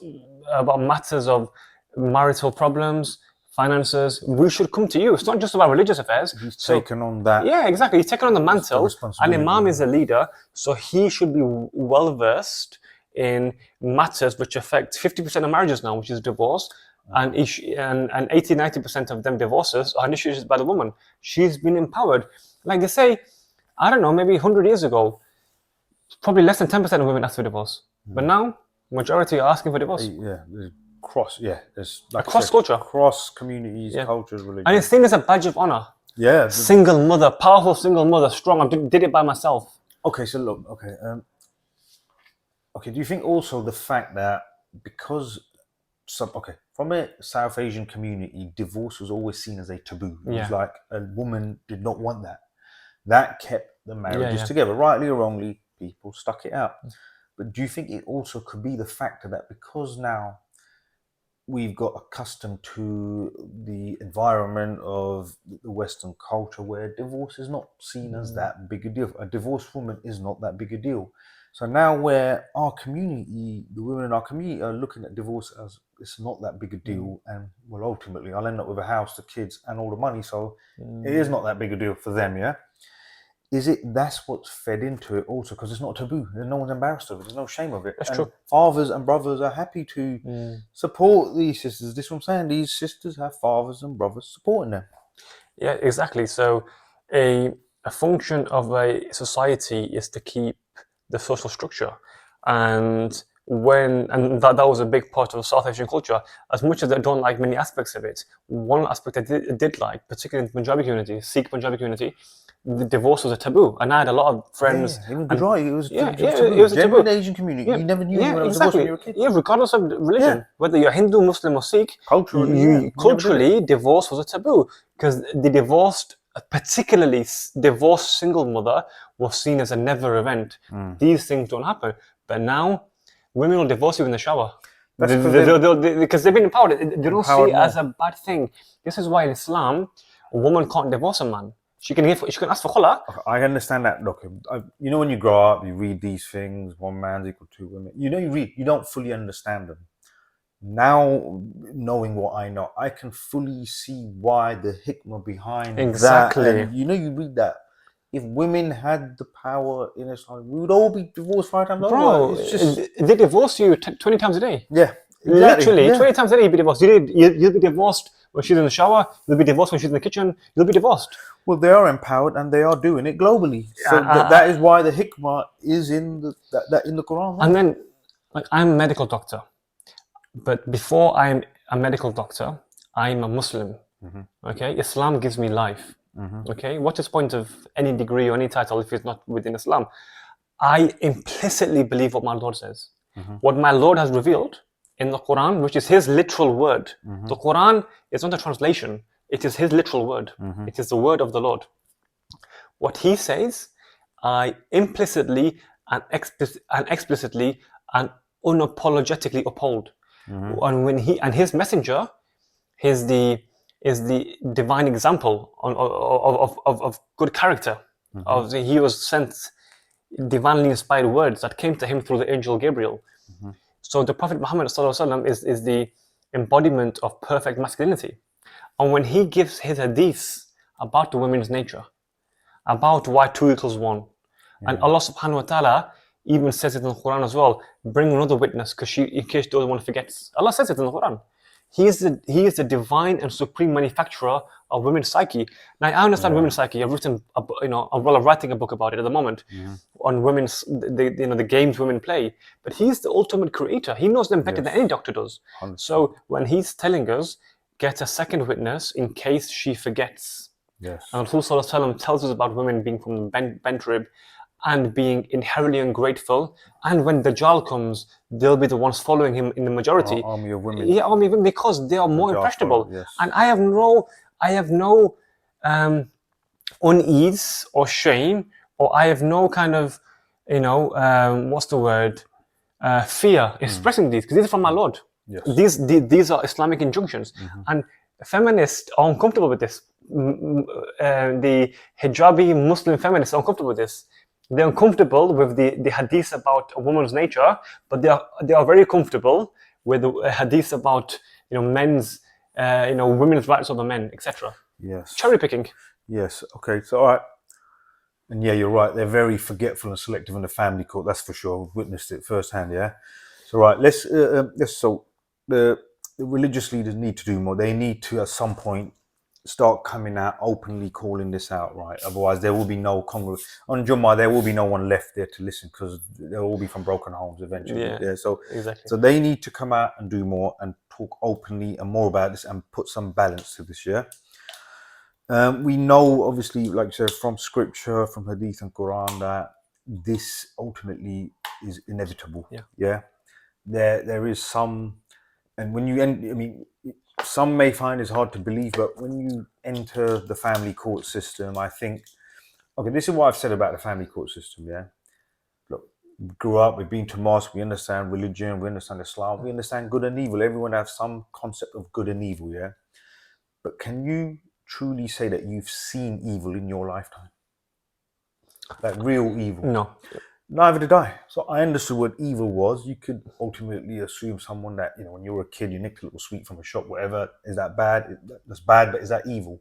matters of marital problems, finances, we should come to you. It's not just about religious affairs. He's taken on that. Yeah, exactly. He's taken on the mantle, and Imam is a leader, so he should be well versed in matters which affect 50% of marriages now, which is divorce. And 80-90% of them divorces are initiated by the woman. She's been empowered. Like they say, I don't know, maybe 100 years ago, probably less than 10% of women asked for divorce. But now, majority are asking for divorce. There's like across culture. Across communities, cultures, religions. And it's seen as a badge of honor. Yeah. Single mother, powerful single mother, strong. I did it by myself. Okay, so look, do you think also the fact that because from a South Asian community, divorce was always seen as a taboo. It was like a woman did not want that. That kept the marriages together. Rightly or wrongly, people stuck it out. But do you think it also could be the factor that because now we've got accustomed to the environment of the Western culture where divorce is not seen as that big a deal. A divorced woman is not that big a deal. So now where our community, the women in our community are looking at divorce as it's not that big a deal, and well, ultimately I'll end up with a house, the kids and all the money, so it is not that big a deal for them, yeah? is it that's what's fed into it also, because it's not taboo. No one's embarrassed of it. There's no shame of it. That's and true. fathers and brothers are happy to support these sisters. This is what I'm saying. These sisters have fathers and brothers supporting them. Yeah, exactly. So a function of a society is to keep the social structure. And that was a big part of South Asian culture. As much as I don't like many aspects of it, one aspect I did like, particularly in the Punjabi community, Sikh Punjabi community, the divorce was a taboo. And I had a lot of friends. Yeah, even Gujarat, it was Yeah, taboo. it was a taboo. Genuine Asian community. You never knew Yeah, when I was divorced when exactly. you were a kid. Yeah, regardless of religion, whether you're Hindu, Muslim, or Sikh, Culturally, yeah, you culturally, divorce was a taboo because the divorced, particularly divorced single mother, was seen as a never event. These things don't happen, but now women will divorce you in the shower. Because they've been empowered. They don't see it as a bad thing. This is why in Islam, a woman can't divorce a man. She can ask for khula. I understand that. Look, you know, when you grow up, you read these things. One man's equal to two women. You know, you read. You don't fully understand them. Now, knowing what I know, I can fully see why the hikmah behind that. And, you know, you read that. If women had the power in Islam, we would all be divorced 5 times over. Bro, it's just, they divorce you 20 times a day. Yeah. Exactly. Literally, 20 times a day you'll be divorced. You'll be divorced when she's in the shower. You'll be divorced when she's in the kitchen. You'll be divorced. Well, they are empowered and they are doing it globally. So that is why the hikmah is in the Quran. Right? And then, like, I'm a medical doctor. But before I'm a medical doctor, I'm a Muslim. Okay? Islam gives me life. Okay? What's the point of any degree or any title if it's not within Islam? I implicitly believe what my Lord says. What my Lord has revealed in the Quran, which is his literal word. The Quran is not a translation. It is his literal word. It is the word of the Lord. What he says, I implicitly and explicitly and unapologetically uphold. And when his messenger is the divine example of good character. He was sent divinely inspired words that came to him through the angel Gabriel. So the Prophet Muhammad is the embodiment of perfect masculinity. And when he gives his hadiths about the women's nature, about why 2 equals 1, and Allah subhanahu wa ta'ala even says it in the Quran as well, bring another witness in case the other one forgets. Allah says it in the Quran. He is the divine and supreme manufacturer of women's psyche. Now I understand women's psyche. I've written, I'm writing a book about it at the moment on women's, the games women play. But he's the ultimate creator. He knows them better than any doctor does. 100%. So when he's telling us, get a second witness in case she forgets. Yes. And Rasul tells us about women being from the bent rib and being inherently ungrateful, and when Dajjal comes, they'll be the ones following him in the majority. Army of women. Yeah, army of women, because they are more impressionable. Yes. And I have no unease or shame, or I have no kind of, what's the word, fear expressing these, because these are from my Lord. Yes. These are Islamic injunctions, and feminists are uncomfortable with this. The hijabi Muslim feminists are uncomfortable with this. They're uncomfortable with the hadith about a woman's nature, but they are very comfortable with the hadith about men's women's rights over men, etc. Yes. Cherry picking. Yes. Okay. So all right. And yeah, you're right. They're very forgetful and selective in the family court. That's for sure. I've witnessed it firsthand. Yeah. So right. So the religious leaders need to do more. They need to at some point start coming out openly calling this out, right? Otherwise there will be no Congress on Jummah. There will be no one left there to listen, because they'll all be from broken homes eventually. Yeah. So exactly. So they need to come out and do more and talk openly and more about this and put some balance to this. Yeah. We know, obviously, like you said, from scripture, from hadith and Quran, that this ultimately is inevitable. Yeah. Yeah. There is some, and when you end, I mean, some may find it's hard to believe, but when you enter the family court system, I think, okay, this is what I've said about the family court system, yeah? Look, we grew up, we've been to mosque, we understand religion, we understand Islam, we understand good and evil. Everyone has some concept of good and evil, yeah? But can you truly say that you've seen evil in your lifetime? Like real evil? No. Neither did I. So I understood what evil was. You could ultimately assume someone that, when you were a kid, you nicked a little sweet from a shop, whatever. Is that bad? That's bad, but is that evil?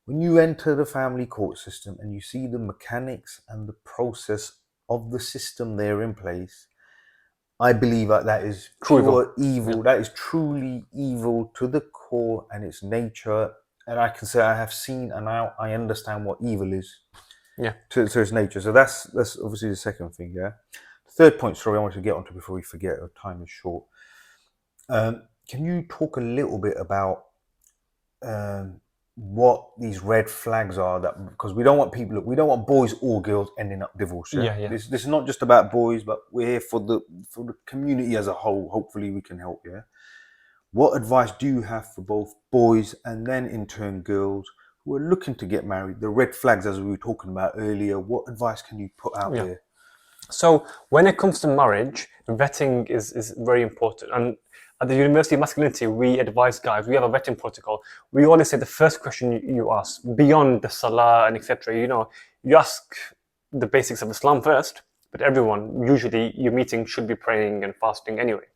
when you enter the family court system and you see the mechanics and the process of the system there in place, I believe that is True pure evil. Yeah. That is truly evil to the core and its nature. And I can say I have seen and now I understand what evil is. Yeah. To its nature. So that's obviously the second thing. Yeah. The third point, sorry, I want to get onto before we forget. Our time is short. Can you talk a little bit about what these red flags are? That because we don't want boys or girls ending up divorced. Yeah. This is not just about boys, but we're here for the community as a whole. Hopefully, we can help. Yeah. What advice do you have for both boys and then in turn girls who are looking to get married? The red flags, as we were talking about earlier. What advice can you put out there? So when it comes to marriage, vetting is very important. And at the University of Masculinity, we advise guys, we have a vetting protocol. We always say the first question you ask, beyond the salah and etc., you ask the basics of Islam first, but everyone, usually your meeting should be praying and fasting anyway.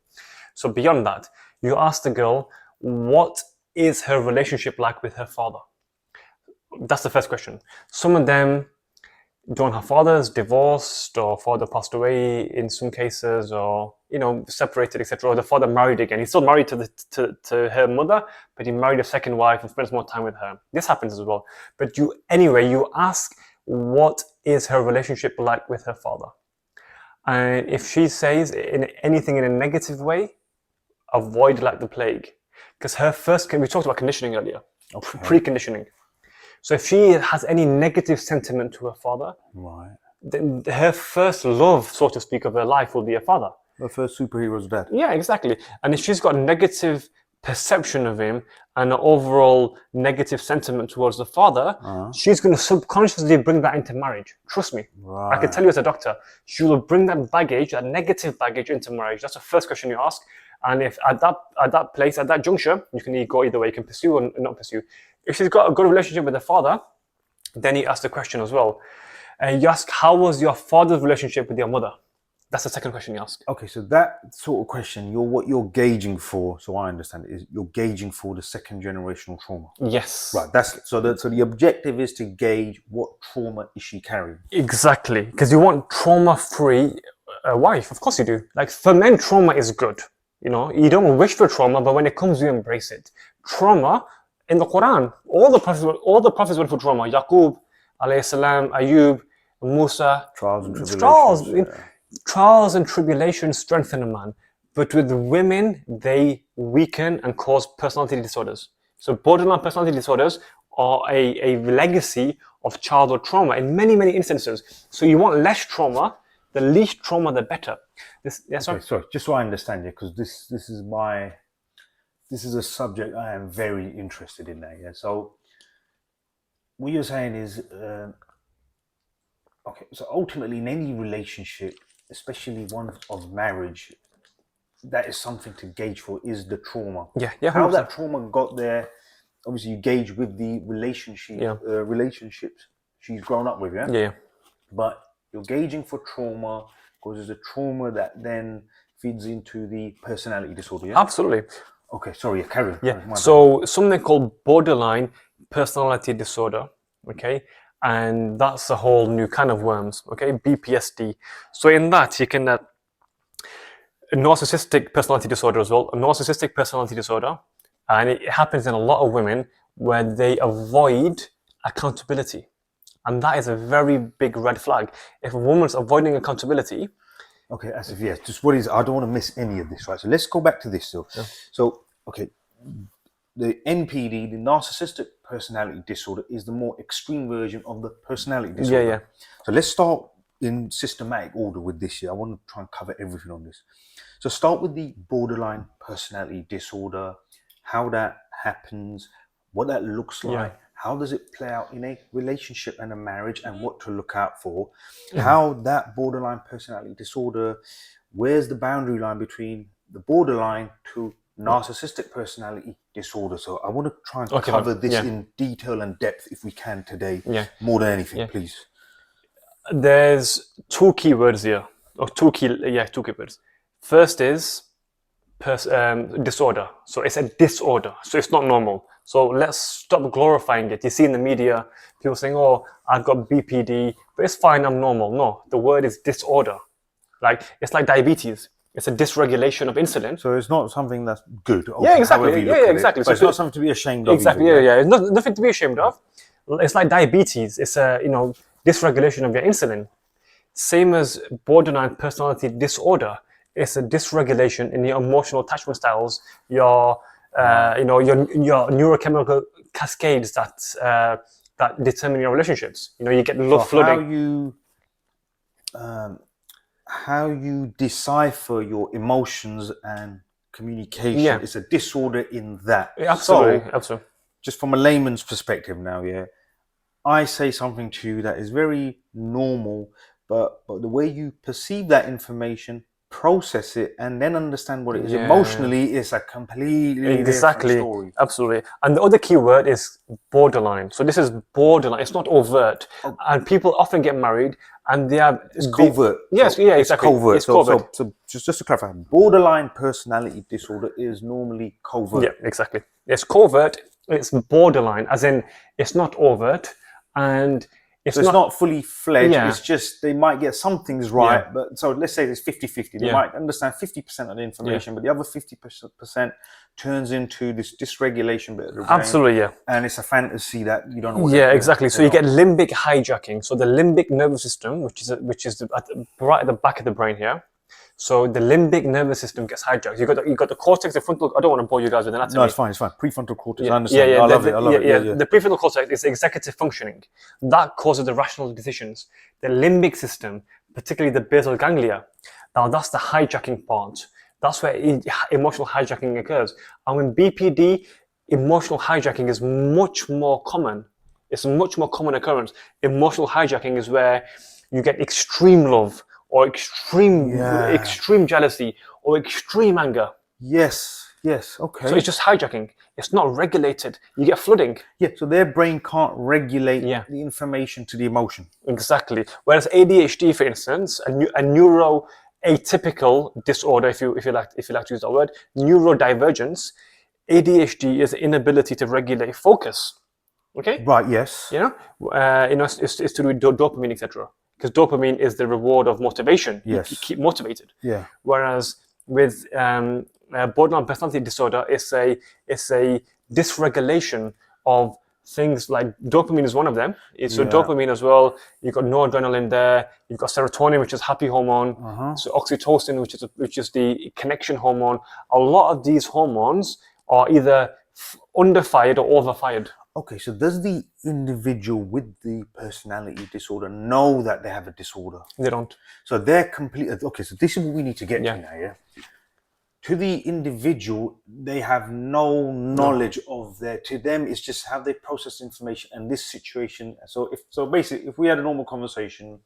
So beyond that, you ask the girl, what is her relationship like with her father? That's the first question. Some of them don't have fathers, divorced, or father passed away in some cases, or separated, etc. Or the father married again. He's still married to her mother, but he married a second wife and spends more time with her. This happens as well. But you ask, what is her relationship like with her father? And if she says anything in a negative way, avoid like the plague. Because we talked about conditioning earlier, preconditioning. So if she has any negative sentiment to her father, right, then her first love, so to speak, of her life will be her father. Her first superhero's dad. Yeah, exactly. And if she's got a negative perception of him and an overall negative sentiment towards the father, she's going to subconsciously bring that into marriage. Trust me. Right. I can tell you as a doctor, she will bring that baggage, that negative baggage into marriage. That's the first question you ask. And if at that place, at that juncture, you can go either way. You can pursue or not pursue. If she's got a good relationship with the father, then you ask the question as well. You ask, how was your father's relationship with your mother? That's the second question you ask. Okay, so that sort of question, what you're gauging for, so I understand it, is you're gauging for the second generational trauma. Yes. Right. So the objective is to gauge what trauma is she carrying. Exactly, because you want trauma-free wife. Of course you do. Like for men, trauma is good. You don't wish for trauma, but when it comes, you embrace it. Trauma in the Quran, all the prophets went for trauma. Yaqub, alayhi salam, Ayub, Musa. Trials and tribulations. Trials and tribulations strengthen a man, but with women, they weaken and cause personality disorders. So borderline personality disorders are a legacy of childhood trauma in many, many instances. So you want less trauma, the least trauma, the better. Sorry, just so I understand you, because this is a subject I am very interested in now. Yeah. So what you're saying is, okay. So ultimately, in any relationship, especially one of marriage, that is something to gauge for, is the trauma. Yeah. How that trauma got there, obviously you gauge with the relationships she's grown up with. Yeah. But you're gauging for trauma because it's a trauma that then feeds into the personality disorder. Yeah? Absolutely. Okay, sorry, carry on. Yeah. So something called borderline personality disorder. Okay. And that's a whole new kind of worms, okay? BPSD. So in that, you can a narcissistic personality disorder as well. A narcissistic personality disorder, and it happens in a lot of women where they avoid accountability, and that is a very big red flag. If a woman's avoiding accountability, okay, Asif, yeah, just what is? I don't want to miss any of this, right? So let's go back to this. So okay. The NPD, the narcissistic personality disorder, is the more extreme version of the personality disorder. Yeah. So let's start in systematic order with this here. I want to try and cover everything on this. So start with the borderline personality disorder, how that happens, what that looks like, how does it play out in a relationship and a marriage, and what to look out for, how that borderline personality disorder, where's the boundary line between the borderline to narcissistic personality disorder. So I want to try and cover this in detail and depth if we can today, more than anything, please. There's two keywords here, or two keywords. First is disorder. So it's a disorder. So it's not normal. So let's stop glorifying it. You see in the media, people saying, oh, I've got BPD, but it's fine, I'm normal. No, the word is disorder. Like, it's like diabetes. It's a dysregulation of insulin. So it's not something that's good. Yeah, exactly. However you look at exactly. it. But it's not something to be ashamed of. Exactly. Either, Yeah. It's nothing to be ashamed of. It's like diabetes. It's a dysregulation of your insulin. Same as borderline personality disorder. It's a dysregulation in your emotional attachment styles, your neurochemical cascades that determine your relationships. You get love flooding. How you decipher your emotions and communication is a disorder in that. Absolutely. Just from a layman's perspective now, I say something to you that is very normal, but the way you perceive that information, process it, and then understand what it is emotionally is a completely different story. Absolutely. And the other key word is borderline. So this is borderline. It's not overt. And people often get married and they are... It's covert. Yes, exactly. It's covert. So just to clarify, borderline personality disorder is normally covert. Yeah, exactly. It's covert. It's borderline, as in it's not overt, and it's not fully fledged. It's just they might get some things right, but so let's say it's 50-50. They might understand 50% of the information, but the other 50% turns into this dysregulation bit of the brain. Absolutely, and it's a fantasy that you don't know. Exactly. So you get limbic hijacking. So the limbic nervous system, which is right at the back of the brain here. So the limbic nervous system gets hijacked. You got the cortex, the frontal. I don't want to bore you guys with anatomy. No, it's fine. Prefrontal cortex. I understand. I love it. The prefrontal cortex is executive functioning. That causes the rational decisions. The limbic system, particularly the basal ganglia, now that's the hijacking part. That's where emotional hijacking occurs. And when BPD, emotional hijacking is much more common. It's a much more common occurrence. Emotional hijacking is where you get extreme love, or extreme jealousy, or extreme anger. Yes, okay. So it's just hijacking. It's not regulated. You get flooding. Yeah, so their brain can't regulate the information to the emotion. Exactly. Whereas ADHD, for instance, a neuroatypical disorder, if you like to use that word, neurodivergence, ADHD is the inability to regulate focus. Okay. Right. Yes. It's to do with dopamine, etc. Because dopamine is the reward of motivation. Yes. You keep motivated. Yeah. Whereas with borderline personality disorder, it's a dysregulation of things like dopamine is one of them. So dopamine as well. You've got noradrenaline there. You've got serotonin, which is happy hormone. So oxytocin, which is the connection hormone. A lot of these hormones are either underfired or overfired. Okay, so does the individual with the personality disorder know that they have a disorder? They don't. So they're complete. Okay, so this is what we need to get to now, To the individual, they have no knowledge of their. To them, it's just how they process information and this situation. So basically, if we had a normal conversation,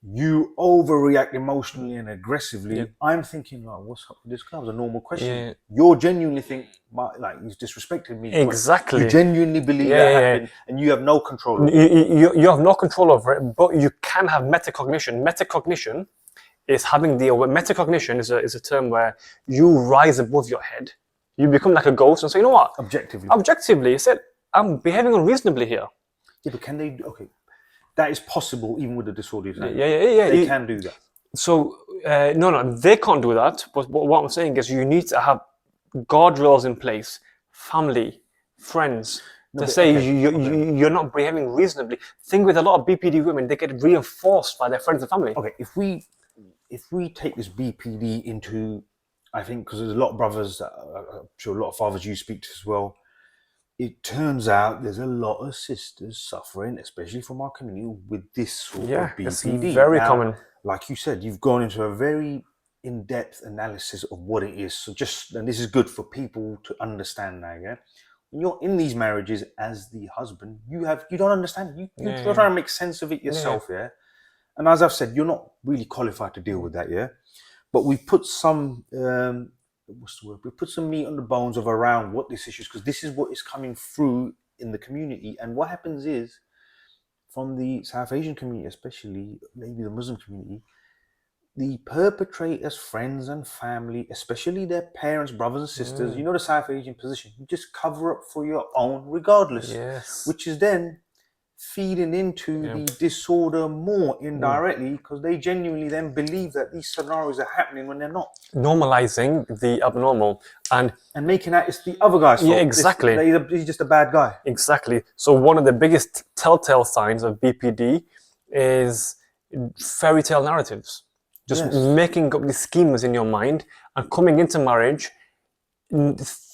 you overreact emotionally and aggressively. I'm thinking, like, what's up with this guy? It was a normal question. You're genuinely think, like, he's disrespecting me. Exactly. You genuinely believe that happened, and you have no control over it. You have no control over it, but you can have metacognition. Metacognition is having metacognition is a term where you rise above your head. You become like a ghost and say, you know what? Objectively, you said, I'm behaving unreasonably here. Yeah, but can they? Okay. That is possible even with the disorder. They can do that. So, no, they can't do that. But what I'm saying is you need to have guardrails in place, family, friends, you're not behaving reasonably. Thing with a lot of BPD women, they get reinforced by their friends and family. Okay, if we take this BPD into, I think, because there's a lot of brothers, I'm sure a lot of fathers you speak to as well, it turns out there's a lot of sisters suffering, especially from our community, with this sort of BPD. It's very common. Like you said, you've gone into a very in-depth analysis of what it is. So and this is good for people to understand now, When you're in these marriages as the husband, you don't understand. You're trying to make sense of it yourself, And as I've said, you're not really qualified to deal with that, But we put some... we put some meat on the bones of around what this issue is, because this is what is coming through in the community. And what happens is, from the South Asian community, especially maybe the Muslim community, the perpetrators' friends and family, especially their parents, brothers and sisters, you know the South Asian position, you just cover up for your own regardless. Yes. Which is then feeding into the disorder more indirectly, because they genuinely then believe that these scenarios are happening when they're not. Normalizing the abnormal and making that it's the other guy's fault. exactly. He's just a bad guy. Exactly. So one of the biggest telltale signs of BPD is fairy tale narratives. Just making up these schemes in your mind and coming into marriage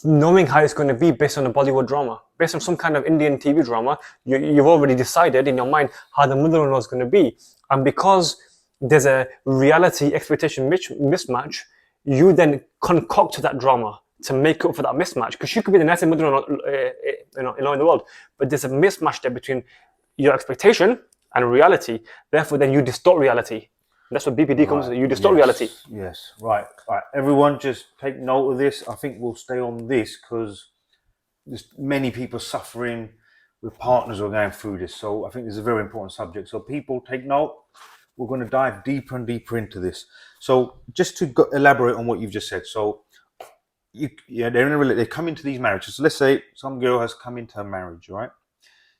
knowing how it's going to be based on a Bollywood drama, based on some kind of Indian TV drama. You've already decided in your mind how the mother-in-law is going to be. And because there's a reality expectation mismatch, you then concoct that drama to make up for that mismatch. Because she could be the nicest mother-in-law in the world, but there's a mismatch there between your expectation and reality. Therefore, then you distort reality. That's what BPD comes to. You distort reality. Yes, right. Everyone just take note of this. I think we'll stay on this because there's many people suffering with partners who are going through this. So I think this is a very important subject. So people take note. We're going to dive deeper and deeper into this. So just to elaborate on what you've just said. So they come into these marriages. So let's say some girl has come into a marriage, right?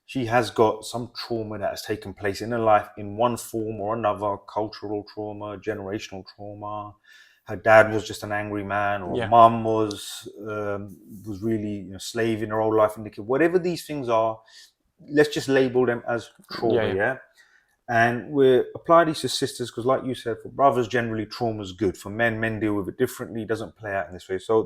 She has got some trauma that has taken place in her life in one form or another, cultural trauma, generational trauma. Her dad was just an angry man, or mum was really slaving her whole life in the kid. Whatever these things are, let's just label them as trauma, And we apply these to sisters because, like you said, for brothers, generally trauma is good. For men deal with it differently, it doesn't play out in this way. So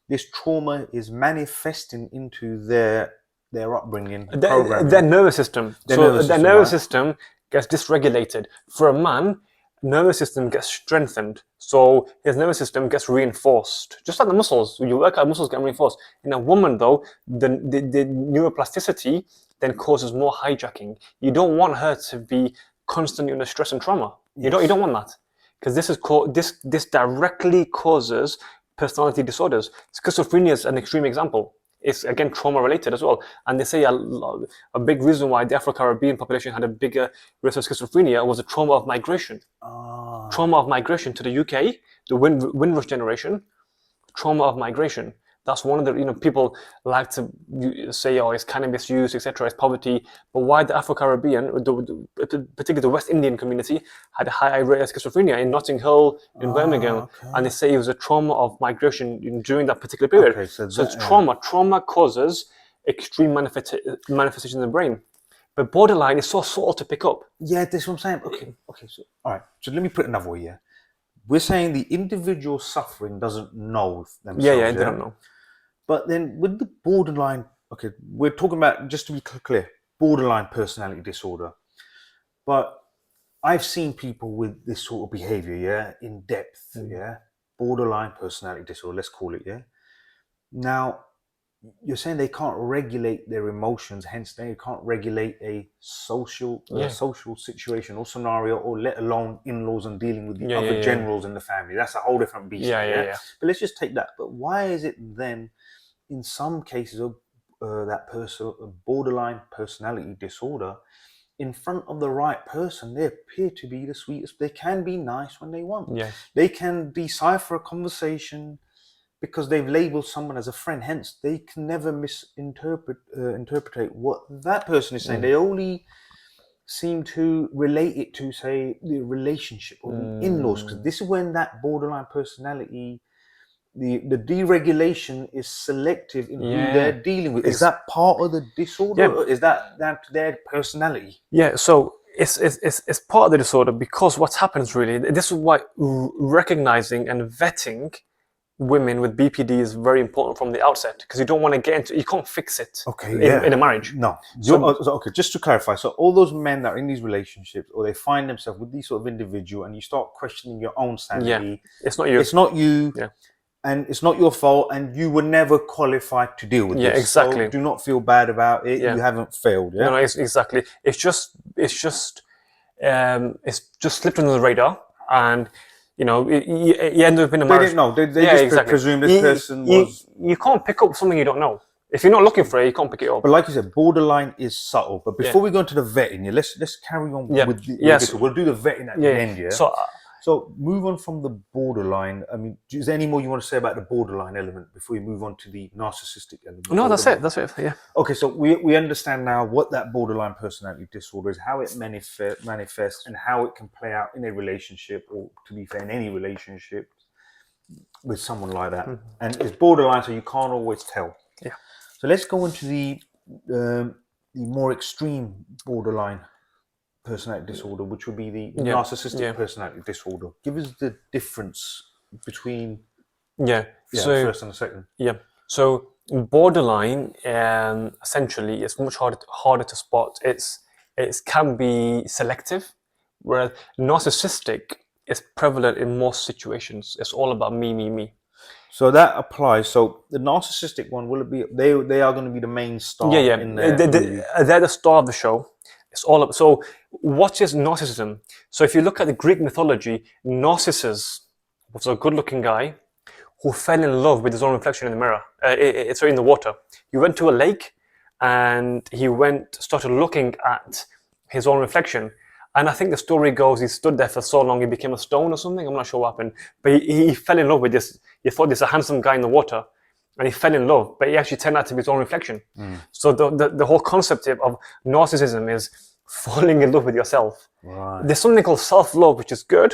this trauma is manifesting into their upbringing, their nervous system. Their nervous system gets dysregulated. For a man, nervous system gets strengthened. So his nervous system gets reinforced. Just like the muscles. You work out, muscles get reinforced. In a woman, though, the neuroplasticity then causes more hijacking. You don't want her to be constantly under stress and trauma. You don't want that. Because this directly causes personality disorders. Schizophrenia is an extreme example. It's again trauma related as well, and they say a big reason why the Afro-Caribbean population had a bigger risk of schizophrenia was the trauma of migration. Trauma of migration to the UK, the Windrush generation, trauma of migration. That's one of the people like to say, oh, it's cannabis use, etc., it's poverty. But why the Afro-Caribbean, particularly the West Indian community, had a high rate of schizophrenia in Notting Hill, in Birmingham, and they say it was a trauma of migration during that particular period. So it's trauma. Trauma causes extreme manifestation in the brain. But borderline is so subtle to pick up. Yeah, that's what I'm saying. Okay. So all right. So let me put it another way. Yeah, we're saying the individual suffering doesn't know themselves. Yeah, they don't know. But then with the borderline, we're talking about, just to be clear, borderline personality disorder. But I've seen people with this sort of behavior, in depth, borderline personality disorder, let's call it, Now, you're saying they can't regulate their emotions, hence they can't regulate a social situation or scenario, or let alone in-laws and dealing with the other generals in the family. That's a whole different beast. But let's just take that. But why is it then, in some cases of borderline personality disorder, in front of the right person, they appear to be the sweetest. They can be nice when they want. They can decipher a conversation because they've labeled someone as a friend. Hence, they can never interpret what that person is saying. They only seem to relate it to, say, the relationship or the in-laws, because this is when that borderline personality, the deregulation is selective in who they're dealing with. Is that part of the disorder, or is that their personality? Yeah, so it's part of the disorder, because what happens really, this is why recognizing and vetting women with BPD is very important from the outset, because you don't want to get into, you can't fix it in a marriage. No. Just to clarify, so all those men that are in these relationships, or they find themselves with these sort of individual, and you start questioning your own sanity. It's not you. It's not you. And it's not your fault, and you were never qualified to deal with this. Exactly. So do not feel bad about it. You haven't failed. No, exactly. It's just slipped under the radar, and you end up in a marriage. They didn't know. They just presumed this person was. You can't pick up something you don't know. If you're not looking for it, you can't pick it up. But like you said, borderline is subtle. But before we go into the vetting, let's carry on with this. We'll do the vetting at the end. So So move on from the borderline. I mean, is there any more you want to say about the borderline element before we move on to the narcissistic element? No, that's it. That's it. Yeah. Okay, so we understand now what that borderline personality disorder is, how it manifests, and how it can play out in a relationship, or to be fair, in any relationship with someone like that. And it's borderline, so you can't always tell. Yeah. So let's go into the more extreme borderline personality disorder, which would be the narcissistic personality disorder. Give us the difference between first and the second. Yeah. So borderline essentially is much harder to spot. It can be selective, whereas narcissistic is prevalent in most situations. It's all about me. So that applies. So the narcissistic one, will it be? They are going to be the main star. In they're the star of the show. It's all up. So what is narcissism? So if you look at the Greek mythology, Narcissus was a good-looking guy who fell in love with his own reflection in the mirror. In the water. He went to a lake and he started looking at his own reflection. And I think the story goes, he stood there for so long, he became a stone or something. I'm not sure what happened. But he fell in love with this. He thought this was a handsome guy in the water. And he fell in love, but he actually turned out to be his own reflection. So the whole concept of narcissism is falling in love with yourself. Right. There's something called self-love, which is good,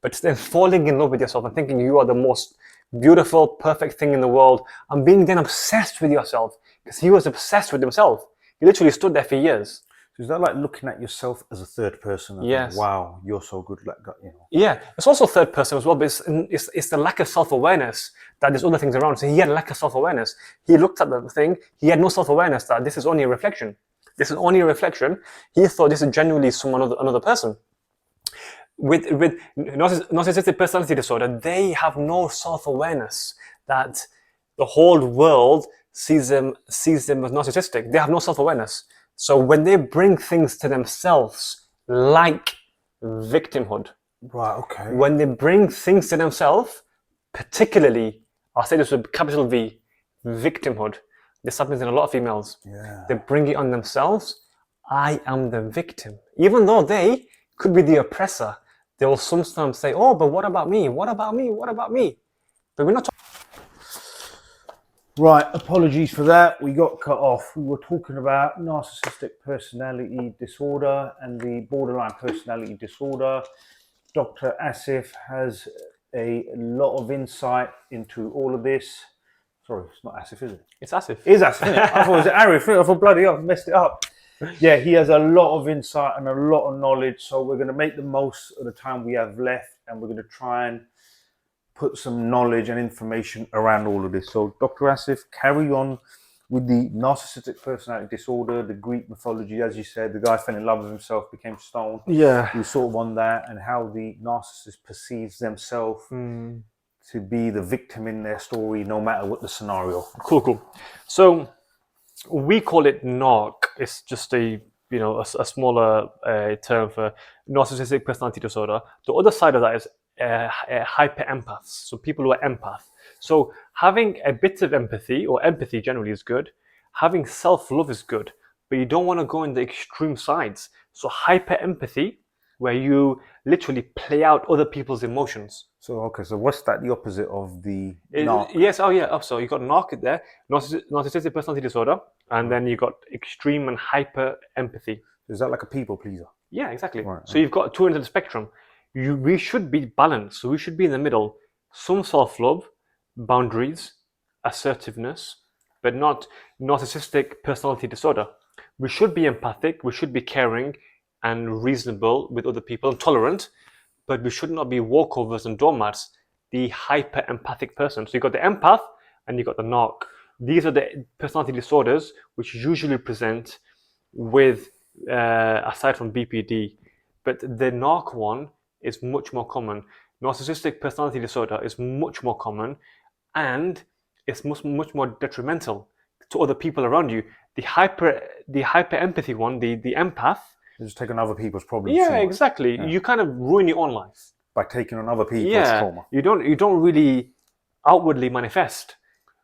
but then falling in love with yourself and thinking you are the most beautiful, perfect thing in the world, and being then obsessed with yourself, because he was obsessed with himself. He literally stood there for years. So is that like looking at yourself as a third person? Yes. Think, wow, you're so good. Like, you know. Yeah, it's also third person as well, but it's the lack of self-awareness that there's other things around. So he had a lack of self-awareness. He looked at the thing, he had no self-awareness that this is only a reflection. This is only a reflection. He thought this is genuinely another person. With narcissistic personality disorder, they have no self-awareness that the whole world sees them as narcissistic. They have no self-awareness. So when they bring things to themselves, like victimhood, right? Okay. When they bring things to themselves, particularly, I'll say this with capital V, victimhood. This happens in a lot of females. Yeah. They bring it on themselves. I am the victim, even though they could be the oppressor. They will sometimes say, "Oh, but what about me? What about me? What about me?" But we're not. Right, apologies for that. We got cut off. We were talking about narcissistic personality disorder and the borderline personality disorder. Dr. Asif has a lot of insight into all of this. Sorry, it's not Asif, is it? It's Asif. It is Asif, isn't it? I thought it was Arif. I thought, bloody hell, I messed it up. Yeah, he has a lot of insight and a lot of knowledge. So we're going to make the most of the time we have left, and we're going to try and put some knowledge and information around all of this. So Dr. Asif, carry on with the narcissistic personality disorder, the Greek mythology, as you said, the guy fell in love with himself, became stone. Yeah. You sort of on that, and how the narcissist perceives themselves to be the victim in their story, no matter what the scenario. Cool. So we call it narc. It's just a smaller term for narcissistic personality disorder. The other side of that is hyper empaths, so people who are empath. So having a bit of empathy, or empathy generally, is good. Having self-love is good, but you don't want to go in the extreme sides. So hyper empathy, where you literally play out other people's emotions. So what's that the opposite of the narc? Yes, so you got narc there, narcissistic personality disorder, and then you got extreme and hyper empathy. Is that like a people pleaser? Yeah, exactly. Right. So you've got two ends of the spectrum. We should be balanced. So we should be in the middle. Some self-love, boundaries, assertiveness, but not narcissistic personality disorder. We should be empathic. We should be caring and reasonable with other people and tolerant, but we should not be walkovers and doormats. The hyper-empathic person. So you got the empath and you got the narc. These are the personality disorders which usually present with, aside from BPD, but the narc one is much more common. Narcissistic personality disorder is much more common, and it's much more detrimental to other people around you. The hyper empathy one, the empath, you just taking other people's problems. Yeah, exactly. Yeah. You kind of ruin your own life by taking on other people's trauma. You don't really outwardly manifest,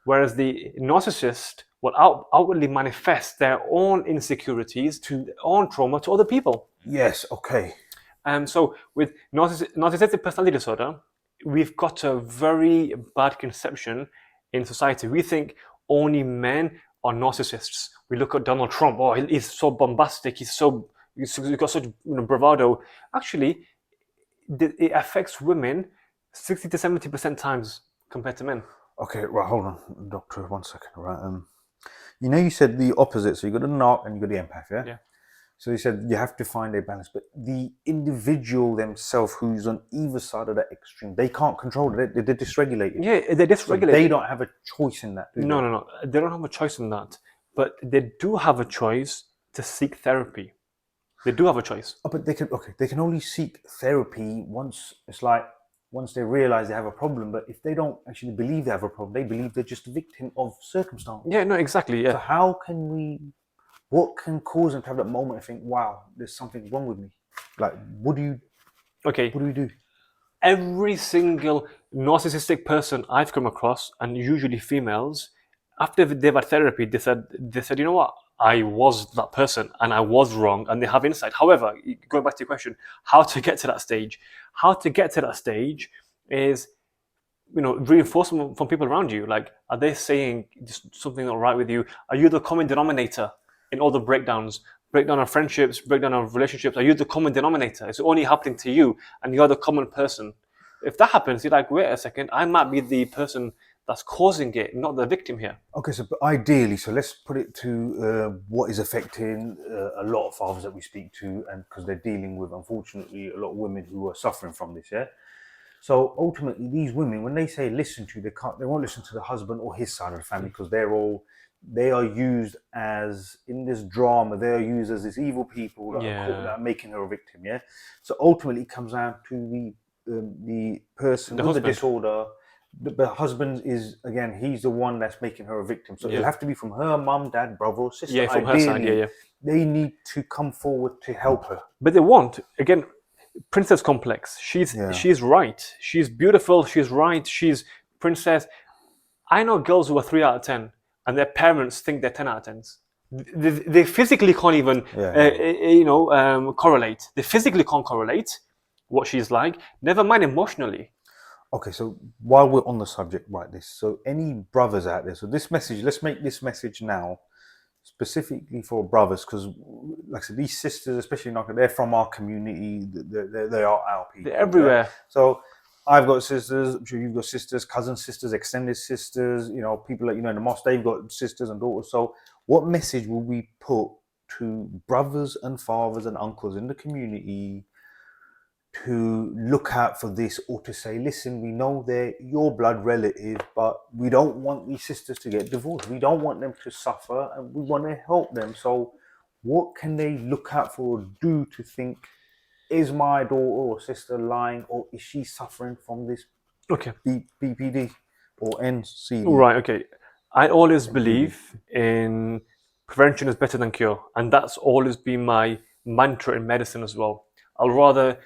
whereas the narcissist will outwardly manifest their own insecurities, to their own trauma to other people. Yes. Okay. So with narcissistic personality disorder, we've got a very bad conception in society. We think only men are narcissists. We look at Donald Trump. Oh, he's so bombastic. He's got such bravado. Actually, it affects women 60 to 70% times compared to men. Okay, right, hold on, doctor, 1 second, right? You know, you said the opposite, so you got the narc and you got the empath, yeah? Yeah. So you said you have to find a balance, but the individual themselves who's on either side of that extreme, they can't control it. They're dysregulated. Yeah, they're So dysregulated. they don't have a choice in that, do No, they? no, no. They don't have a choice in that. But they do have a choice to seek therapy. They do have a choice. Oh, but they can only seek therapy once they realize they have a problem. But if they don't actually believe they have a problem, they believe they're just a victim of circumstance. Yeah, no, exactly. So Yeah. what can cause them to have that moment and think, wow, there's something wrong with me? Like, what do we do? Every single narcissistic person I've come across, and usually females, after they've had therapy, they said, you know what, I was that person and I was wrong, and they have insight. However, going back to your question, how to get to that stage? How to get to that stage is, reinforcement from people around you. Like, are they saying just something not right with you? Are you the common denominator in all the breakdowns? Breakdown of friendships, breakdown of relationships. Are you the common denominator? It's only happening to you, and you're the common person. If that happens, you're like, wait a second, I might be the person that's causing it, not the victim here. Okay, so but ideally, so let's put it to what is affecting a lot of fathers that we speak to, and because they're dealing with, unfortunately, a lot of women who are suffering from this. Yeah. So ultimately, these women, when they say listen to, they won't listen to the husband or his side of the family because they are used as, in this drama, they are used as these evil people that are making her a victim. Yeah. So ultimately, it comes down to the person with the disorder. The husband is, again, he's the one that's making her a victim. So it'll have to be from her mum, dad, brother, or sister. Yeah, from her side. Yeah. They need to come forward to help her. But they won't. Again, princess complex. She's right. She's beautiful. She's right. She's princess. I know girls who are 3 out of 10, and their parents think they're 10 out of 10s. They physically can't even, correlate. They physically can't correlate what she's like. Never mind emotionally. Okay, so while we're on the subject, right, so any brothers out there, so this message, let's make this message now specifically for brothers, because like I said, these sisters, especially they're from our community, they are our people. They're everywhere. So I've got sisters, I'm sure you've got sisters, cousin sisters, extended sisters, people that in the mosque, they've got sisters and daughters. So what message will we put to brothers and fathers and uncles in the community to look out for this, or to say, listen, we know they're your blood relative, but we don't want these sisters to get divorced. We don't want them to suffer, and we want to help them. So what can they look out for or do to think, is my daughter or sister lying, or is she suffering from this BPD or NCD? Right, okay. I always believe in prevention is better than cure, and that's always been my mantra in medicine as well. I'll rather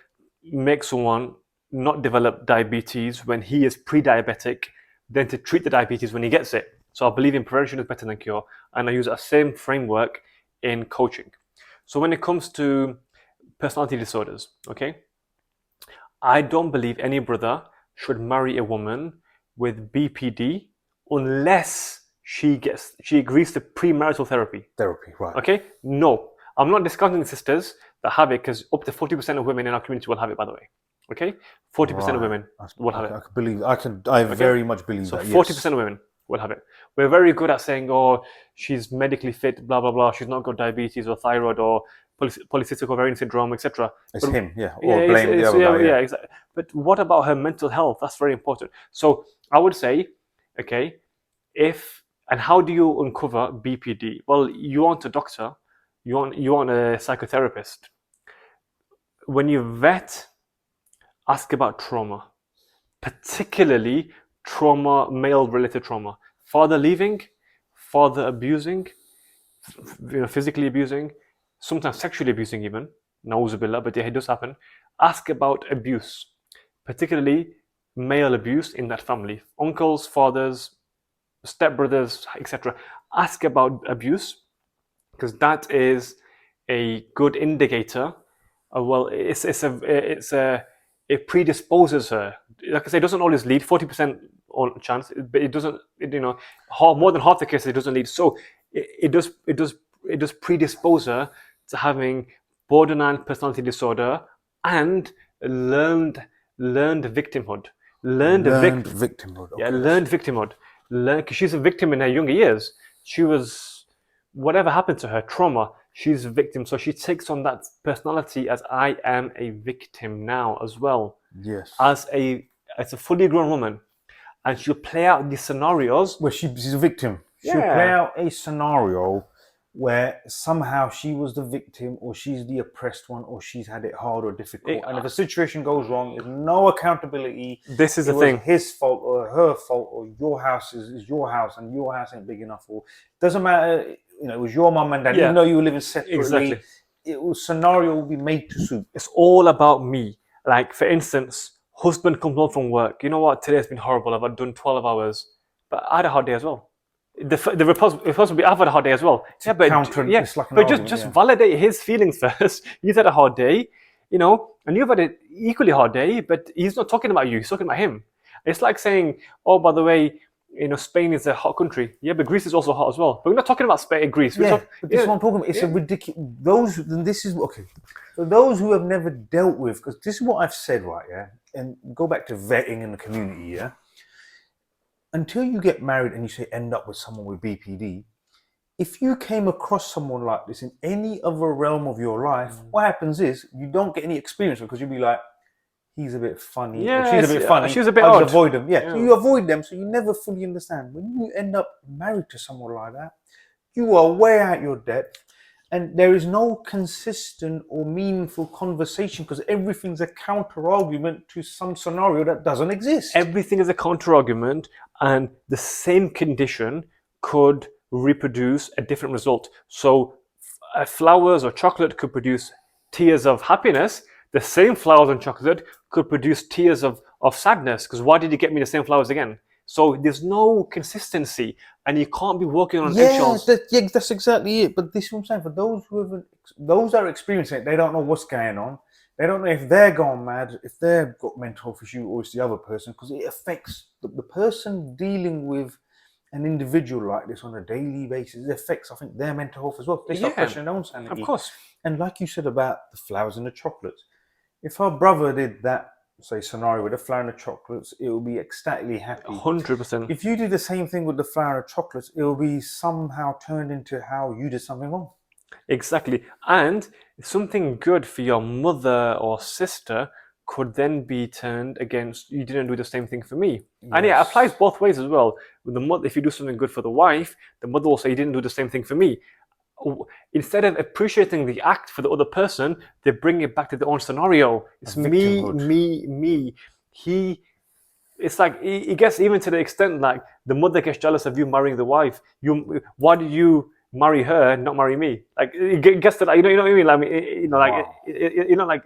make someone not develop diabetes when he is pre-diabetic than to treat the diabetes when he gets it. So I believe in prevention is better than cure, and I use that same framework in coaching. So when it comes to personality disorders, okay, I don't believe any brother should marry a woman with BPD unless she agrees to premarital therapy. Therapy, right. Okay? No. I'm not discounting the sisters that have it, because up to 40% of women in our community will have it, by the way. Okay? 40% of women will have it. I very much believe so that. 40% of women will have it. We're very good at saying, oh, she's medically fit, blah, blah, blah. She's not got diabetes or thyroid or polycystic ovarian syndrome, etc. It's him, yeah. Or blame the other guy. Yeah, exactly. But what about her mental health? That's very important. So I would say, okay, and how do you uncover BPD? Well, you want a doctor, you want a psychotherapist. When you vet, ask about trauma, particularly trauma, male-related trauma. Father leaving, father abusing, physically abusing, sometimes sexually abusing even, na'uzubillah, but yeah, it does happen. Ask about abuse, particularly male abuse in that family. Uncles, fathers, stepbrothers, etc. Ask about abuse, because that is a good indicator Well, it predisposes her. Like I say, it doesn't always lead. 40% on chance, but it doesn't. More than half the cases it doesn't lead. So it does predispose her to having borderline personality disorder and learned victimhood. Learned victimhood. Okay. Yeah, learned victimhood. Because she's a victim in her younger years. She was, whatever happened to her, trauma, she's a victim. So she takes on that personality as I am a victim now as well. Yes. As a fully grown woman. And she'll play out these scenarios. Well, she's a victim. She'll play out a scenario where somehow she was the victim, or she's the oppressed one, or she's had it hard or difficult. And if a situation goes wrong, there's no accountability. This is the thing. His fault or her fault, or your house is your house, and your house ain't big enough. Or doesn't matter. It was your mum and dad, even though you were living separately. Exactly. Scenario will be made to suit. It's all about me. Like, for instance, husband comes home from work. You know what? Today's been horrible. I've done 12 hours, but I had a hard day as well. The response would be, I've had a hard day as well. But just validate his feelings first. He's had a hard day, and you've had an equally hard day, but he's not talking about you. He's talking about him. It's like saying, oh, by the way, Spain is a hot country. Yeah, but Greece is also hot as well. But we're not talking about Spain, Greece. But this is what I'm talking about. It's a ridiculous. For those who have never dealt with, because this is what I've said, right? Yeah, and go back to vetting in the community. Yeah. Until you get married and you say end up with someone with BPD, if you came across someone like this in any other realm of your life, what happens is you don't get any experience because you'll be like, he's a bit funny, or she's a bit funny, she's a bit odd. Avoid them. So you avoid them, so you never fully understand. When you end up married to someone like that, you are way out your depth, and there is no consistent or meaningful conversation because everything's a counter argument to some scenario that doesn't exist. Everything is a counter argument, and the same condition could reproduce a different result. So flowers or chocolate could produce tears of happiness. The same flowers and chocolate could produce tears of sadness, because why did you get me the same flowers again? So there's no consistency, and you can't be walking on eggshells. That's exactly it. But this is what I'm saying. For those that are experiencing it, they don't know what's going on. They don't know if they're gone mad, if they've got mental health issue, or it's the other person, because it affects the person dealing with an individual like this on a daily basis. It affects, I think, their mental health as well. They start questioning their own sanity. Of course. And like you said about the flowers and the chocolates, if her brother did that, say, scenario with the flower and the chocolates, it will be ecstatically happy. 100%. If you do the same thing with the flower and chocolates, it will be somehow turned into how you did something wrong. Exactly. And something good for your mother or sister could then be turned against, you didn't do the same thing for me. Yes. And it applies both ways as well. With the mother, if you do something good for the wife, the mother will say, you didn't do the same thing for me. Instead of appreciating the act for the other person, they bring it back to their own scenario. It's me. It's like, it gets even to the extent like the mother gets jealous of you marrying the wife. Why do you marry her and not marry me? Like, it gets to that, you know what I mean? Like,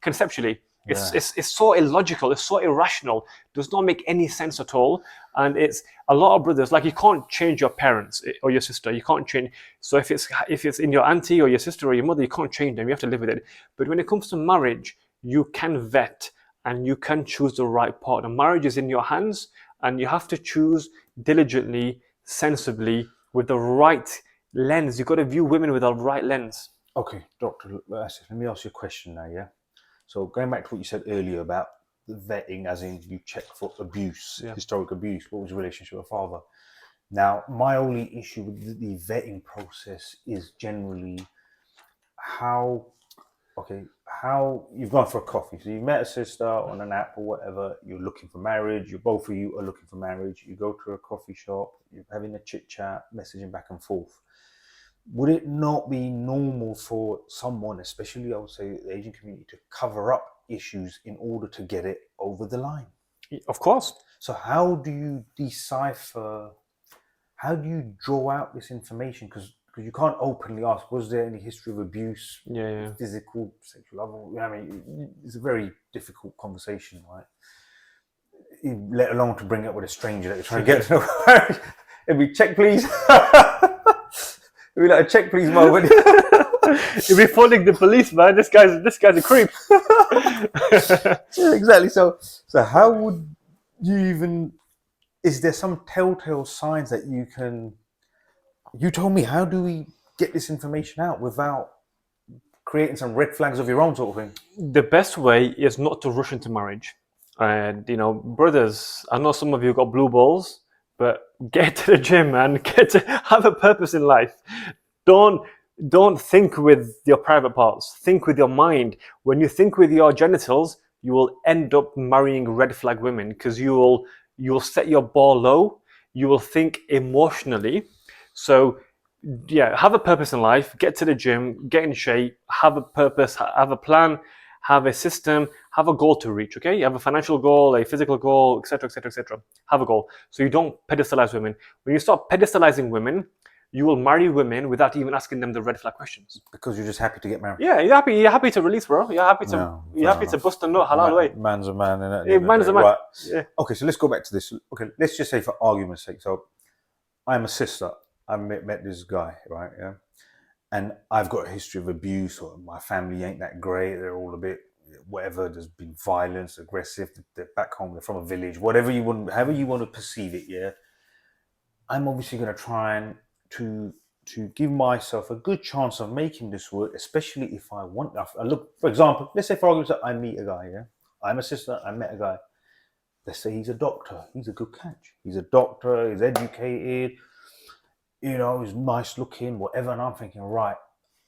conceptually. It's so illogical, it's so irrational, does not make any sense at all. And it's a lot of brothers, like, you can't change your parents or your sister, you can't change. So if it's in your auntie or your sister or your mother, you can't change them, you have to live with it. But when it comes to marriage, you can vet and you can choose the right partner. Marriage is in your hands, and you have to choose diligently, sensibly, with the right lens. You've got to view women with the right lens. Okay, Dr. Asif, let me ask you a question now, yeah? So going back to what you said earlier about the vetting, as in you check for abuse, historic abuse, what was your relationship with father? Now, my only issue with the vetting process is generally how you've gone for a coffee. So you met a sister on an app or whatever, you're looking for marriage, both of you are looking for marriage, you go to a coffee shop, you're having a chit chat, messaging back and forth. Would it not be normal for someone, especially I would say the Asian community, to cover up issues in order to get it over the line? Of course. So how do you decipher, how do you draw out this information? Because you can't openly ask, was there any history of abuse, physical, sexual, I mean, it's a very difficult conversation, right? Let alone to bring it up with a stranger that you're trying to get to know. It'd be check, please. It'd be like a check, please moment. You'll be phoning the police, man. This guy's a creep. Yeah, exactly. So how would you even? Is there some telltale signs that you can? You told me. How do we get this information out without creating some red flags of your own, sort of thing? The best way is not to rush into marriage. And brothers, I know some of you got blue balls, but get to the gym, man. Have a purpose in life. Don't think with your private parts. Think with your mind. When you think with your genitals, you will end up marrying red flag women because you will set your bar low. You will think emotionally. So yeah, have a purpose in life. Get to the gym. Get in shape. Have a purpose. Have a plan. Have a system. Have a goal to reach. Okay, you have a financial goal, a physical goal, etc., etc., etc. Have a goal. So you don't pedestalize women. When you start pedestalizing women, you will marry women without even asking them the red flag questions. Because you're just happy to get married. Yeah, you're happy to release, bro. You're happy to bust a nut halal way. Man's a man, innit? Yeah, man's a man. Right. Yeah. Okay, so let's go back to this. Okay, let's just say for argument's sake. So I'm a sister. I met this guy, right? Yeah. And I've got a history of abuse, or my family ain't that great. They're all a bit whatever. There's been violence, aggressive. They're back home. They're from a village. However you want to perceive it. Yeah. I'm obviously going to try and to give myself a good chance of making this work, especially if I want. I look, for example, let's say for argument's sake, I meet a guy. Yeah. I'm a sister. I met a guy. Let's say he's a doctor. He's a good catch. He's a doctor. He's educated. He's nice looking, whatever. And I'm thinking, right,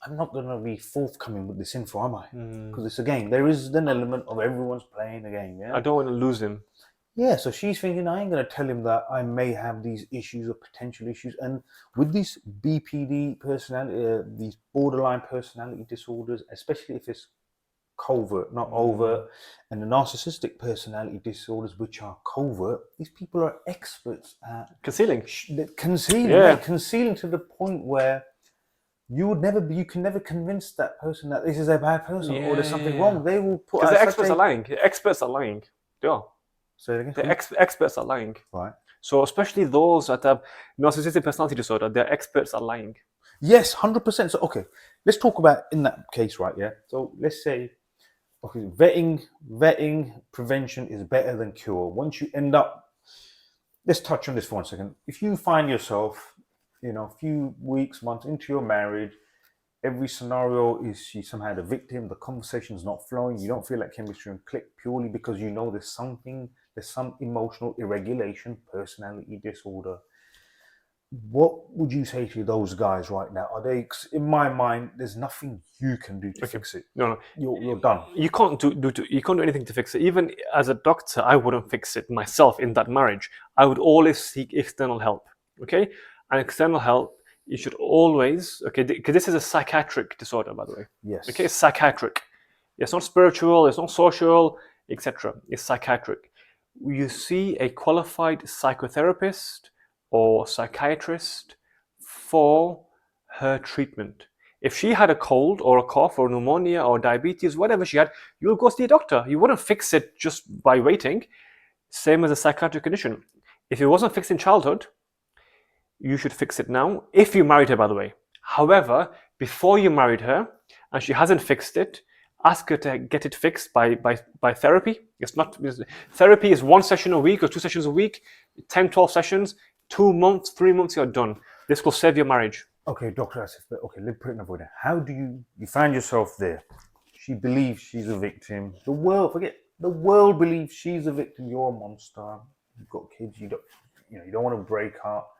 I'm not going to be forthcoming with this info, am I? Because it's a game. There is an element of everyone's playing a game, yeah? I don't want to lose him. Yeah, so she's thinking, I ain't going to tell him that I may have these issues or potential issues. And with this BPD personality, these borderline personality disorders, especially if it's covert, not overt, and the narcissistic personality disorders, which are covert, these people are experts at Concealing, concealing to the point where you can never convince that person that this is a bad person or there's something wrong. They will put because the experts are lying. The experts are lying. Yeah. Say it again. The experts are lying. Right. So especially those that have narcissistic personality disorder, their experts are lying. Yes, 100%. So okay, let's talk about in that case, right? Yeah. So let's say, okay, vetting prevention is better than cure. Once you end up, let's touch on this for 1 second. If you find yourself, a few weeks, months into your marriage, every scenario is she somehow the victim, the conversation's not flowing, you don't feel like chemistry and click purely because there's some emotional irregulation, personality disorder. What would you say to those guys right now? In my mind, there's nothing you can do to fix it. No. You're done. You can't do anything to fix it. Even as a doctor, I wouldn't fix it myself in that marriage. I would always seek external help. Okay? And external help, you should always, because this is a psychiatric disorder, by the way. Yes. Okay, it's psychiatric. It's not spiritual, it's not social, etc. It's psychiatric. You see a qualified psychotherapist or psychiatrist for her treatment. If she had a cold or a cough or pneumonia or diabetes, whatever she had, you'll go see a doctor. You wouldn't fix it just by waiting. Same as a psychiatric condition. If it wasn't fixed in childhood, you should fix it now. If you married her, by the way. However, before you married her and she hasn't fixed it, ask her to get it fixed by therapy. Therapy is 1 session a week or 2 sessions a week, 10, 12 sessions, 2 months, 3 months, you're done. This will save your marriage. Okay, Dr. Asif, let's put it another way. How do you find yourself there? She believes she's a victim. The world believes she's a victim. You're a monster. You've got kids. You don't want to break up.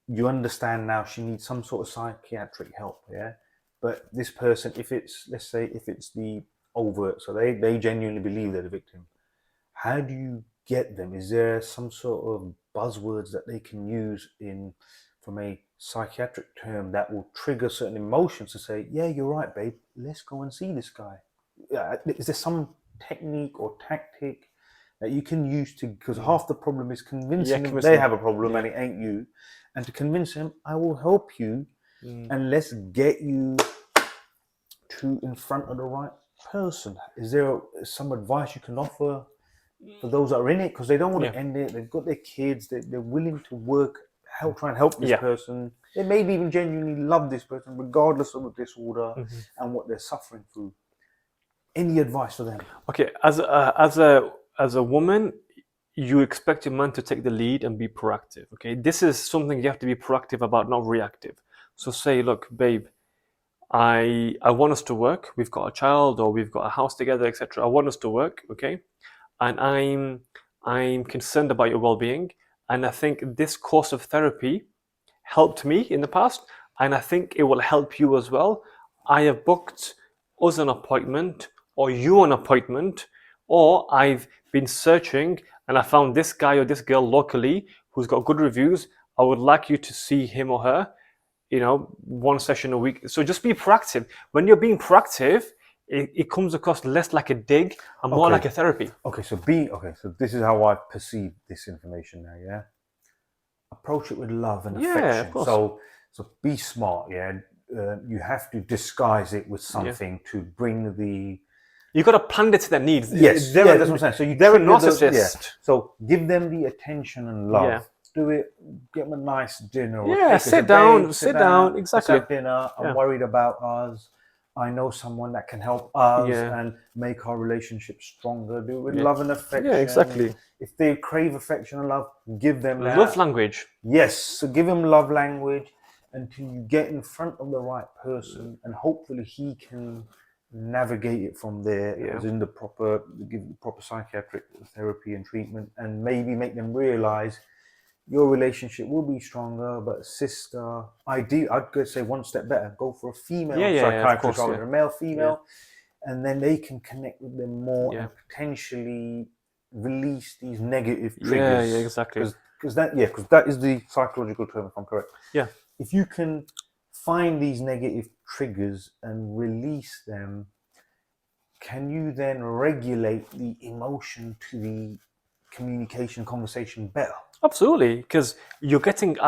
You understand now she needs some sort of psychiatric help, yeah? But this person, if it's the overt, so they genuinely believe they're the victim, how do you get them? Is there some sort of buzzwords that they can use from a psychiatric term that will trigger certain emotions to say, yeah, you're right, babe, let's go and see this guy? Is there some technique or tactic that you can use because half the problem is convincing them they have a problem and it ain't you, and to convince them, I will help you and let's get you in front of the right person. Is there some advice you can offer for those that are in it? Because they don't want to end it. They've got their kids. They're willing to work try and help this Yeah. person. They maybe even genuinely love this person, regardless of the disorder and what they're suffering through. Any advice for them? Okay, as a woman, you expect your man to take the lead and be proactive. Okay, this is something you have to be proactive about, not reactive. So say, look, babe, I want us to work. We've got a child, or we've got a house together, etc. I want us to work. Okay, and I'm concerned about your well-being, and I think this course of therapy helped me in the past, and I think it will help you as well. I have booked us an appointment, or you an appointment, or I've been searching and I found this guy or this girl locally who's got good reviews. I would like you to see him or her, one session a week. So just be proactive. When you're being proactive, it comes across less like a dig and more like a therapy. So this is how I perceive this information now, yeah? Approach it with love and affection. Yeah, of course. So be smart, yeah? You have to disguise it with something to bring the... You've got to pander to their needs. Yes, that's what I'm saying. So they're a narcissist. So give them the attention and love. Yeah. Do it, get them a nice dinner. Or sit down, exactly. Let's have dinner. I'm worried about us. I know someone that can help us and make our relationship stronger. Do it with love and affection. Yeah, exactly. If they crave affection and love, give them that. Love language. Yes, so give them love language until you get in front of the right person, and hopefully he can navigate it from there, as in give the proper psychiatric therapy and treatment, and maybe make them realize your relationship will be stronger. But sister, I'd go say one step better, go for a female psychiatrist rather than a male female, and then they can connect with them more and potentially release these negative triggers. Yeah, exactly. Because that is the psychological term, if I'm correct. Yeah. If you can find these negative triggers and release them, can you then regulate the emotion to the communication conversation better? Absolutely, because you're getting...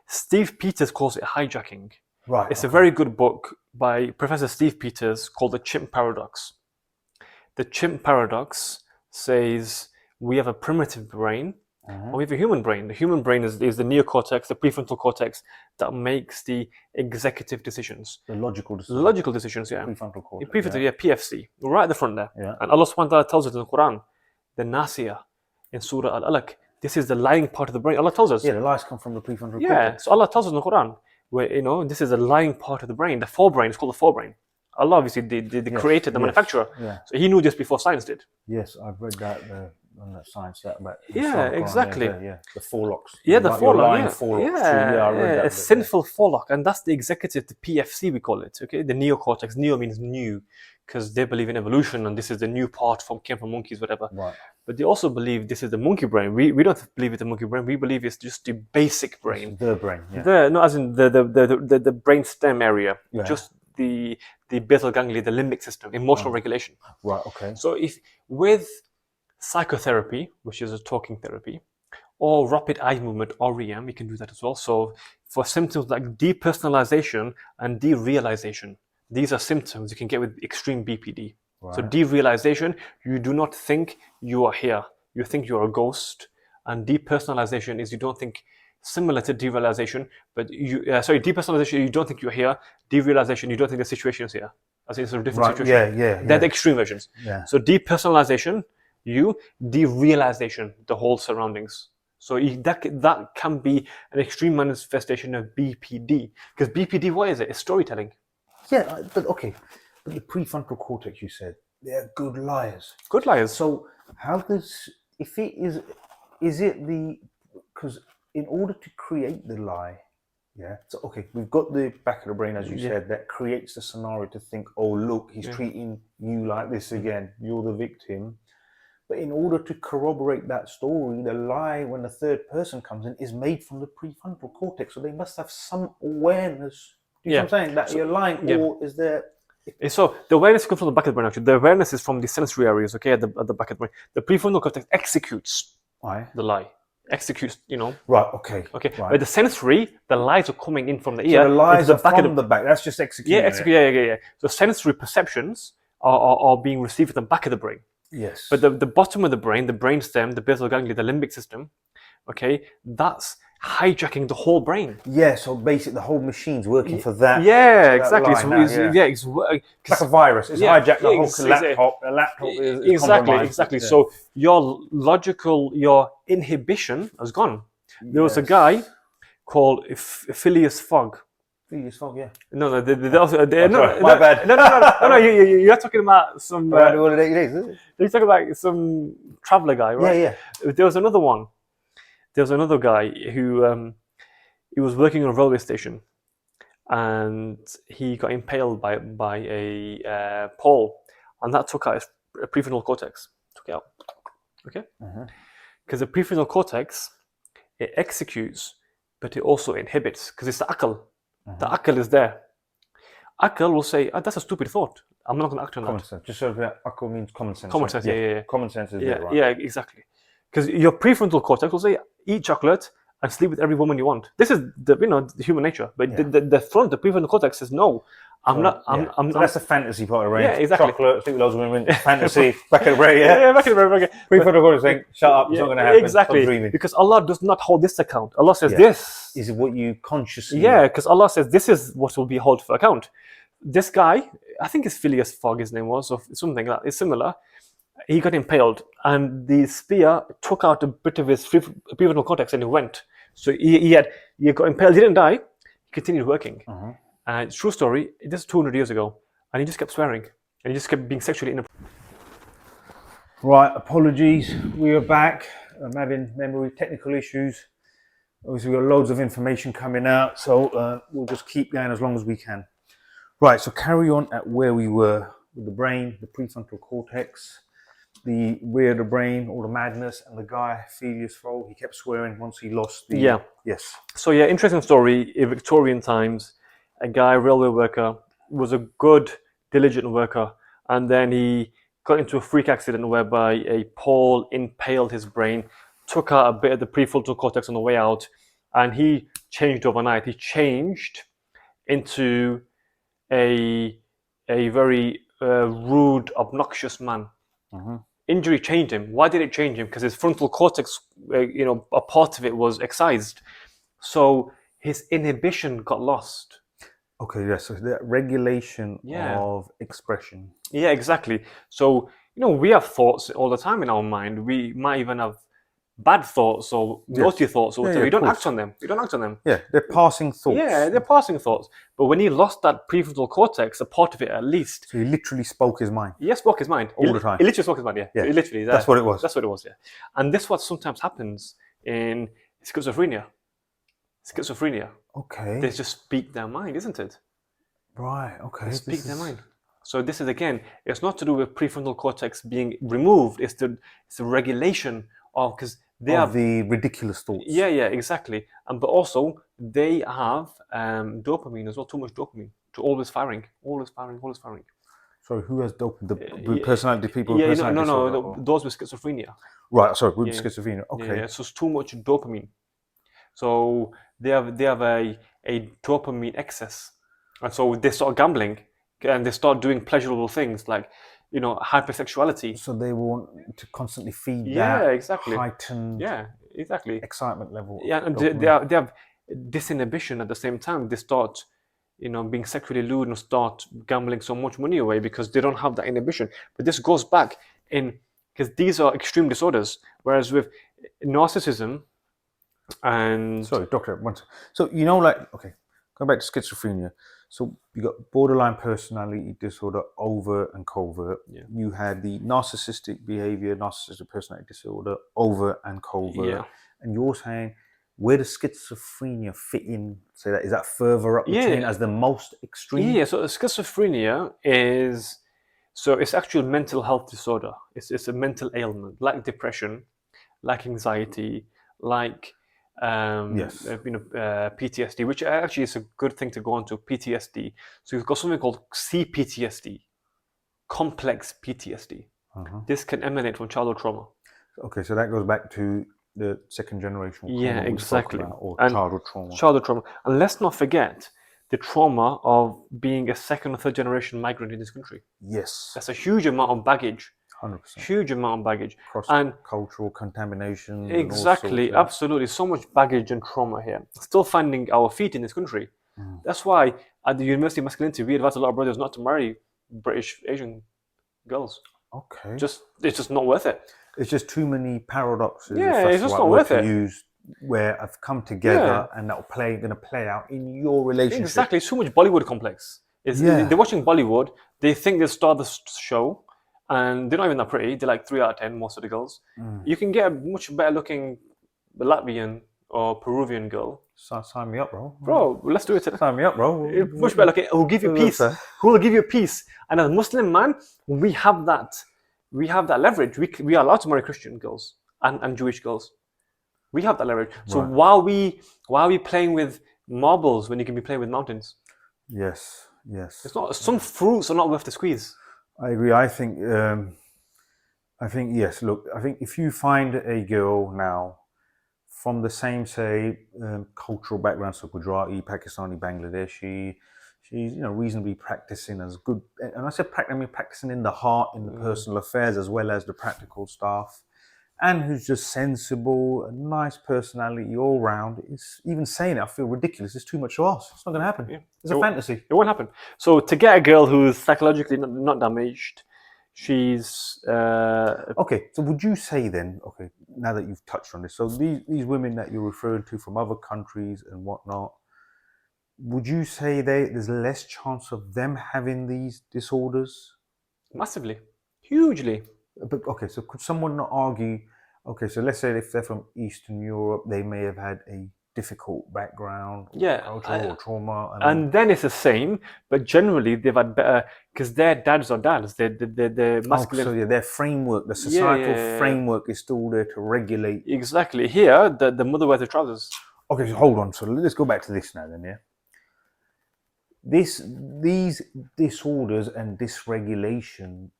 Steve Peters calls it hijacking. Right. It's a very good book by Professor Steve Peters called The Chimp Paradox. The Chimp Paradox says we have a primitive brain, and we have a human brain. The human brain is the neocortex, the prefrontal cortex, that makes the executive decisions. The logical decisions. Yeah. Prefrontal cortex. PFC, right at the front there. Yeah. And Allah subhanahu wa ta'ala tells us in the Quran, the Nasiya, in Surah Al-Alaq, this is the lying part of the brain. Allah tells us. Yeah, the lies come from the prefrontal cortex. Yeah, so Allah tells us in the Quran, where, this is the lying part of the brain, the forebrain. It's called the forebrain. Allah obviously the creator, the manufacturer. Yeah. So he knew this before science did. Yes, I've read that on that science that about. Exactly. The forelocks. Yeah, the forelock. I read that. A sinful forelock, and that's the executive, the PFC we call it. Okay, the neocortex. Neo means new, because they believe in evolution, and this is the new part came from monkeys, whatever. Right. But they also believe this is the monkey brain. We don't believe it's the monkey brain. We believe it's just the basic brain. It's the brain. Yeah. Not as in the brain stem area. Yeah. Just the basal ganglia, the limbic system, emotional regulation. Right. Okay. So if with psychotherapy, which is a talking therapy, or rapid eye movement, REM, you can do that as well. So for symptoms like depersonalization and derealization, these are symptoms you can get with extreme BPD. Right. So derealization, you do not think you are here. You think you are a ghost. And depersonalization is you don't think, similar to derealization, but depersonalization, you don't think you're here. Derealization, you don't think the situation is here. As in it's a different situation. They're the extreme versions. Yeah. So depersonalization, derealization, the whole surroundings. So that can be an extreme manifestation of BPD. Because BPD, what is it? It's storytelling. Yeah, but okay. But the prefrontal cortex, you said, they're good liars. Good liars. So how does, if it is it the, because in order to create the lie, so okay, we've got the back of the brain, as you said, that creates the scenario to think, oh, look, he's treating you like this again. You're the victim. But in order to corroborate that story, the lie, when the third person comes in, is made from the prefrontal cortex. So they must have some awareness. Do you know what I'm saying? That you're lying, or is there... So the awareness comes from the back of the brain, actually. The awareness is from the sensory areas, okay, at the back of the brain. The prefrontal cortex executes the lie. Executes, Right, okay. Okay, right. But the sensory, the lies are coming in from the ear. So the lies are from the back. That's just executing. Yeah. So sensory perceptions are being received at the back of the brain. Yes. But the bottom of the brain, the brainstem, the basal ganglia, the limbic system, okay, that's hijacking the whole brain. Yeah, so basically the whole machine's working for that. Yeah, that exactly. line now, It's It's like a virus. It's hijacked the whole laptop. The laptop is compromised. Exactly. So your inhibition has gone. There was a guy called Phileas Fogg. Phileas Fogg, yeah. No, my bad. No. You're talking about some. Around all the 80 days, is it? You're talking about some traveler guy, right? Yeah. There was another one. There was another guy who he was working on a railway station, and he got impaled by a pole, and that took out his prefrontal cortex. Took it out. Okay. Because the prefrontal cortex, it executes, but it also inhibits because it's the akal. The akal is there. Akal will say, that's a stupid thought. I'm not going to act on that. Common sense. Just so that akal means common sense. Common sense, yeah. Common sense is there, right? Yeah, exactly. Because your prefrontal cortex will say, eat chocolate and sleep with every woman you want. This is the human nature. But the prefrontal cortex says, no, I'm not. So that's the fantasy part of the brain. Yeah, exactly. Chocolate, sleep with loads of women, fantasy, back in the brain, back in the brain. Prefrontal cortex saying, shut up, it's not going to happen. Exactly. Stop dreaming. Because Allah does not hold this account. Allah says this is what you consciously. Yeah, because Allah says this is what will be held for account. This guy, I think it's Phileas Fogg, his name was, or something like that. It's similar. He got impaled, and the spear took out a bit of his prefrontal cortex, and he went. So he got impaled. He didn't die. He continued working. True story. This is 200 years ago, and he just kept swearing, and he just kept being sexually inappropriate. Right, apologies. We are back. I'm having memory technical issues. Obviously, we've got loads of information coming out, so we'll just keep going as long as we can. Right, so carry on at where we were with the brain, the prefrontal cortex, the rear of the brain, all the madness, and the guy, Phileas Fogg, he kept swearing once he lost the... Yeah. Yes. So interesting story. In Victorian times, a guy, railway worker, was a good, diligent worker, and then he got into a freak accident whereby a pole impaled his brain, took out a bit of the prefrontal cortex on the way out, and he changed overnight. He changed into a very rude, obnoxious man. Injury changed him. Why did it change him? Because his frontal cortex, a part of it was excised. So his inhibition got lost. Okay, yes, so the regulation of expression. Yeah, exactly. So, we have thoughts all the time in our mind. We might even have bad thoughts or naughty thoughts or whatever. We don't act on them. Yeah, they're passing thoughts. Yeah, they're passing thoughts. But when he lost that prefrontal cortex, a part of it at least. So he literally spoke his mind. Yeah, spoke his mind. All the time. He literally spoke his mind, yeah. Literally. That's what it was. That's what it was, yeah. And this is what sometimes happens in schizophrenia. Okay. They just speak their mind, isn't it? Right, okay. They speak their mind. So this is, again, it's not to do with prefrontal cortex being removed. It's the regulation of, because they have the ridiculous thoughts. Yeah, exactly. But also they have dopamine as well. Too much dopamine. To always firing. Sorry, who has dopamine? The personality people. Yeah, no. Those with schizophrenia. Right. Sorry, with schizophrenia. Okay. Yeah. So it's too much dopamine. So they have a dopamine excess, and so they start gambling and they start doing pleasurable things like hypersexuality. So they want to constantly feed exactly. heightened excitement level. Yeah, and they have disinhibition at the same time. They start being sexually lewd and start gambling so much money away because they don't have that inhibition. But this goes back because these are extreme disorders, whereas with narcissism and... Sorry, doctor, one second. So, going back to schizophrenia. So you got borderline personality disorder, overt and covert. Yeah. You had the narcissistic behavior, narcissistic personality disorder, overt and covert. Yeah. And you're saying, where does schizophrenia fit in? Say that, is that further up the chain as the most extreme? Yeah, so schizophrenia it's actually a mental health disorder. It's a mental ailment, like depression, like anxiety, like PTSD, which actually is a good thing to go on to, PTSD. So you've got something called CPTSD, complex PTSD. This can emanate from childhood trauma. Okay, so that goes back to the second generation trauma. Yeah, exactly. Or childhood trauma. Childhood trauma. And let's not forget the trauma of being a second or third generation migrant in this country. Yes. That's a huge amount of baggage. 100%. Huge amount of baggage. And Cross-cultural contamination. exactly, and all sorts, absolutely. So much baggage and trauma here. Still finding our feet in this country. Mm. That's why at the University of Masculinity, we advise a lot of brothers not to marry British Asian girls. Okay. It's just not worth it. It's just too many paradoxes. Yeah, if that's it's the just right not word worth to it. use, where I've come together and that'll going to play out in your relationship. Exactly. It's too much Bollywood complex. Yeah. They're watching Bollywood. They think they star the show, and they're not even that pretty. They're like 3 out of 10, most of the girls. You can get a much better looking Latvian or Peruvian girl. Sign me up, bro. Bro, let's do it today. Sign me up, bro. Much better looking. Who will give you peace. Who will give you peace. And as a Muslim man, we have that leverage. We are allowed to marry Christian girls and Jewish girls. We have that leverage. So why are we playing with marbles when you can be playing with mountains? Yes. It's not. Some fruits are not worth the squeeze. I agree. I think yes. Look, I think if you find a girl now from the same, say, cultural background, so Gujarati, Pakistani, Bangladeshi, she's reasonably practicing as good. And I said practicing in the heart, in the personal affairs, as well as the practical stuff. And who's just sensible, a nice personality all round. It's even saying it, I feel ridiculous. It's too much to ask. It's not going to happen. It's a fantasy. It won't happen. So to get a girl who's psychologically not damaged, she's okay. So would you say then? Okay, now that you've touched on this, so these women that you're referring to from other countries and whatnot, would you say there's less chance of them having these disorders? Massively, hugely. But okay, so could someone not argue? Okay, so let's say if they're from Eastern Europe, they may have had a difficult background, culture or trauma, and then it's the same. But generally, they've had better because their dads are dads. They're masculine. So their framework, the societal framework, is still there to regulate. Exactly. Here, the mother wears the trousers. Okay, so hold on. So let's go back to this now, then. Yeah. These disorders and dysregulation.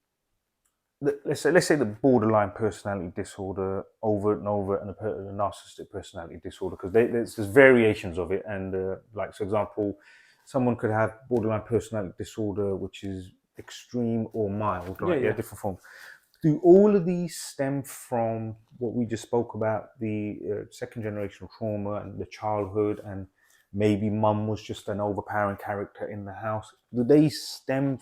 Let's say the borderline personality disorder over and over, and the narcissistic personality disorder, because there's variations of it. And like, for example, someone could have borderline personality disorder, which is extreme or mild, right? Yeah, different forms. Do all of these stem from what we just spoke about, the second generational trauma and the childhood, and maybe mum was just an overpowering character in the house? Do they stem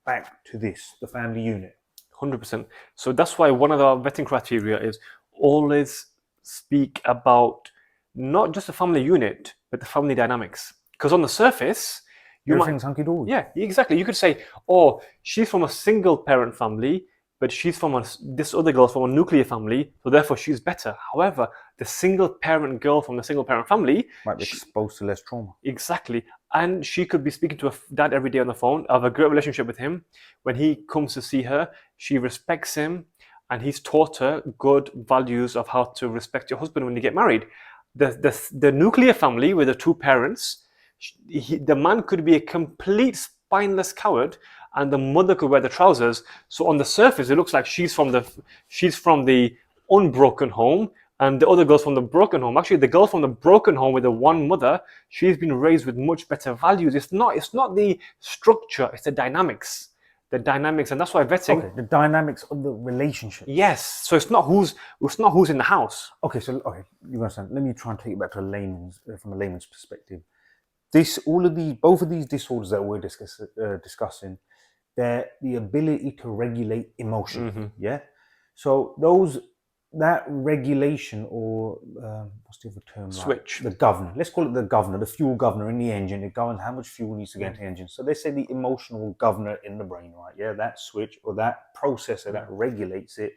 back to this, the family unit? 100%. So that's why one of the vetting criteria is always speak about not just the family unit, but the family dynamics. Because on the surface, everything's hunky-dory. Yeah, exactly. You could say, oh, she's from a single parent family, but she's from this other girl's from a nuclear family, so therefore she's better. However, the single parent girl from the single parent family might be exposed to less trauma. Exactly. And she could be speaking to her dad every day on the phone, have a great relationship with him. When he comes to see her, she respects him, and he's taught her good values of how to respect your husband when you get married. The nuclear family with the two parents, the man could be a complete spineless coward, and the mother could wear the trousers. So on the surface, it looks like she's from the unbroken home, and the other girl's from the broken home. Actually, the girl from the broken home with the one mother, she's been raised with much better values. It's not the structure, it's the dynamics. The dynamics, and that's why vetting. Okay, the dynamics of the relationship. Yes. So it's not who's in the house. Okay, you understand. Let me try and take it back to from a layman's perspective. Both of these disorders that we're discussing, they're the ability to regulate emotion. Mm-hmm. Yeah. So that regulation, or what's the other term? Switch. The governor. Let's call it the governor, the fuel governor in the engine. It governs how much fuel needs to get into the engine. So they say the emotional governor in the brain, right? Yeah, that switch or that processor that regulates it,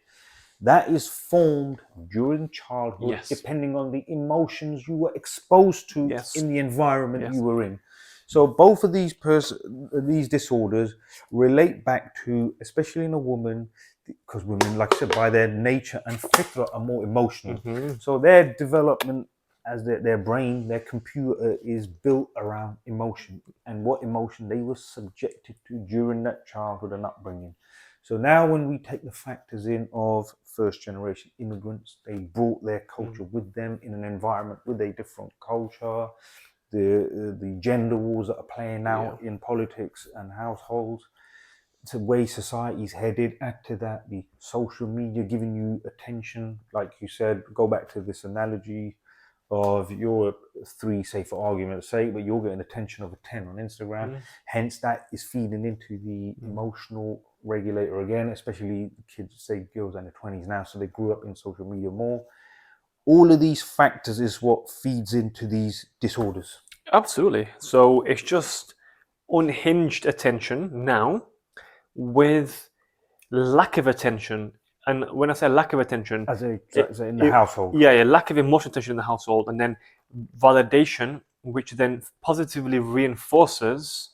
that is formed during childhood, depending on the emotions you were exposed to in the environment you were in. So both of these disorders relate back to, especially in a woman, because women, like I said, by their nature and fitra, are more emotional. Mm-hmm. So their development as their brain, their computer is built around emotion and what emotion they were subjected to during that childhood and upbringing. So now when we take the factors in of first generation immigrants, they brought their culture with them in an environment with a different culture, the gender wars that are playing out in politics and households. the way society's headed. Add to that the social media giving you attention, like you said. Go back to this analogy of you're a 3, say for argument's sake, but you're getting attention of a 10 on Instagram. Hence, that is feeding into the emotional regulator again, especially kids, say girls in their 20s now, so they grew up in social media more. All of these factors is what feeds into these disorders. Absolutely. So it's just unhinged attention now with lack of attention. And when I say lack of attention, As in the household. Yeah, lack of emotional attention in the household, and then validation, which then positively reinforces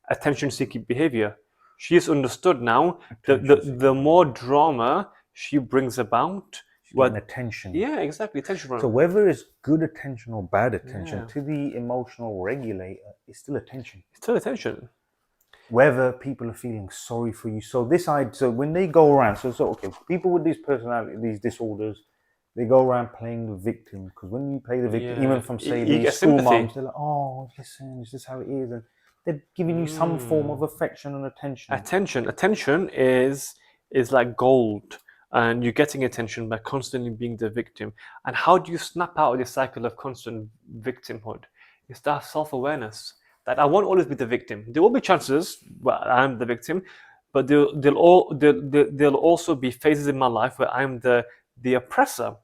attention-seeking behavior. She's understood now that the more drama she brings about, getting attention. Yeah, exactly, attention. So whether it's good attention or bad attention, to the emotional regulator, it's still attention. It's still attention. Whether people are feeling sorry for you. So when they go around, so okay, people with these personality, these disorders, they go around playing the victim, because when you play the victim, even from say these school moms, they're like, oh, listen, is this how it is? And they're giving you some form of affection and attention. Attention is like gold, and you're getting attention by constantly being the victim. And how do you snap out of this cycle of constant victimhood? It's that self-awareness that I won't always be the victim. There will be chances where I'm the victim, but there'll also be phases in my life where I'm the oppressor.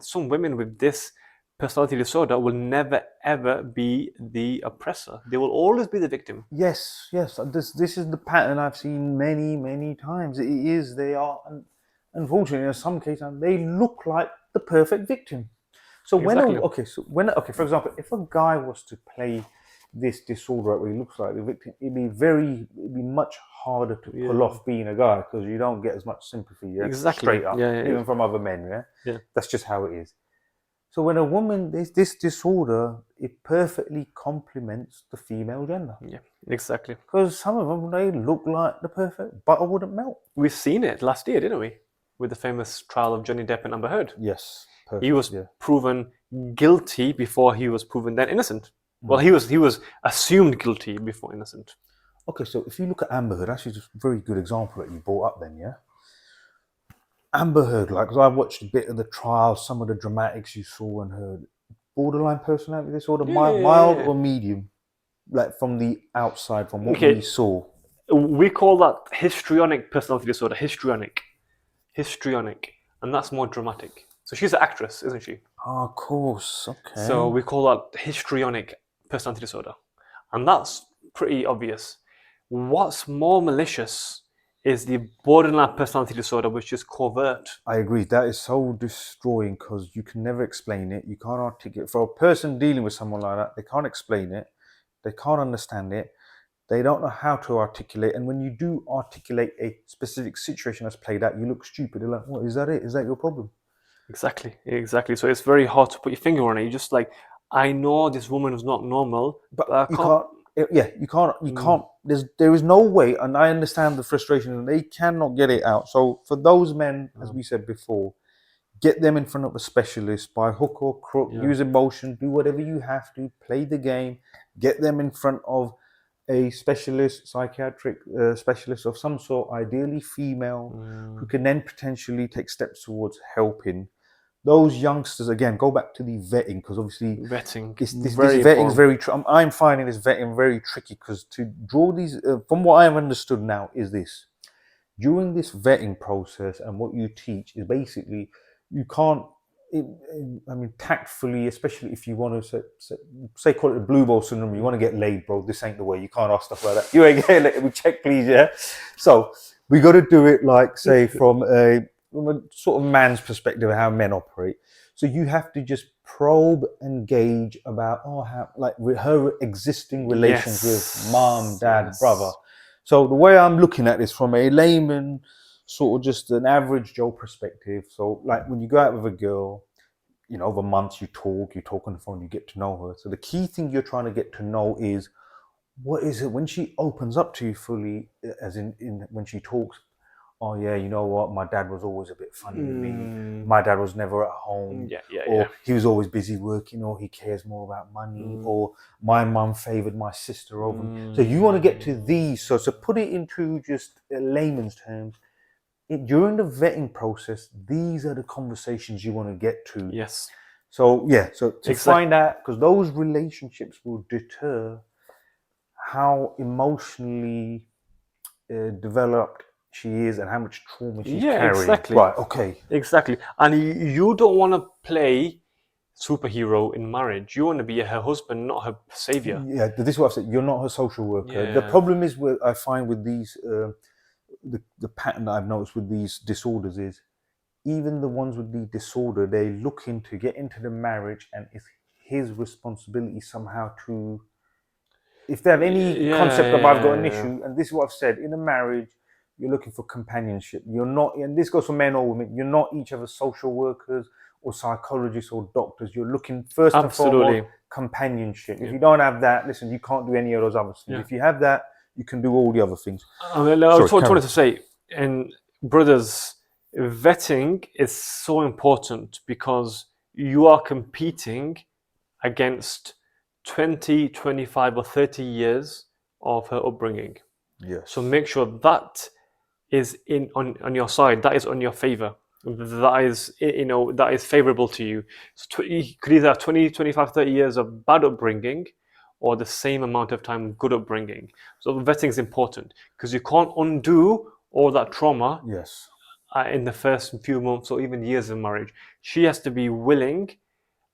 Some women with this personality disorder will never ever be the oppressor. They will always be the victim. Yes. This is the pattern I've seen many times. It is, they are, unfortunately in some cases, they look like the perfect victim. So for example, if a guy was to play this disorder where he looks like the victim, it'd be much harder to pull off being a guy, because you don't get as much sympathy. Straight up, even from other men. That's just how it is. So when a woman, this disorder, it perfectly complements the female gender. Yeah, exactly. Because some of them, they look like the perfect butter wouldn't melt. We've seen it last year, didn't we? With the famous trial of Johnny Depp and Amber Heard. Yes. Perfect, he was proven guilty before he was proven then innocent. Well, he was assumed guilty before innocent. Okay, so if you look at Amber Heard, actually, just a very good example that you brought up then, Amber Heard, because I watched a bit of the trial, some of the dramatics you saw in her borderline personality disorder, mild or medium, like from the outside, from what we saw. We call that histrionic personality disorder, histrionic, and that's more dramatic. So she's an actress, isn't she? Oh, of course, okay. So we call that histrionic personality disorder, and that's pretty obvious. What's more malicious is the borderline personality disorder, which is covert. I agree. That is so destroying, because you can never explain it. You can't articulate. For a person dealing with someone like that, they can't explain it. They can't understand it. They don't know how to articulate. And when you do articulate a specific situation that's played out, you look stupid. They're like, what, is that it? Is that your problem? Exactly. So it's very hard to put your finger on it. You're just like, I know this woman is not normal, but I can't. You can't. There is no way, and I understand the frustration, and they cannot get it out. So for those men, as we said before, get them in front of a specialist by hook or crook. Use emotion, do whatever you have to, play the game. Get them in front of a specialist, psychiatric specialist of some sort, ideally female, who can then potentially take steps towards helping those youngsters. Again, go back to the vetting, because obviously this vetting is very. I'm finding this vetting very tricky, because to draw these, from what I've understood now, is this: during this vetting process, and what you teach is basically you can't. Tactfully, especially if you want to say call it the blue ball syndrome, you want to get laid, bro. This ain't the way. You can't ask stuff like that. You ain't getting laid. We check, please, yeah. So we got to do it like, say, from a sort of man's perspective of how men operate. So you have to just probe and gauge about how, like, her existing relations with mom, dad, brother. So the way I'm looking at this from a layman, sort of just an average Joe perspective. So like when you go out with a girl, over months you talk on the phone, you get to know her. So the key thing you're trying to get to know is, what is it when she opens up to you fully, as in when she talks, oh yeah, you know what, my dad was always a bit funny with me, my dad was never at home, or he was always busy working, or he cares more about money, or my mum favoured my sister over me. So you want to get to these, so to put it into just layman's terms, during the vetting process, these are the conversations you want to get to. Yes. So yeah, so to find out, because those relationships will deter how emotionally developed she is and how much trauma she's carrying. Exactly. Right, okay. Exactly. And you don't want to play superhero in marriage. You want to be her husband, not her savior. Yeah, this is what I've said. You're not her social worker. Yeah. The problem is, I find with these, the pattern that I've noticed with these disorders is, even the ones with the disorder, they looking to get into the marriage, and it's his responsibility somehow to, if they have any concept of I've got an issue, and this is what I've said, in a marriage, you're looking for companionship. You're not, and this goes for men or women, you're not each other's social workers or psychologists or doctors. You're looking first and foremost companionship. If you don't have that, listen, you can't do any of those other things. If you have that, you can do all the other things. I wanted to say, and brothers, vetting is so important because you are competing against 20, 25 or 30 years of her upbringing. Yes. So make sure that is on your side, that is on your favor, that is, that is favorable to you. So you could either have 20, 25, 30 years of bad upbringing or the same amount of time good upbringing. So vetting is important because you can't undo all that trauma in the first few months or even years of marriage. She has to be willing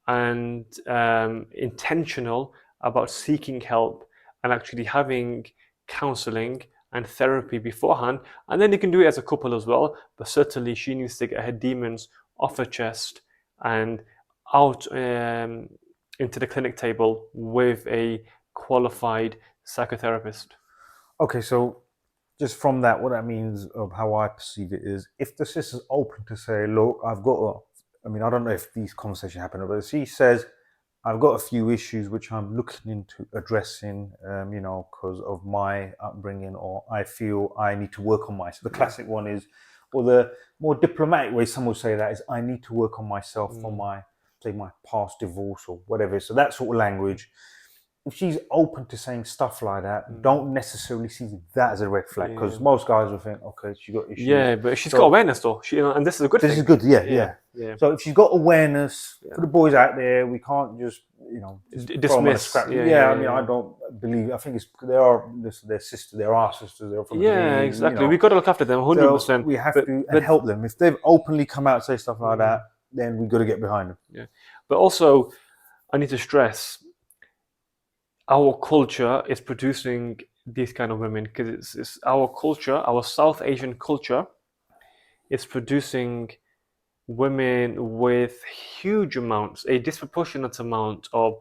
and intentional about seeking help and actually having counseling and therapy beforehand, and then you can do it as a couple as well. But certainly she needs to get her demons off her chest and out into the clinic table with a qualified psychotherapist. Okay, so just from that, what that means of how I perceive it is, if the sister's open to say, look, I've got I don't know if these conversations happen, but she says, I've got a few issues which I'm looking into addressing, because of my upbringing, or I feel I need to work on myself. The classic one is, or the more diplomatic way some would say that is, I need to work on myself for my past divorce or whatever. So that sort of language. If she's open to saying stuff like that, don't necessarily see that as a red flag, because most guys will think, okay, she got issues. Yeah, but she's got awareness though. And this is a good thing. This is good, yeah. So if she's got awareness, for the boys out there, we can't just, dismiss. I don't believe. I think there are our sisters. They're from the exactly. We've got to look after them 100%. So we have to help them. If they've openly come out and say stuff like that, then we've got to get behind them. Yeah, but also, I need to stress, our culture is producing these kind of women because it's our culture, our South Asian culture, is producing women with huge amounts, a disproportionate amount of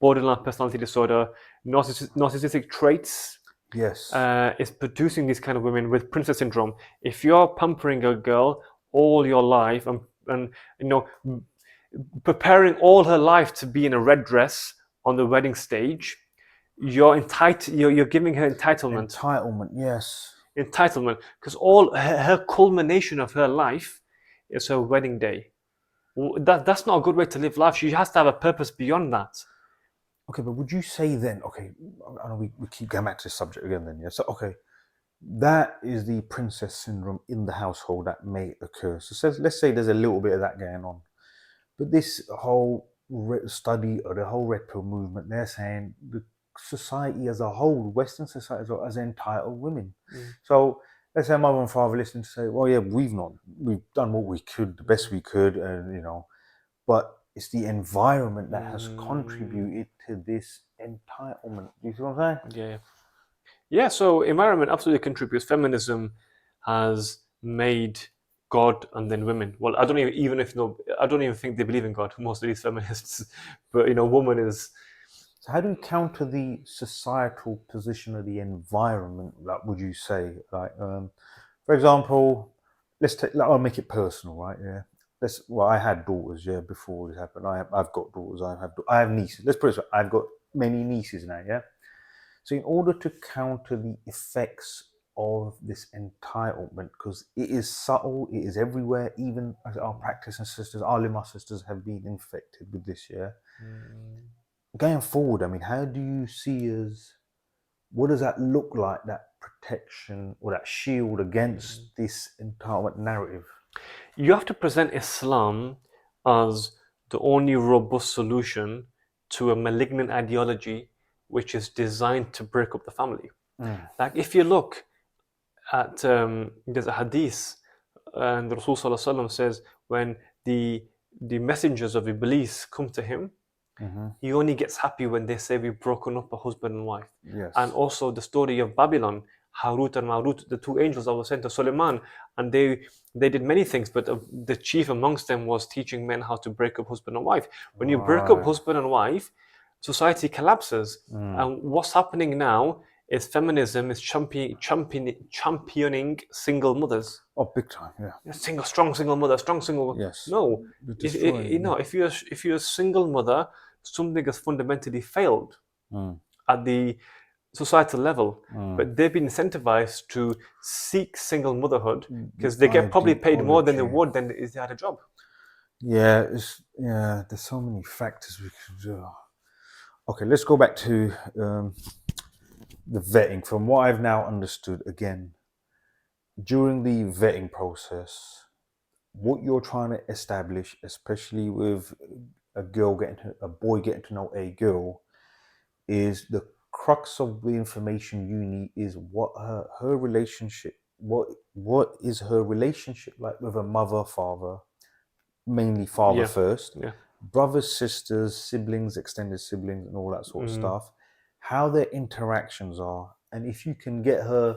borderline personality disorder, narcissistic traits. Yes. It's producing these kind of women with princess syndrome. If you're pampering a girl all your life and preparing all her life to be in a red dress on the wedding stage, you're giving her entitlement. Entitlement, yes. Entitlement, because all her culmination of her life is her wedding day. That's not a good way to live life. She has to have a purpose beyond that. Okay, but would you say then, okay, I know we keep going back to the subject again then, yeah? So, okay, that is the princess syndrome in the household that may occur. So let's say there's a little bit of that going on. But this whole study or the whole red pill movement, they're saying the society as a whole, Western society as a whole, has entitled women. So let's say mother and father listen to say, well, yeah, we've done what we could, the best we could, and but it's the environment that has contributed to this entitlement. Do you see what I'm saying? Yeah. So environment absolutely contributes. Feminism has made God and then women. Well, I don't even think they believe in God, most of these feminists. But woman is. So how do you counter the societal position of the environment? Like, would you say, like, for example, I'll make it personal, right? Yeah. I had daughters, yeah, before this happened. I've got daughters. I have nieces. Let's put it this way: I've got many nieces now, yeah. So in order to counter the effects of this entitlement, because it is subtle, it is everywhere. Even as our practicing sisters, our Lima sisters, have been infected with this. Yeah. Going forward, I mean, how do you see as, what does that look like, that protection or that shield against this entitlement narrative? You have to present Islam as the only robust solution to a malignant ideology which is designed to break up the family. Like if you look at, there's a hadith, and the Rasul Sallallahu Alaihi Wasallam says when the messengers of Iblis come to him, he only gets happy when they say we've broken up a husband and wife. Yes. And also the story of Babylon, Harut and Marut, the two angels that were sent to Suleiman, and they did many things, but the chief amongst them was teaching men how to break up husband and wife. When you break up husband and wife, society collapses. And what's happening now is feminism is championing single mothers. Oh, big time, yeah. Strong single mother, strong single. Yes. No, if you're a single mother, something has fundamentally failed at the societal level. But they've been incentivized to seek single motherhood because they get probably paid more than they would than if they had a job. Yeah, there's so many factors we can do. Okay, let's go back to the vetting. From what I've now understood, again, during the vetting process, what you're trying to establish, especially with a boy getting to know a girl, is the crux of the information you need is what her relationship, what is her relationship like with a mother, father, mainly father first, brothers, sisters, siblings, extended siblings, and all that sort of stuff, how their interactions are. And if you can get her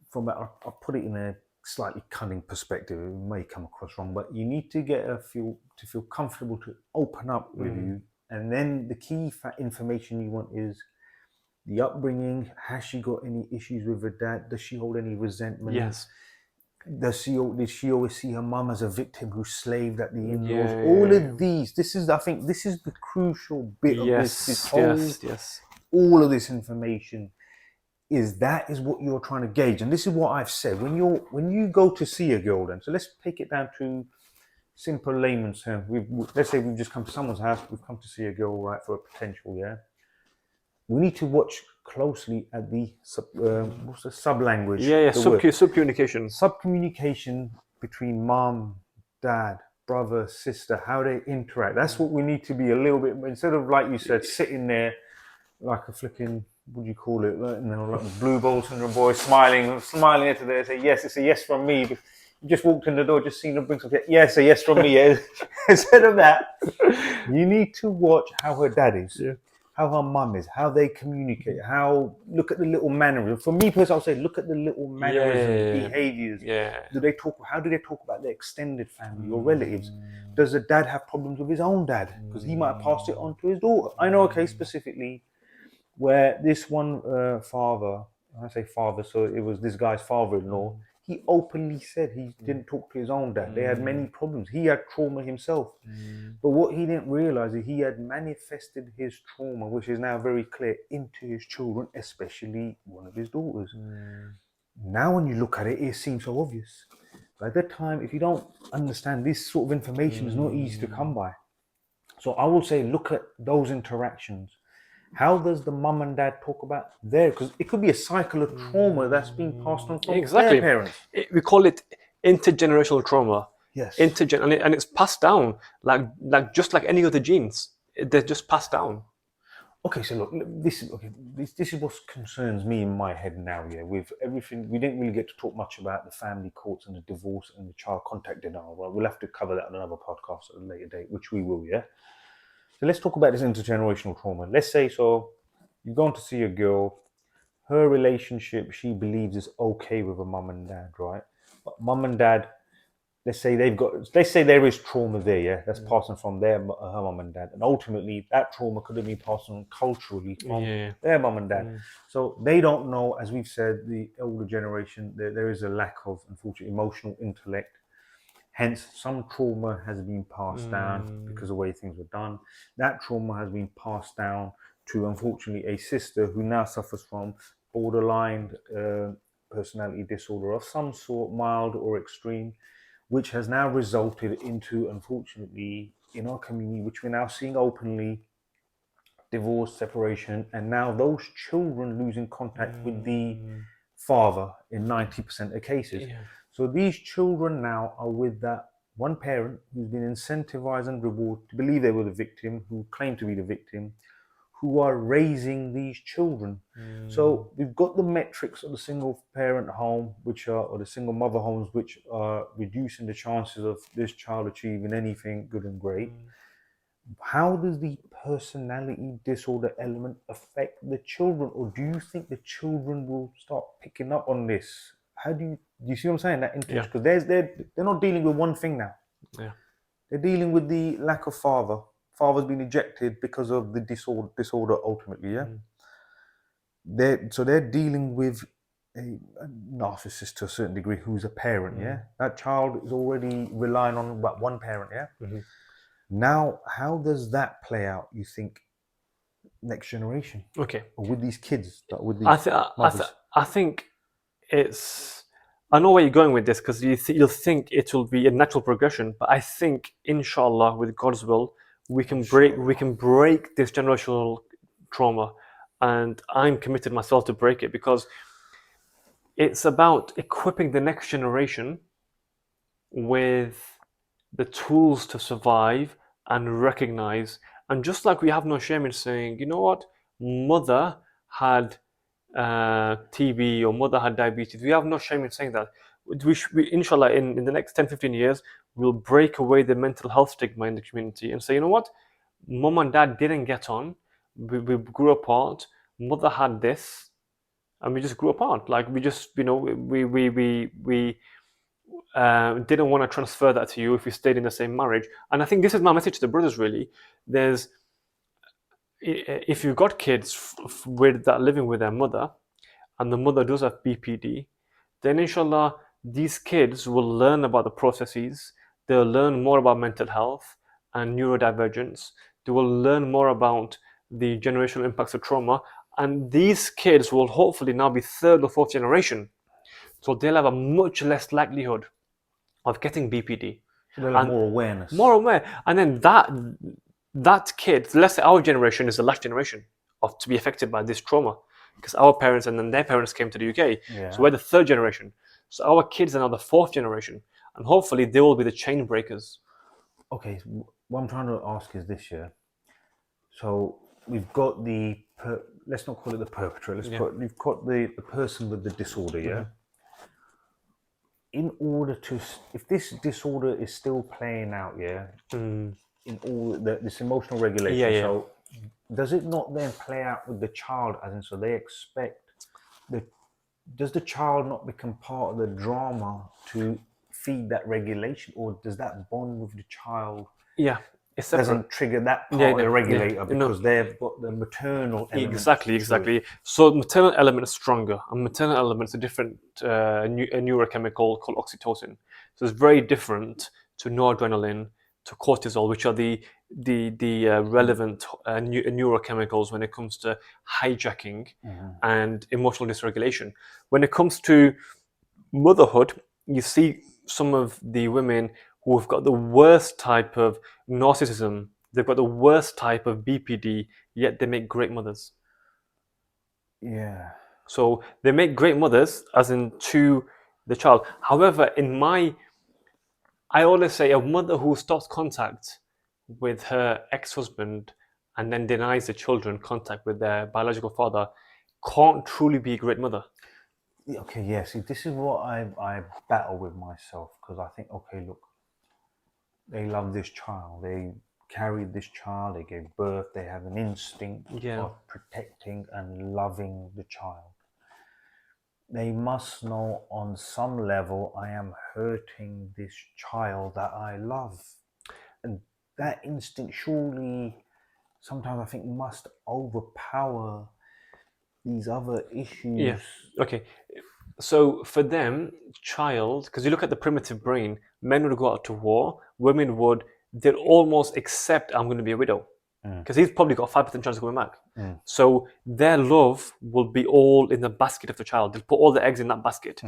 from, I'll put it in a slightly cunning perspective, it may come across wrong, but you need to get her to feel comfortable to open up with you. And then the key information you want is the upbringing. Has she got any issues with her dad? Does she hold any resentment? Yes. Did she always see her mum as a victim who slaved at the in-laws? All of these. I think this is the crucial bit of this whole. All of this information is what you're trying to gauge, and this is what I've said. When you go to see a girl, then, so let's take it down to simple layman's terms. Let's say we've just come to someone's house. We've come to see a girl, right, for a potential. Yeah. We need to watch closely at the what's the sub-language? Subcommunication. Subcommunication between mom, dad, brother, sister, how they interact. That's what we need to be a little bit, instead of, like you said, sitting there like a flicking, what do you call it? Like the blue ball syndrome boy, smiling into there, say yes, it's a yes from me. You just walked in the door, just seen them bring something. Yes, a yes from me. Instead of that, you need to watch how her dad is. Yeah. How her mum is, how they communicate, look at the little mannerisms. For me personally, I'll say look at the little mannerisms, behaviours. Yeah. How do they talk about their extended family or relatives? Does the dad have problems with his own dad? Because he might have passed it on to his daughter. I know a case specifically where this one father, I say father, so it was this guy's father-in-law, he openly said he didn't talk to his own dad. They had many problems. He had trauma himself. But what he didn't realize is he had manifested his trauma, which is now very clear, into his children, especially one of his daughters. Now when you look at it, it seems so obvious. But at that time, if you don't understand this sort of information, is not easy to come by. So I will say, look at those interactions. How does the mum and dad talk about there? Because it could be a cycle of trauma that's being passed on from their parents. We call it intergenerational trauma. Yes. And it's passed down like just like any other genes. They're just passed down. Okay, so look, this is what concerns me in my head now. Yeah, with everything, we didn't really get to talk much about the family courts and the divorce and the child contact denial. Well, we'll have to cover that on another podcast at a later date, which we will. Yeah. So let's talk about this intergenerational trauma. Let's say, so you've gone to see a girl, her relationship, she believes is okay with her mum and dad, right? But mum and dad, let's say there is trauma there, yeah? That's passing from her mum and dad. And ultimately, that trauma could have been passed on culturally from their mum and dad. So they don't know, as we've said, the older generation, there is a lack of, unfortunately, emotional intellect. Hence, some trauma has been passed down because of the way things were done. That trauma has been passed down to, unfortunately, a sister who now suffers from borderline personality disorder of some sort, mild or extreme, which has now resulted into, unfortunately, in our community, which we're now seeing openly, divorce, separation, and now those children losing contact with the father in 90% of cases. Yeah. So these children now are with that one parent who's been incentivized and rewarded to believe they were the victim, who claim to be the victim, who are raising these children. So we've got the metrics of the single parent home, or the single mother homes, which are reducing the chances of this child achieving anything good and great. How does the personality disorder element affect the children, or do you think the children will start picking up on this? How do you see what I'm saying? That intention, because they're not dealing with one thing now. Yeah. They're dealing with the lack of father. Father's been ejected because of the disorder ultimately. Yeah. They're dealing with a narcissist to a certain degree, who's a parent. Yeah. That child is already relying on one parent. Yeah. Now, how does that play out, you think, next generation? Okay. Or with these kids, with these mothers? I think it's... I know where you're going with this, because you'll think it will be a natural progression, but I think, inshallah, with God's will, we can break this generational trauma, and I'm committed myself to break it, because it's about equipping the next generation with the tools to survive and recognize. And just like we have no shame in saying, you know what, mother had TB, or mother had diabetes, we have no shame in saying that. We inshallah, in the next 10-15 years, we'll break away the mental health stigma in the community and say, you know what, mom and dad didn't get on, we grew apart, mother had this, and we just grew apart. Like, we just, we didn't want to transfer that to you if we stayed in the same marriage. And I think this is my message to the brothers, really. If you've got kids with that living with their mother, and the mother does have BPD, then inshallah these kids will learn about the processes. They'll learn more about mental health and neurodivergence. They will learn more about the generational impacts of trauma, and these kids will hopefully now be third or fourth generation, so they'll have a much less likelihood of getting BPD. So they'll have more awareness. More aware. And then that kid, let's say our generation is the last generation to be affected by this trauma, because our parents and then their parents came to the UK. Yeah. So we're the third generation. So our kids are now the fourth generation. And hopefully they will be the chain breakers. Okay, what I'm trying to ask is this, yeah. So we've got let's not call it the perpetrator. We've got the person with the disorder, yeah. In order to, if this disorder is still playing out, yeah, in all this emotional regulation, so does it not then play out with the child, as in, so they expect does the child not become part of the drama to feed that regulation, or does that bond with the child? Yeah, it's separate. Doesn't trigger that part of the regulator because they've got the maternal element. Exactly. So maternal element is stronger, and maternal element is a different a neurochemical called oxytocin. So it's very different to noradrenaline, to cortisol, which are the relevant neurochemicals when it comes to hijacking and emotional dysregulation. When it comes to motherhood, you see some of the women who have got the worst type of narcissism, they've got the worst type of BPD, yet they make great mothers. Yeah. So they make great mothers, as in to the child. However, I always say a mother who stops contact with her ex-husband and then denies the children contact with their biological father can't truly be a great mother. Okay, yeah. See, this is what I battle with myself, because I think, okay, look, they love this child. They carried this child. They gave birth. They have an instinct of protecting and loving the child. They must know on some level I am hurting this child that I love. And that instinct surely, sometimes I think, must overpower these other issues. Yeah, okay. So for them, child, because you look at the primitive brain, men would go out to war, women they'd almost accept, I'm going to be a widow. because he's probably got a 5% chance of coming back. So their love will be all in the basket of the child. They'll put all the eggs in that basket.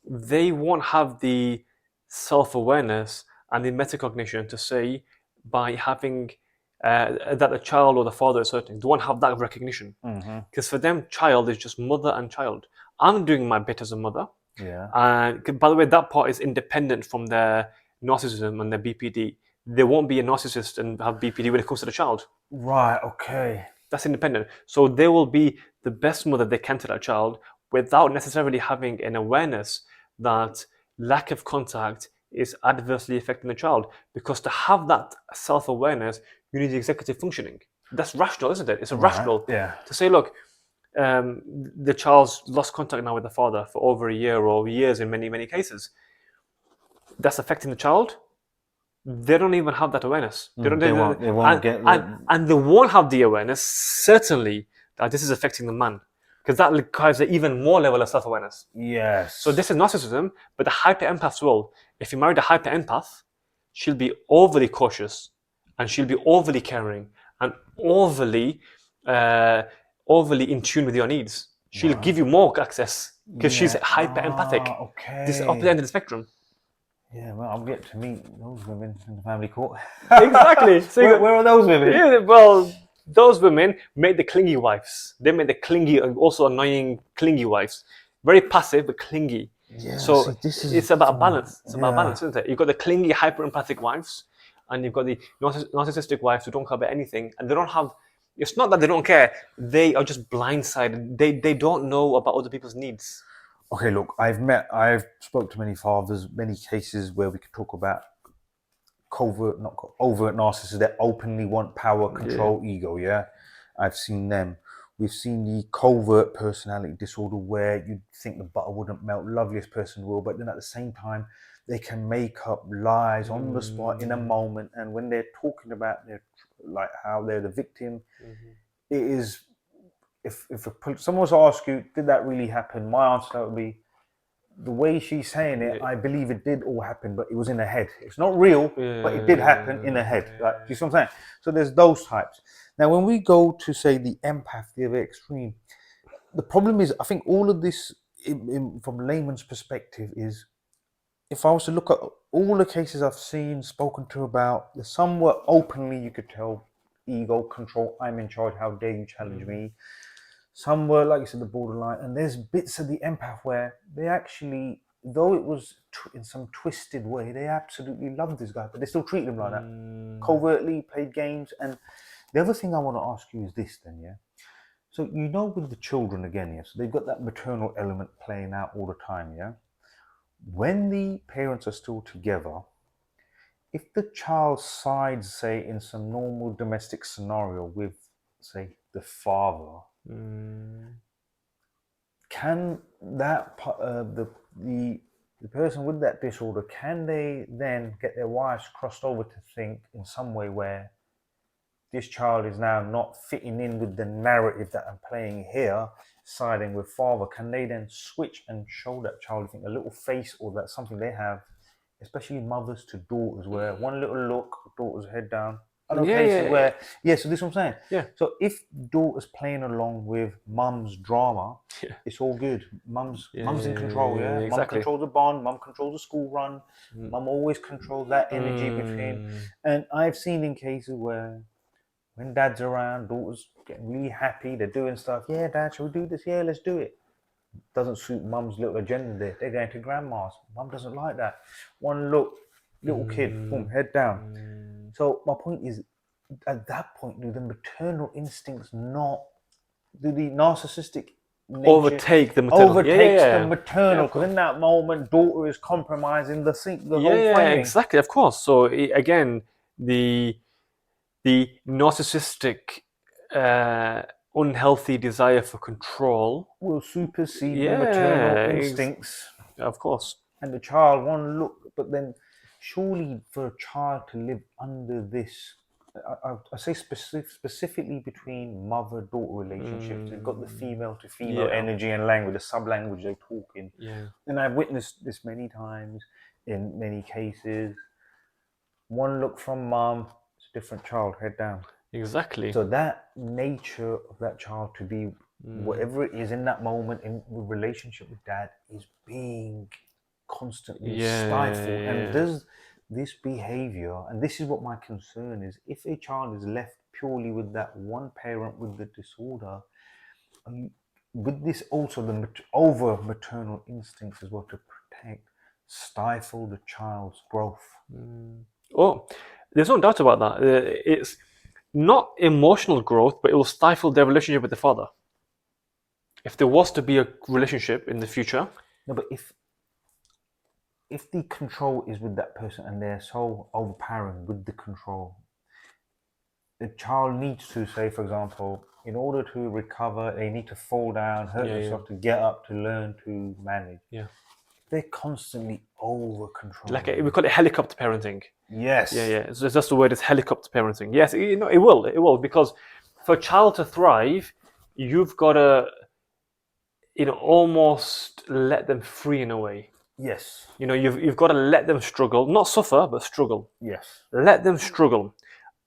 They won't have the self-awareness and the metacognition to say by having that the child or the father is hurting. They won't have that recognition. Because for them, child is just mother and child. I'm doing my bit as a mother. Yeah. And by the way, that part is independent from their narcissism and their BPD. They won't be a narcissist and have BPD when it comes to the child. Right. Okay. That's independent. So they will be the best mother they can to that child without necessarily having an awareness that lack of contact is adversely affecting the child. Because to have that self-awareness, you need executive functioning. That's rational, isn't it? It's rational Yeah. to say, look, the child's lost contact now with the father for over a year or years in many, many cases. That's affecting the child. They don't even have that awareness. They won't and they won't have the awareness, certainly, that this is affecting the man. Because that requires an even more level of self-awareness. Yes. So this is narcissism, but the hyper-empaths will. If you married a hyper-empath, she'll be overly cautious, and she'll be overly caring, and overly in tune with your needs. She'll give you more access, because she's hyper-empathic. Okay. This is opposite end of the spectrum. Yeah, well, I'll get to meet those women in the family court. Exactly. So where are those women? Yeah, well, those women make the clingy wives. They make the clingy and also annoying clingy wives. Very passive but clingy. Yeah, so see, it's about balance. It's about balance, isn't it? You've got the clingy, hyper-empathic wives, and you've got the narcissistic wives who don't care about anything, and they don't have. It's not that they don't care; they are just blindsided. They don't know about other people's needs. Okay, look, I've spoke to many fathers, many cases where we could talk about overt narcissists that openly want power, control, ego. Yeah, I've seen them. We've seen the covert personality disorder where you'd think the butter wouldn't melt, loveliest person will, but then at the same time, they can make up lies on the spot in a moment. And when they're talking about their, like how they're the victim, it is, if someone was to ask you, did that really happen? My answer would be, the way she's saying it, I believe it did all happen, but it was in her head. It's not real, but it did happen in her head. Like, do you see what I'm saying? So there's those types. Now, when we go to say the empath, the other extreme, the problem is, I think all of this, from layman's perspective, is if I was to look at all the cases I've seen, spoken to about, some were openly, you could tell, ego, control, I'm in charge, how dare you challenge me. Some were, like you said, the borderline, and there's bits of the empath where they actually, though it was in some twisted way, they absolutely loved this guy, but they still treat him like that. Covertly played games. And the other thing I want to ask you is this then, yeah? So, you know, with the children again, yeah, so they've got that maternal element playing out all the time, yeah? When the parents are still together, if the child sides, say, in some normal domestic scenario with, say, the father, can that the person with that disorder, can they then get their wires crossed over to think in some way where this child is now not fitting in with the narrative that I'm playing here, siding with father? Can they then switch and show that child, I think, a little face, or that's something they have, especially mothers to daughters, where one little look, daughter's head down. I know cases where, so this is what I'm saying. Yeah. So if daughter's playing along with mum's drama, it's all good. Mum's in control, Exactly. Mum controls the bond, mum controls the school run, mum always controls that energy between. And I've seen in cases where when dad's around, daughter's getting really happy, they're doing stuff. Yeah, dad, shall we do this? Yeah, let's do it. Doesn't suit mum's little agenda there. They're going to grandma's. Mum doesn't like that. One look, little kid, boom, head down. So my point is, at that point, do the maternal instincts not, do the narcissistic nature overtake the maternal? The maternal, because in that moment, daughter is compromising the whole framing. Exactly, of course. So again, the narcissistic unhealthy desire for control will supersede the maternal instincts. Of course. And the child, one look, but then surely for a child to live under this, I say specifically between mother-daughter relationships, they've got the female-to-female energy and language, the sub-language they talk in. And I've witnessed this many times in many cases. One look from mum, it's a different child, head down. Exactly. So that nature of that child to be Mm. whatever it is in that moment in relationship with dad is being constantly stifled. And does this behavior, and this is what my concern is, if a child is left purely with that one parent with the disorder, with this also the over maternal instincts as well to protect, stifle the child's growth. Oh, there's no doubt about that. It's not emotional growth, but it will stifle their relationship with the father. If there was to be a relationship in the future, No, but if the control is with that person and they're so overpowering with the control, the child needs to, say, for example, in order to recover, they need to fall down, hurt themselves to get up, to learn to manage. Yeah. They're constantly over controlling. like we call it helicopter parenting. Yes. Yeah. So that's the word, is helicopter parenting. Yes, it will, because for a child to thrive, you've got to, almost let them free in a way. Yes. You've got to let them struggle, not suffer, but struggle. Yes. Let them struggle.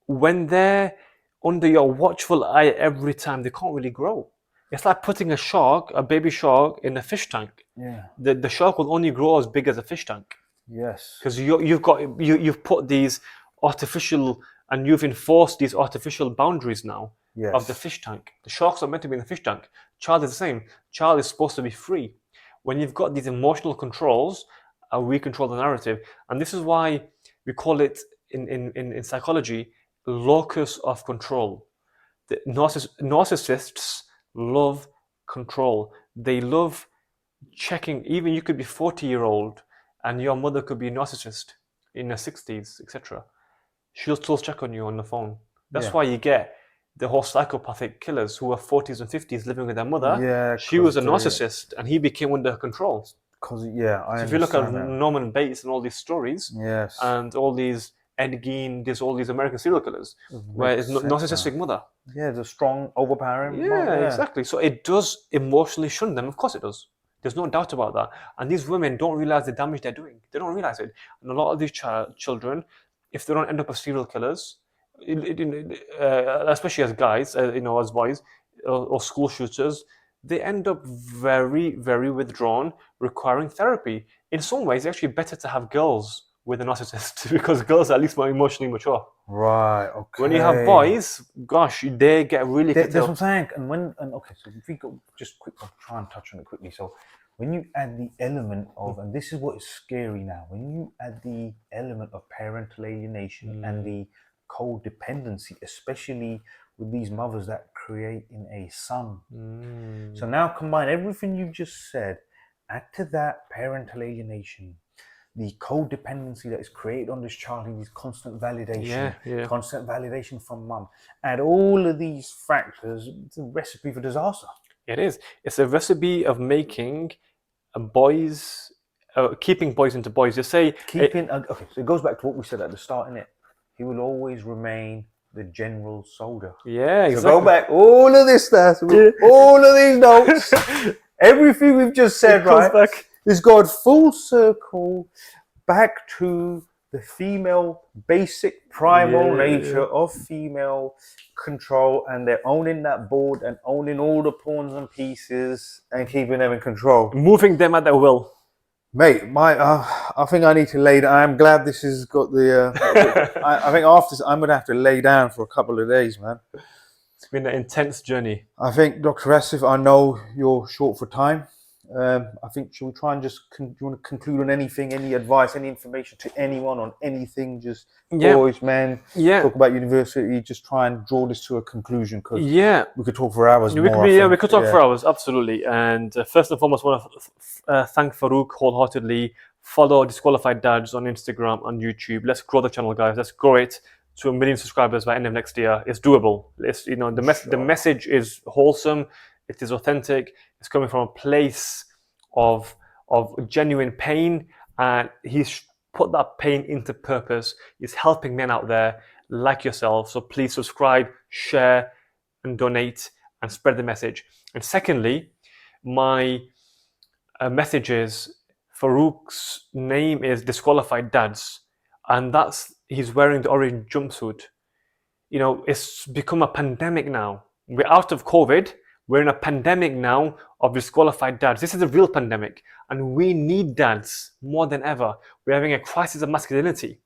When they're under your watchful eye every time, they can't really grow. It's like putting a baby shark, in a fish tank. Yeah. The shark will only grow as big as a fish tank, Yes. because you've put these artificial, and you've enforced these artificial boundaries now of the fish tank. The shark's not meant to be in the fish tank. Child is the same. Child is supposed to be free. When you've got these emotional controls, we control the narrative, and this is why we call it in psychology locus of control. The narcissists love control. They love checking. Even you could be 40-year-old and your mother could be a narcissist in her 60s, etc. She'll still check on you on the phone. That's why you get the whole psychopathic killers who are 40s and 50s living with their mother. Yeah. She was a narcissist and he became under her control. Because So if you look at Norman Bates and all these stories, yes, and all these Ed Gein, there's all these American serial killers, where it's narcissistic mother. Yeah, the strong, overpowering. Exactly. So it does emotionally shun them. Of course it does. There's no doubt about that. And these women don't realize the damage they're doing. They don't realize it. And a lot of these children, if they don't end up as serial killers, especially as guys, as boys, or school shooters, they end up very, very withdrawn, requiring therapy. In some ways, it's actually better to have girls with a narcissist because girls are at least more emotionally mature. Right. Okay. When you have boys, gosh, they get really. That's what I'm saying. Okay, so if we go just quick, I'll try and touch on it quickly. So when you add the element of, and this is what is scary now, when you add the element of parental alienation and the codependency, especially with these mothers that create in a son. So now combine everything you just said, add to that parental alienation, the codependency that is created on this child in these constant validation, constant validation from mum. Add all of these factors, it's a recipe for disaster. It is. It's a recipe of making boys, keeping boys into boys. You say okay, so it goes back to what we said at the start, innit? He will always remain the general soldier. Yeah, exactly. So go back, all of this stuff, all of these notes, everything we've just said, right? Back. It's gone full circle back to the female basic primal nature of female control, and they're owning that board and owning all the pawns and pieces and keeping them in control. Moving them at their will. Mate, I think I need to lay down. I'm glad this has got the... I think after this, I'm going to have to lay down for a couple of days, man. It's been an intense journey. I think, Dr. Asif, I know you're short for time. I think, should we try and just, do you want to conclude on anything, any advice, any information to anyone on anything? Just boys, men, talk about university, just try and draw this to a conclusion, because we could talk for hours more. We could talk for hours, absolutely. And first and foremost, I want to thank Farouk wholeheartedly. Follow Disqualified Dads on Instagram and YouTube. Let's grow the channel, guys. Let's grow it to 1 million subscribers by end of next year. It's doable. The message is wholesome. It is authentic. It's coming from a place of genuine pain, and he's put that pain into purpose. He's helping men out there like yourself. So please subscribe, share, and donate, and spread the message. And secondly, my message is, Farouk's name is Disqualified Dads, and he's wearing the orange jumpsuit. it's become a pandemic now. We're out of COVID. We're in a pandemic now of disqualified dads. This is a real pandemic, and we need dads more than ever. We're having a crisis of masculinity.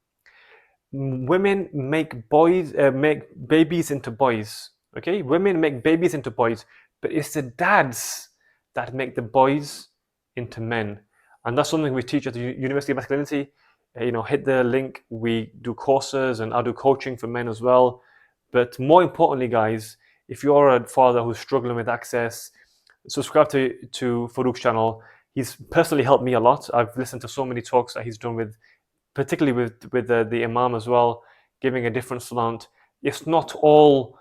Women make babies into boys. Okay, women make babies into boys, but it's the dads that make the boys into men, and that's something we teach at the University of Masculinity. Hit the link. We do courses, and I do coaching for men as well. But more importantly, guys, if you're a father who's struggling with access, subscribe to Farouk's channel. He's personally helped me a lot. I've listened to so many talks that he's done with, particularly with the Imam as well, giving a different slant. It's not all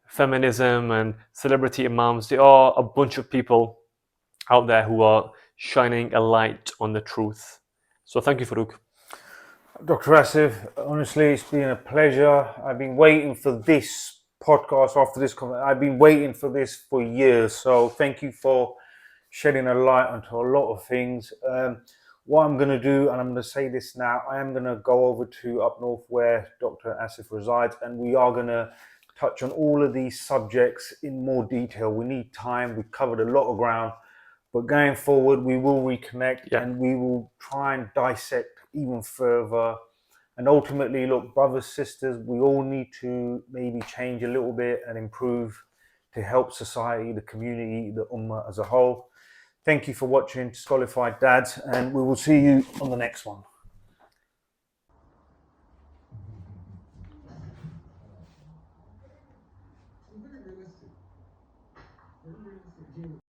feminism and celebrity imams. There are a bunch of people out there who are shining a light on the truth. So thank you, Farouk. Dr. Asif, honestly, it's been a pleasure. I've been waiting for this podcast after this comment. I've been waiting for this for years. So thank you for shedding a light onto a lot of things. What I'm going to do, and I'm going to say this now, I am going to go over to up north where Dr. Asif resides, and we are going to touch on all of these subjects in more detail. We need time. We've covered a lot of ground. But going forward, we will reconnect and we will try and dissect even further. And ultimately, look, brothers, sisters, we all need to maybe change a little bit and improve to help society, the community, the ummah as a whole. Thank you for watching Disqualified Dads, and we will see you on the next one.